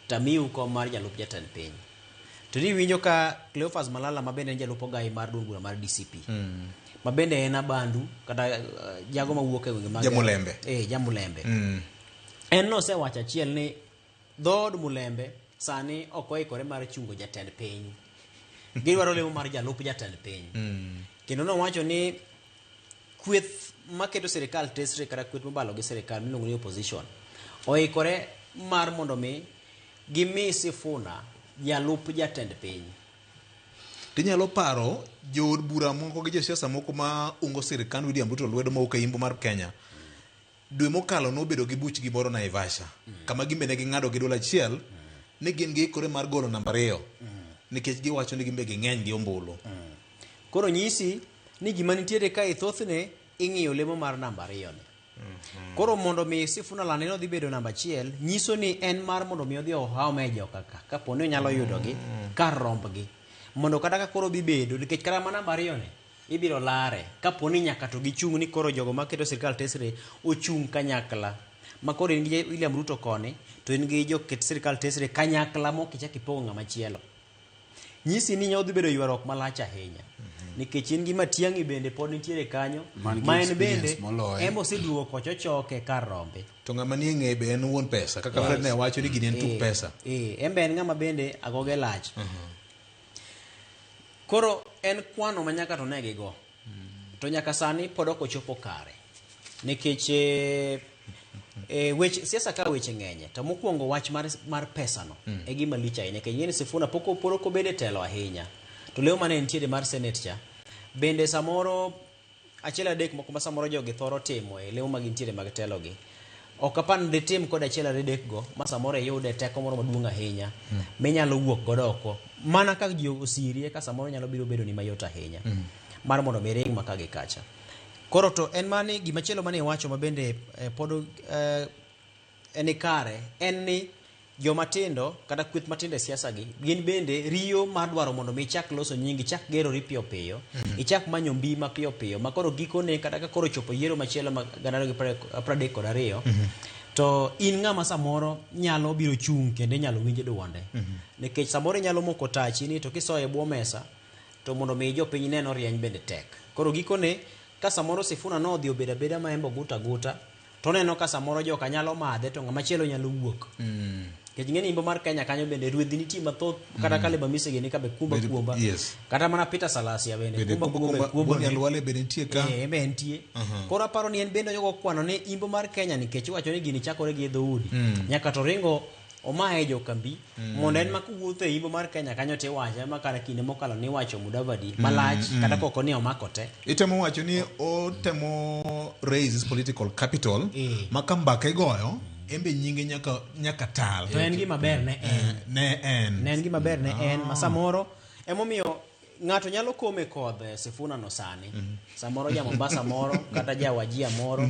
tamiu kom mar jalup jatend piny. To ni winjo ka Cleophas Malala mabende en jalup ogai mar duond bura mar DCP mabende en abandu kata jago mawuok e gwenge mag Jamulembe Jamulembe en no sewacho achiel ni dhood Mulembe sani ok oikore mar chungo jatend piny gidwaro lemo mar jalup jatend piny kendo nowacho ni kweth maketo sirikal tesre kata kweth mobalo gi sirikal miluongo ni opposition oikore mar mondo mi gimi Sifuna jalup jatend piny. Tinyalo paro jood bura moko gi josiasa moko ma ungo sirikal William Ruto lwedo mawuok e imbo mar Kenya dwe mokalo nobedo gi buch gimoro Naivasha kama gimbe ne ging'ado gi dola achiel ni gin giikore mar golo namba 2 nikech giwacho ni gimbe ging'eny gi ombulu. Koro nyisi ni gima nitiere ka thothne ing'iyo lemo mar namba 2 ni. Koro mondo mi Sifuna lane no dhi bedo namba 1 nyiso ni en mar mondo mi odhi ohaw mejo kaka kaponi onyalo yudogi kar rombgi mondo kata ka koro bi bedo nikech kara mana namba 2 ni ibiro lare kaponi nyaka to gichung' ni koro jogo maketo sirikal tesre ochung' kanyakla ma koro in gi William Ruto koni to in gi jo ket sirikal tesre kanyakla mokichak ipogo ng'ama chielo nyisi ni nyodhi bedo ywaruok malach ahinya nikech in gi Matiang'i bende pod nitiere kanyo ma en bende emo oseduogo chochoke kar rombe to ng'ama nie ng'eye be en wuon pesa kaka Fred ne wacho ni gini en tuk pesa embe en ng'ama bende agoge lach koro en kwano ma nyaka to negigo to nyaka sani pod ok ochopo kare nikech weche siasa ka weche ng'enye to mokwongo wach mar pesa no e gima lich ahinya nikech yeni Sifuna pok obede telo ahinya to leo mane nitiere mar Senate cha bende samoro achiel adek moko ma samoro jogi thoro timo e leo magintiere mag telo gi ok apan de tim kod achiel adek go ma samoro yude teko moro maduong' ahinya menyalo wuok godo oko mana ka ji osirie ka samoro nyalo biro bedo ni mayot ahinya mar mondo miring makagi kacha. Koro to en mani gimachielo mane wacho mabende pod en kare en ni jomatindo kata kweth matindo e siasa gi gin bende riyo mar dwaro mondo mi chak loso nyingi chak gero piyo piyo ichak manyo mbi mapiyo piyo makoro gikone kata ka koro chopo yiero machielo ma 2032 to in ng'ama samoro nyalo biro chung kendo nyalo winjo duonde nikech samoro nyalo moko tachi ni to kisoye bwo mesa to mondo mi jopiny neno rieny bende tek. Koro gikone ka samoro Sifuna no odhi obedo abeda ma embo guta guta to neno ka samoro joka nyalo madhe to ng'ama chielo nyalo wuok. Kech ng'eni imbo mar Kenya kanyo bende ruedhi nitie mathoth kata Kaleba Misege ni kabe kumba kata mana Peter Salasia bende kumba nyalwale bende nitie ka bende nitie. Koro aparo ni en bende jogo kwano ne imbo mar Kenya nikech wacho ni gini chakore gi dhoudi nyaka to ringo omae jokambi mondo en makuwuotho e imbo mar Kenya kanyo tiwache makara kinde mokalo ni wacho Mudavadi malach kata koko ni omako te itemo wacho ni otemo raise political capital makambaka igoyo embe nyinge nyaka tal to en gima ber ne en gima ber ne en masamoro emomiyo ng'ato nyalo kome kod Sifuna no sani samoro ja Mombasa moro kata ja Wajia moro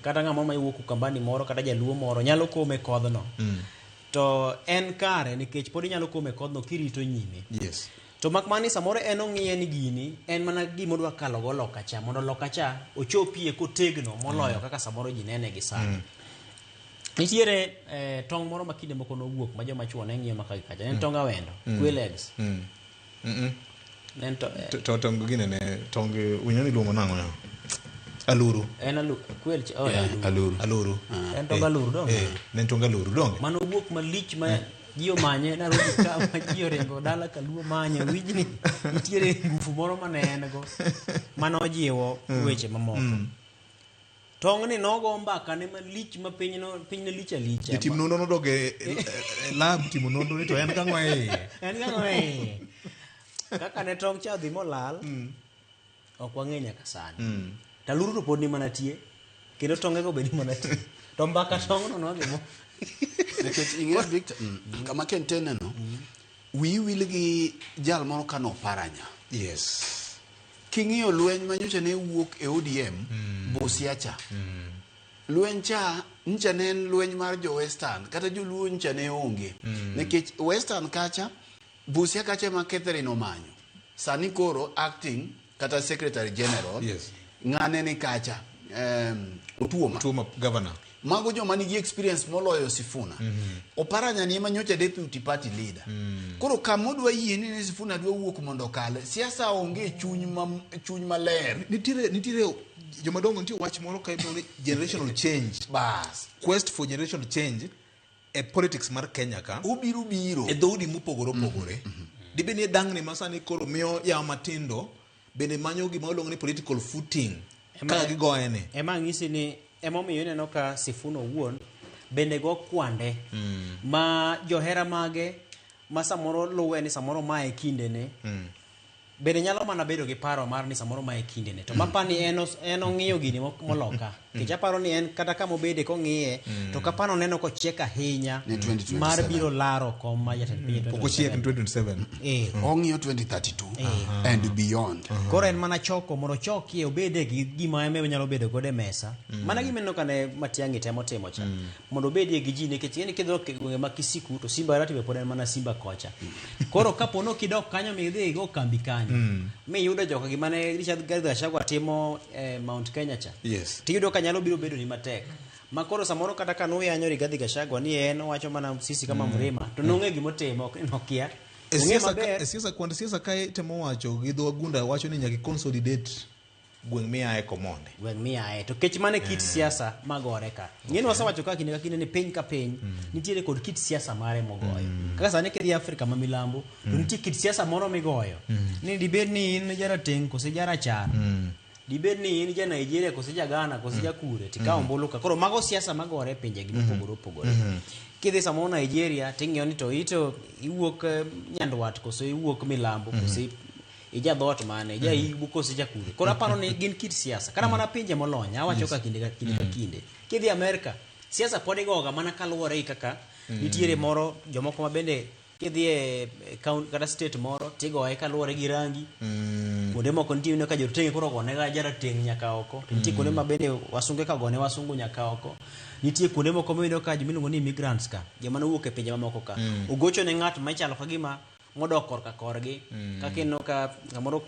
kata ng'ama mawuok Ukambani moro kata jaluo moro nyalo kome kodno to en kare nikech pod nyalo kome kodno kirito nyime to makmani samoro en ong'iye ni gini en mana gima odwa kalo go lokacha mondo lokacha ochopie kotegno moloyo kaka samoro ji nene gi sani. Nitiere tong' moro makinde moko nowuok ma joma chuo ne ng'iyo maka kacha en tong' awendo quail eggs to tong' gine ne tong' unyani luongo nang'o ya aluru en aluru quail aluru en tong' aluru dong nen tong' aluru dong mano wuok malich ma jio manye na rogi ka ma jio rengo dala kaluo manye wijni nitiere ngufu moro mane en go mano jiwo weche mamoko tong' ni nogo mbaka ne malich ma piny ne lich alicha tim nono nodoge lab timo nono ni to en kang'o kaka ne tong' cha dhi molal ok wang'e nyaka sani taluru to pod ni mana tie kendo tong'e go be ni mana tie to mbaka tong' no nodhi mo nikech ing'e Victor kama kentene no wi wil gi jal moro kano paranya king'iyo lweny manyocha ne wuok e ODM Busia lweny cha ncha ne en lweny mar jo Western kata joluo ncha ne onge nikech Western kacha Busia kacha ma Catherine Omanyo sani koro acting kata secretary general ng'ane ni kacha Otuoma governor mago joma nigi experience moloyo Sifuna Oparanya ni manyocha deputy party leader koro kamodwa yie ni Sifuna dwa wuok mondo kale siasa onge chuny maler nitire joma dongo nitie wach moro ka ibo generational change quest for generational change e politics mar Kenya ka ubiro e dhoudi mopogore dibe ni dangni masani koro miyo yawa matindo bende manyo gima oluongo ni political footing ka gigoene ema ng'isi ni emomiyo ineno ka Sifuna owuon bende go kwande ma johera mage ma samoro luwe ni samoro ma e kinde ne bende nyalo mana bedo gi paro mar ni samoro ma e kinde ne to mapani en ong'iyo gini moloka kech aparo ni en kata kama obede kong'iye to kapano neno kochiek ahinya mar biro laro kom ma jatend piny ochiek 2027 ong'iyo 2032 and beyond koro en mana choko mondo chokie obede gi gima eme nyalo bedo gode mesa mana gima neno kane Matiang'i temo timo cha mondo obedie gi ji nikech en kidho gwenge ma Kisiku to Simba Arati pod en mana Simba kocha koro kapono kidok kanyo mi dhi go kambi kanyo mi yudo joka gima ne Richard Gachagua timo Mount Kenya cha tiyudo ka nyalo biro bedo ni matek makoro samoro kata ka nuyanyo Rigathi Gachagua ni en wacho mana sisi kama Mrima to nong'e gimotimo nokia siasa ka temo wacho gi dho gunda wacho ni nyaka consolidate gweng' miae komonde to kech mane kit siasa magore ka ng'eni wasewacho ka kinde ka kinde ni piny ka piny nitiere kod kit siasa mare mogoyo kaka sani kidhi Afrika ma milambo to nitie kit siasa moro migoyo ni dibed ni in jarateng' kose jarachar dibed ni in ja Nigeria kose ja Ghana kose ja kure tikawo ombulu ka koro mago siasa magore pinje gi opogore kidhi samoro Nigeria ting'eyo ni to ito iwuok nyandwat kose iwuok milambo kose ija dhot mane ija ibu kose ja kure koro aparo ni gin kit siasa kana mana pinje molony awacho ka kinde ka kinde kidhi Amerika siasa pod igoga mana kaluwore kaka nitiere moro jomoko ma bende kidhi e kata state moro tigoye kaluwore gi rangi kuonde moko nitie ka jotenge koro gone ga jarateng' nyaka oko nitie kuonde ma bende wasunge ka gone wasungu nyaka oko nitie kuonde moko miwinjo ka jimiluongo ni immigrants ka joma nowuok e pinje mamoko ka ogocho ne ng'at machalo ka gima modok korka korgi kakino ka kamoro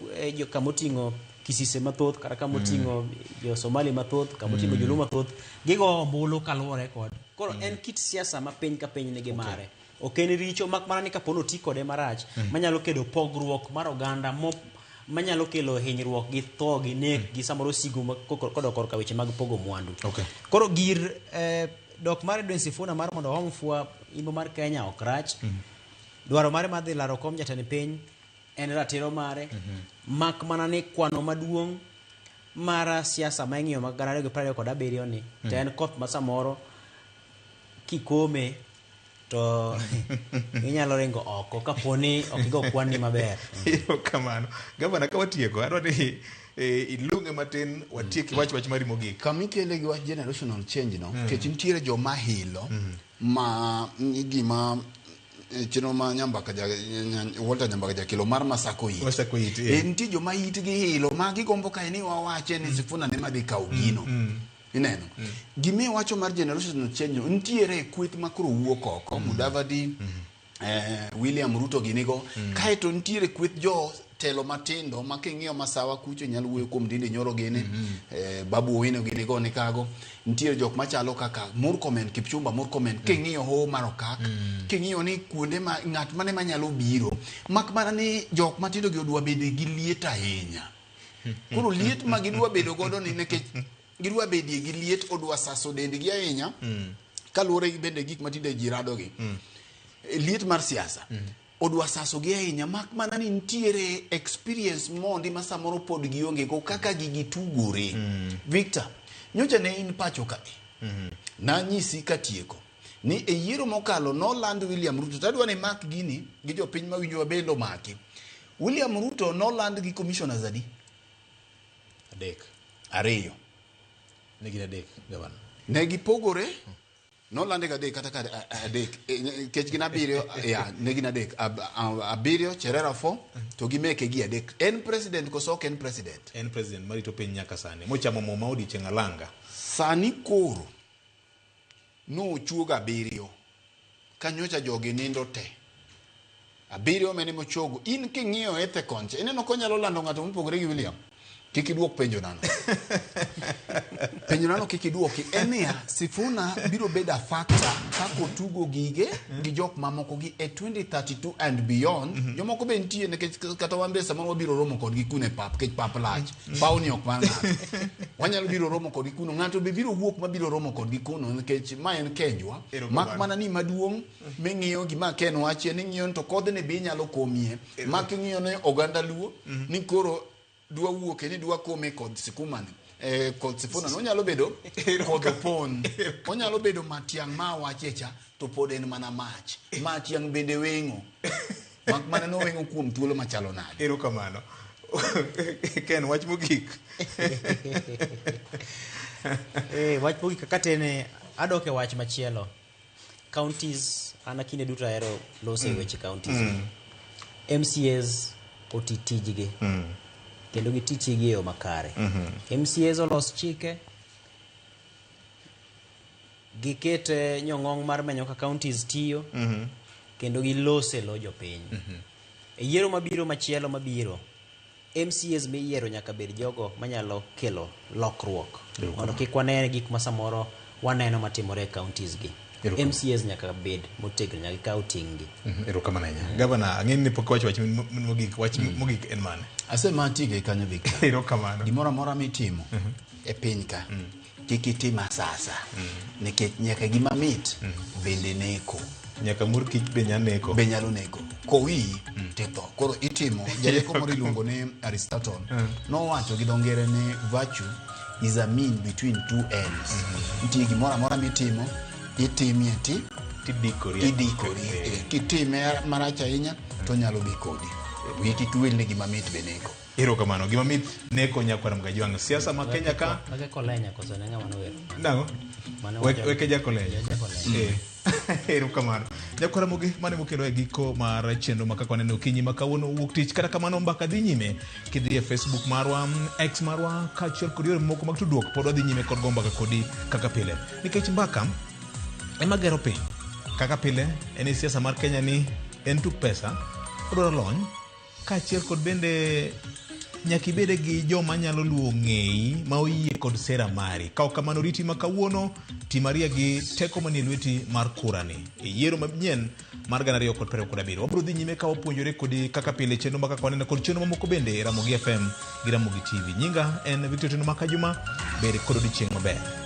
kamoting'o Kisise mathoth kata kamoting'o jo Somali mathoth kamoting'o Joluo mathoth gigo ombulu kaluwore kod Koro en kit siasa ma piny ka piny nigi mare. Ok en richo mak mana ni kapono ti kode marach manyalo kedo pogruok mar oganda manyalo kelo hinyruok gi tho gi nek gi samoro sigu kodok korka weche mag pogo mwandu. Koro gir dok mar Edwin Sifuna mar mondo omfua imbo mar Kenya ok rach. Dwaro mare mar dhi laro kom jatend piny en ratiro mare. Mak mana ni kwano maduong' mar siasa ma ing'iyo mag 2027 ni to en koth ma samoro kikome to inyalo ringo oko kaponi ok igo kwan ni maber. Kamano gavana ka watieko adwa ni ilunge matin watieki wach mari mogik kama ikele gi wach generational change no kech nitiere joma hilo ma gima chino ma nyambaka Walter Nyambaka jakelo mar Masako Iti nitie joma itgi hilo ma gigombo ka ni wawache ni Sifuna ne madhi kaw gino ineno gime wacho mar generational change nitiere kweth makro wuok oko Mudavadi William Ruto ginigo kaeto nitiere kweth jo telo matindo making'iyo masawa kucho nyalo wuoyo kuom dinde nyoro gene Babu Owino ginigo ni kago nitiere jok machalo kaka Murkomen Kipchumba Murkomen king'iyo ho marokak king'iyo ni kuonde ma ng'at mane manyalo biro mak mana ni jok matindo gi odwa bede gi liet ahinya koro liet ma gidwa bedo godo ni nekech gidwa bedie gi liet odwa saso dendgi ahinya kaluwore gi bende gik matinde jirado gi liet mar siasa odwa saso gi ahinya mak mana ni nitiere experience mondi ma samoro pod gionge go kaka gigitugore Victor nyocha ne in pacho ka na nyisi katieko ni e yiero mokalo no land William Ruto tadwa ni mak gini gi jopiny mawinjo bendo maki William Ruto no land gi commissioners adi ariyo negi pogore no lande ga dek kata ka adek kech gina biriyo ya ne gina dek abiriyo Cherera 4 to gimeke gi adek en president koso en president marito piny nyaka sani mochamo mo maudi chengalanga sani koro no chuoga abiriyo kanyocha jogi nindo te abiriyo mene mochogo in king'iyo ethe konche ineno konyalo lando ng'ato mopogore gi William kikiduok penjo nano kikiduoki enia Sifuna biro beda factor kako tugo gige gi jok mamoko gi e 2032 and beyond jomoko be ntie ne kata wambe sama wabiro romo kod gi kune pap kech pap lach pauni ok mar ng'ato wanyalo biro romo kod gi kuno ng'ato be biro wuok mabiro romo kod gi kuno kech ma en kenjwa mak mana ni maduong' ming'iyo gima ken wache ni ng'iyo to kodne be nyalo komie mak ng'iyo ne oganda luo ni koro dua wuoke ni dua kome kod Sikumani kod Sifuna no nyalo bedo kod opon onyalo bedo matiang' ma wachecha to pod en mana mach matiang' bende wengo mak mana no wengo kuom thuolo machalo nade erokamano Ken wach mogik wach mogik katene adoke wach machielo counties anakine duto aero lose weche counties MCAs otitijige kendo gitichigi yo makare MCAs olos chike gikete nyong'ong mar menyo ka counties tiyo kendo gilose lo jopiny e yiero mabiro machielo mabiro MCAs miyiero nyaka bed jogo manyalo kelo lokruok mondo kik wane gik ma samoro waneno matimore e counties gi MCAs nyaka bed motegno nyaka kaw tinggi erokamano ahinya gavana ang'eni pok wach mogik en mane asematige kanyo Victor erokamano gimoro amora mitimo e piny ka kik itim asasa nikech nyaka gima mit bende neko nyaka mur kich be nyalo neko kowi tetho koro itimo jaleko moro iluongo ni Aristotle nowacho gi dho ngere ni virtue is a mean between two ends nitie gimoro amora mitimo itimie tidikori kitime marach ahinya to nyalo bi kodi wiki kwel ne gima mit be neko erokamano gima mit neko nyakwara Mgajwang' siasa ma Kenya ka kolenya koso ne ng'ama nower nango weke jakolenya erokamano nyakwara mogi mane mokelo e giko mar chenro ma kaka waneno okinyi ma kawuono wuok tich kata kamano mbaka dhi nyime kidhi e Facebook marwa X marwa kaachiel kod yore moko mag tudruok pod wadhi nyime kod go mbaka kodi kaka pile nikech mbaka ema gero piny kaka pile en siasa mar Kenya ni en tuk pesa odwaro lony kaachiel kod bende nyaka ibede gi joma nyalo luwo ng'eyi ma oyie kod sera mari. Ka ok kamano riti ma kawuono timaria gi teko manie lweti mar kurani e yiero manyien mar 2027. Wabiro dhi nyime ka wapuonjore kodi kaka pile chenro mbaka kwanene kod chenro mamoko bende Ramogi FM gi Ramogi TV. Nyinga en Victor Tino Makajuma. Bere kod odiochieng' maber.